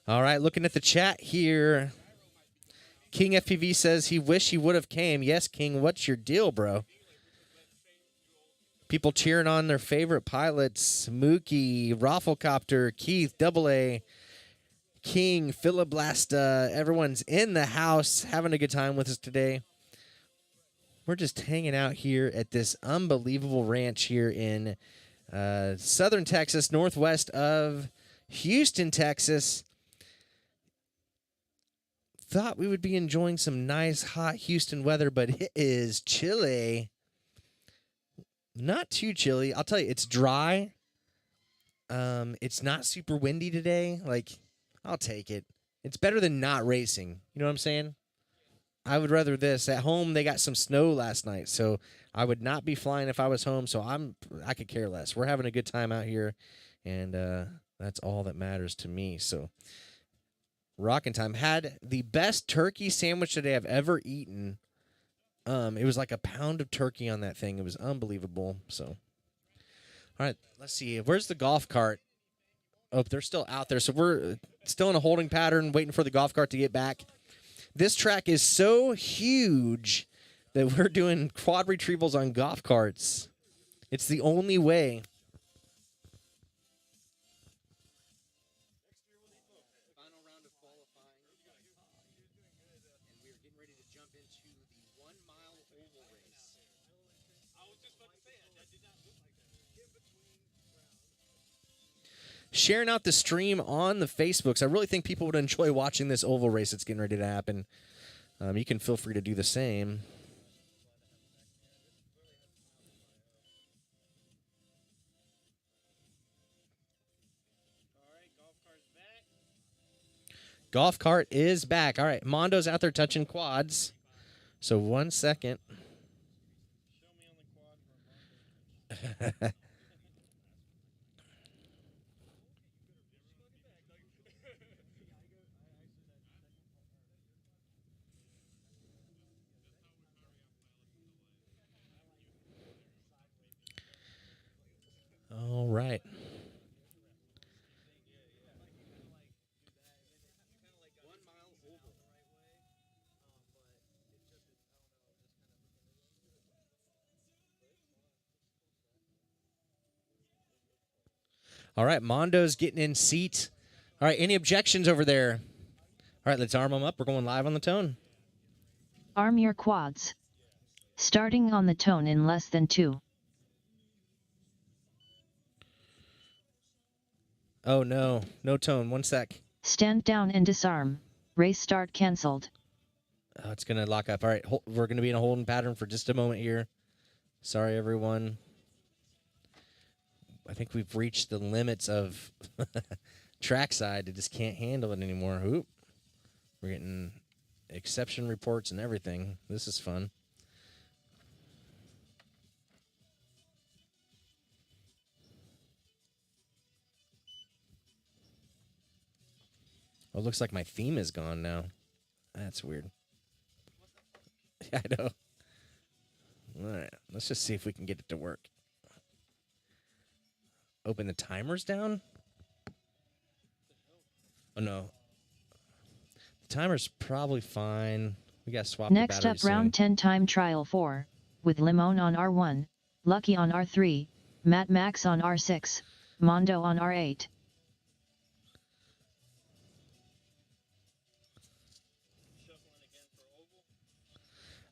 All right, looking at the chat here. King FPV says he wish he would have came. Yes, King, what's your deal, bro? People cheering on their favorite pilots. Mookie, Rafflecopter, Keith, AA, King, Philoblasta. Everyone's in the house having a good time with us today. We're just hanging out here at this unbelievable ranch here in southern Texas, northwest of Houston, Texas. Thought we would be enjoying some nice, hot Houston weather, but it is chilly. Not too chilly. I'll tell you, it's dry. It's not super windy today. Like, I'll take it. It's better than not racing. You know what I'm saying? I would rather this. At home, they got some snow last night, so I would not be flying if I was home, so I could care less. We're having a good time out here, and that's all that matters to me, so... Rockin' time. Had the best turkey sandwich today I've ever eaten. It was like a pound of turkey on that thing. It was unbelievable. So, all right, let's see. Where's the golf cart? Oh, they're still out there. So we're still in a holding pattern, waiting for the golf cart to get back. This track is so huge that we're doing quad retrievals on golf carts. It's the only way. Sharing out the stream on the Facebooks. I really think people would enjoy watching this oval race that's getting ready to happen. You can feel free to do the same. Golf cart is back. All right, Mondo's out there touching quads. So 1 second. All right. All right, Mondo's getting in seat. All right, any objections over there? All right, let's arm them up. We're going live on the tone. Arm your quads. Starting on the tone in less than 2. Oh, no. No tone. 1 sec. Stand down and disarm. Race start cancelled. Oh, it's going to lock up. All right, we're going to be in a holding pattern for just a moment here. Sorry, everyone. I think we've reached the limits of trackside. It just can't handle it anymore. Oop. We're getting exception reports and everything. This is fun. Oh, it looks like my theme is gone now. That's weird. I know. All right, let's just see if we can get it to work. Open the timers down? Oh, no. The timer's probably fine. We got to swap the Next battery up, soon. round 10 time trial 4, with Limon on R1, Lucky on R3, Matt Max on R6, Mondo on R8.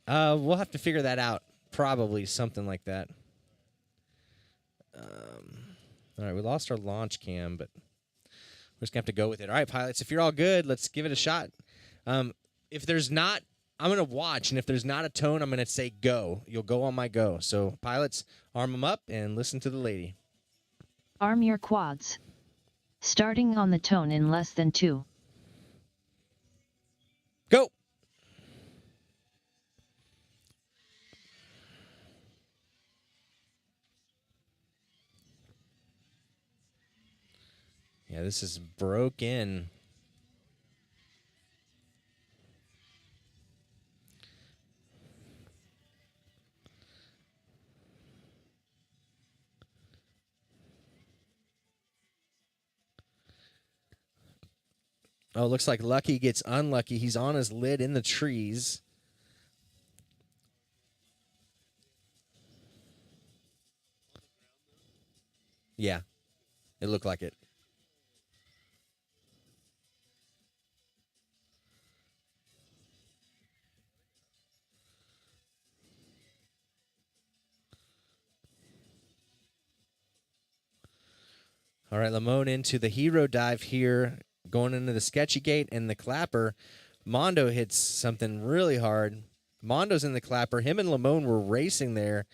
We'll have to figure that out. Probably something like that. All right, we lost our launch cam, but we're just going to have to go with it. All right, pilots, if you're all good, let's give it a shot. If there's not, I'm going to watch, and if there's not a tone, I'm going to say go. You'll go on my go. So, pilots, arm them up and listen to the lady. Arm your quads. Starting on the tone in less than 2. Go! Yeah, this is broken. Oh, looks like Lucky gets unlucky. He's on his lid in the trees. Yeah, it looked like it. All right, Lamone into the hero dive here, going into the sketchy gate and the clapper. Mondo hits something really hard. Mondo's in the clapper. Him and Lamone were racing there,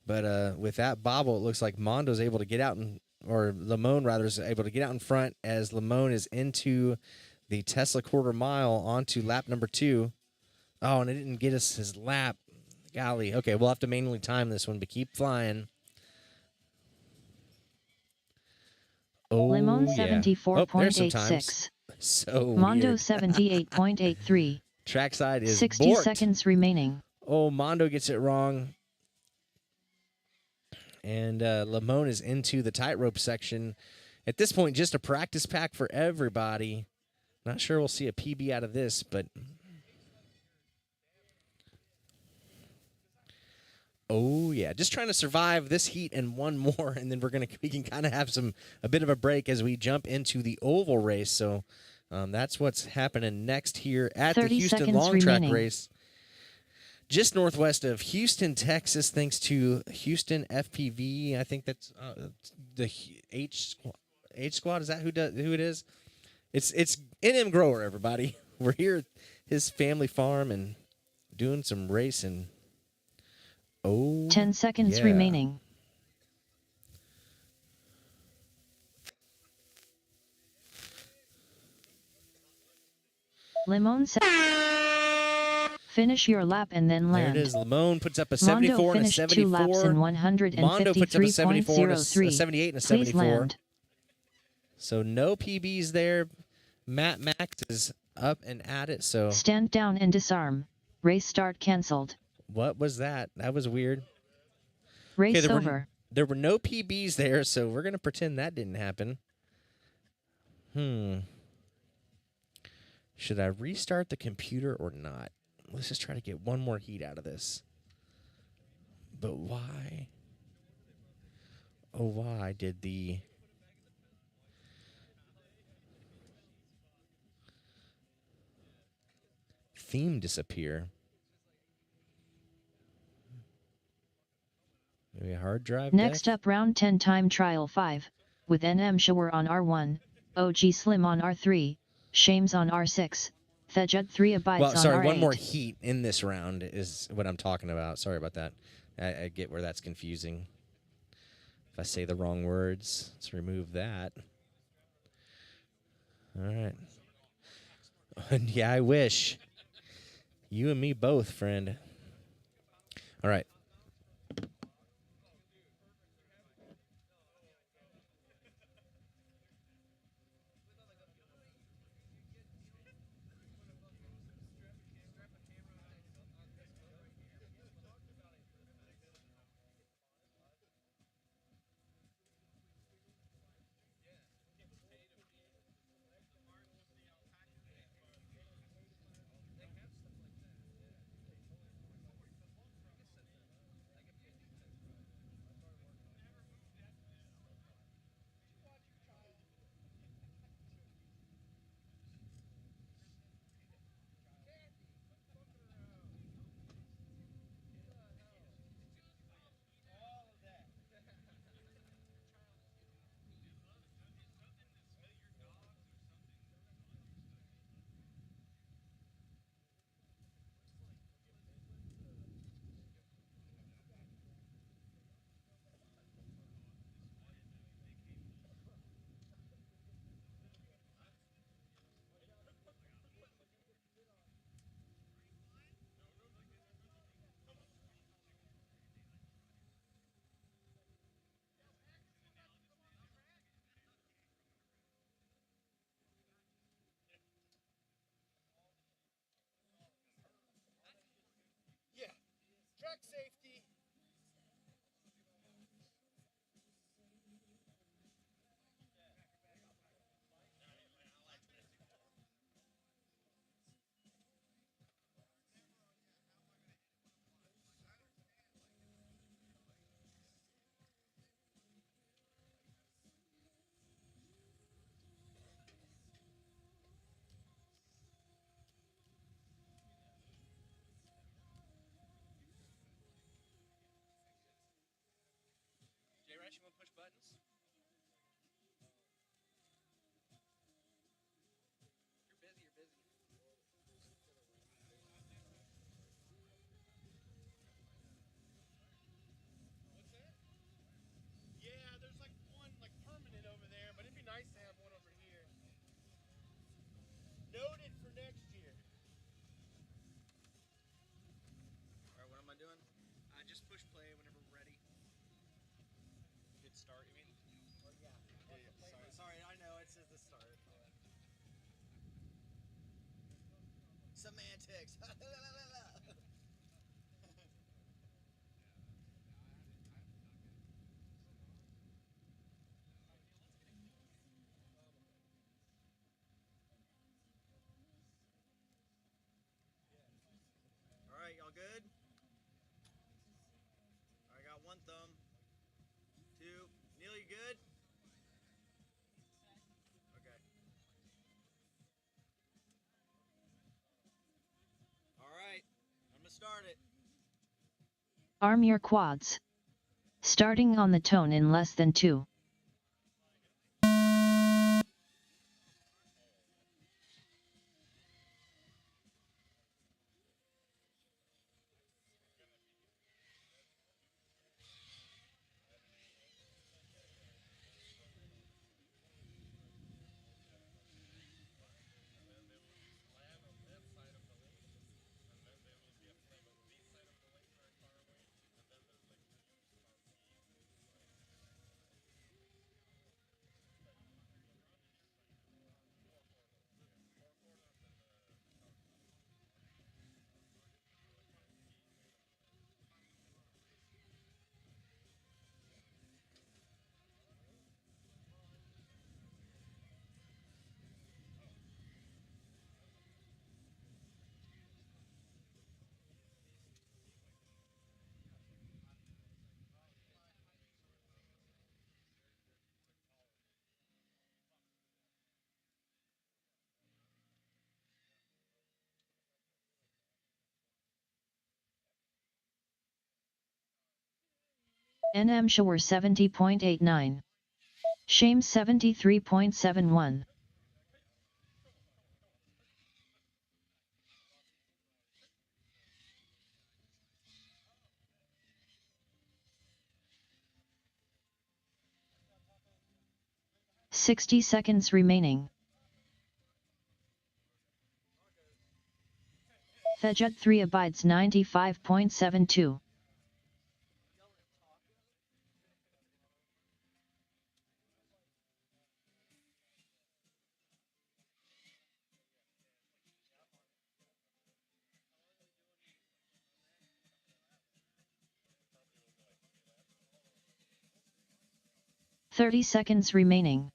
but with that bobble, it looks like Mondo's able to get out, or Lamone rather is able to get out in front as Lamone is into the Tesla quarter mile onto lap number 2. Oh, and it didn't get us his lap. Golly. Okay, we'll have to manually time this one, but keep flying. Oh, Limon yeah. Oh, there's some 74.86. times. So Mondo weird. 78.83. Trackside is 60 borked. seconds remaining. Oh, Mondo gets it wrong. And Lamone is into the tightrope section. At this point, just a practice pack for everybody. Not sure we'll see a PB out of this, but... Oh, yeah. Just trying to survive this heat and one more, and then we can kind of have a bit of a break as we jump into the oval race. So that's what's happening next here at the 30 Houston seconds Long Track remaining. Race. Just northwest of Houston, Texas, thanks to Houston FPV. I think that's the H Squad. Is that who it is? It's NM Grower, everybody. We're here at his family farm and doing some racing. Oh, 10 seconds yeah. remaining. Limon finish your lap and then There land. it is. Limon puts up a Mondo 74 and a finished 2 laps 74. in Mondo puts up a 74 and a 153.03. 78 and a Please 74. land. So no PBs there. Matt Max is up and at it. So Stand down and disarm. Race start cancelled. what was that? That was weird. Race there over. There were no PBs there, so we're going to pretend that didn't happen. Should I restart the computer or not? Let's just try to get one more heat out of this. But why? Oh, why did the theme disappear? Maybe a hard drive Next deck? up round 10 time trial 5, with NM Shower on R1, OG Slim on R3, Shames on R6, Thejud 3 abides Well, on sorry, R8. one more heat in this round is what I'm talking about. Sorry about that. I get where that's confusing. If I say the wrong words, let's remove that. All right. Yeah, I wish. You and me both, friend. All right. Yeah. Track safety. Jay Rice, you want to push buttons? You're busy, you're busy. What's that? Yeah, there's like one like permanent over there, but it'd be nice to have one over here. Noted for next year. All right, what am I doing? Just push play whenever we're ready. Hit start, you mean? Well, yeah. Sorry, I know it says the start. Semantics. All right, y'all good? All right, got one thumb. Two. Neil, you good? Okay. All right, I'm gonna start it. Arm your quads. Starting on the tone in less than 2. NM Shower 70.89. Shames 73.71. $60 remaining. Thejut 3 abides 95.72. $30 remaining.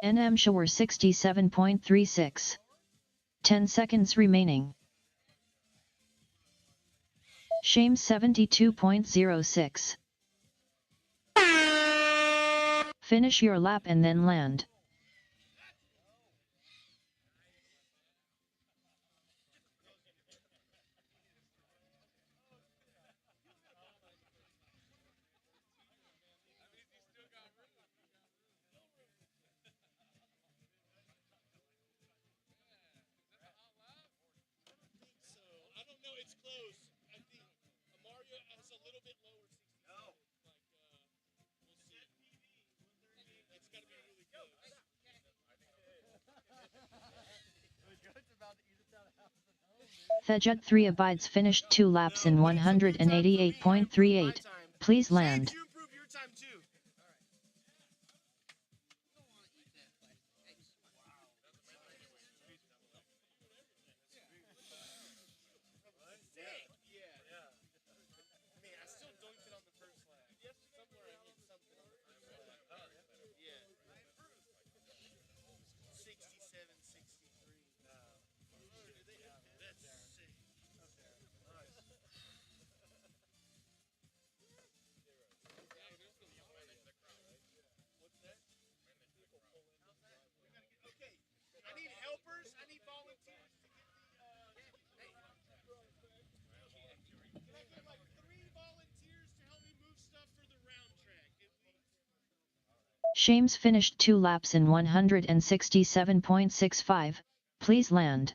NM Shower 67.36. 10 seconds remaining. Shames 72.06. Finish your lap and then land. So I don't know. It's close. I think Mario has a little bit lower 67. No. We'll see. It's got to be really close. Thejut 3 abides finished 2 laps in 188.38. Please land. You improve your time too. I still dunked it on the first lap. Somewhere I hit something on the first lap. Yeah. 67, 63. That's sick. Okay, I need helpers. I need volunteers to get the. Can I get like 3 volunteers to help me move stuff for the round track? Shames finished 2 laps in 167.65. Please land.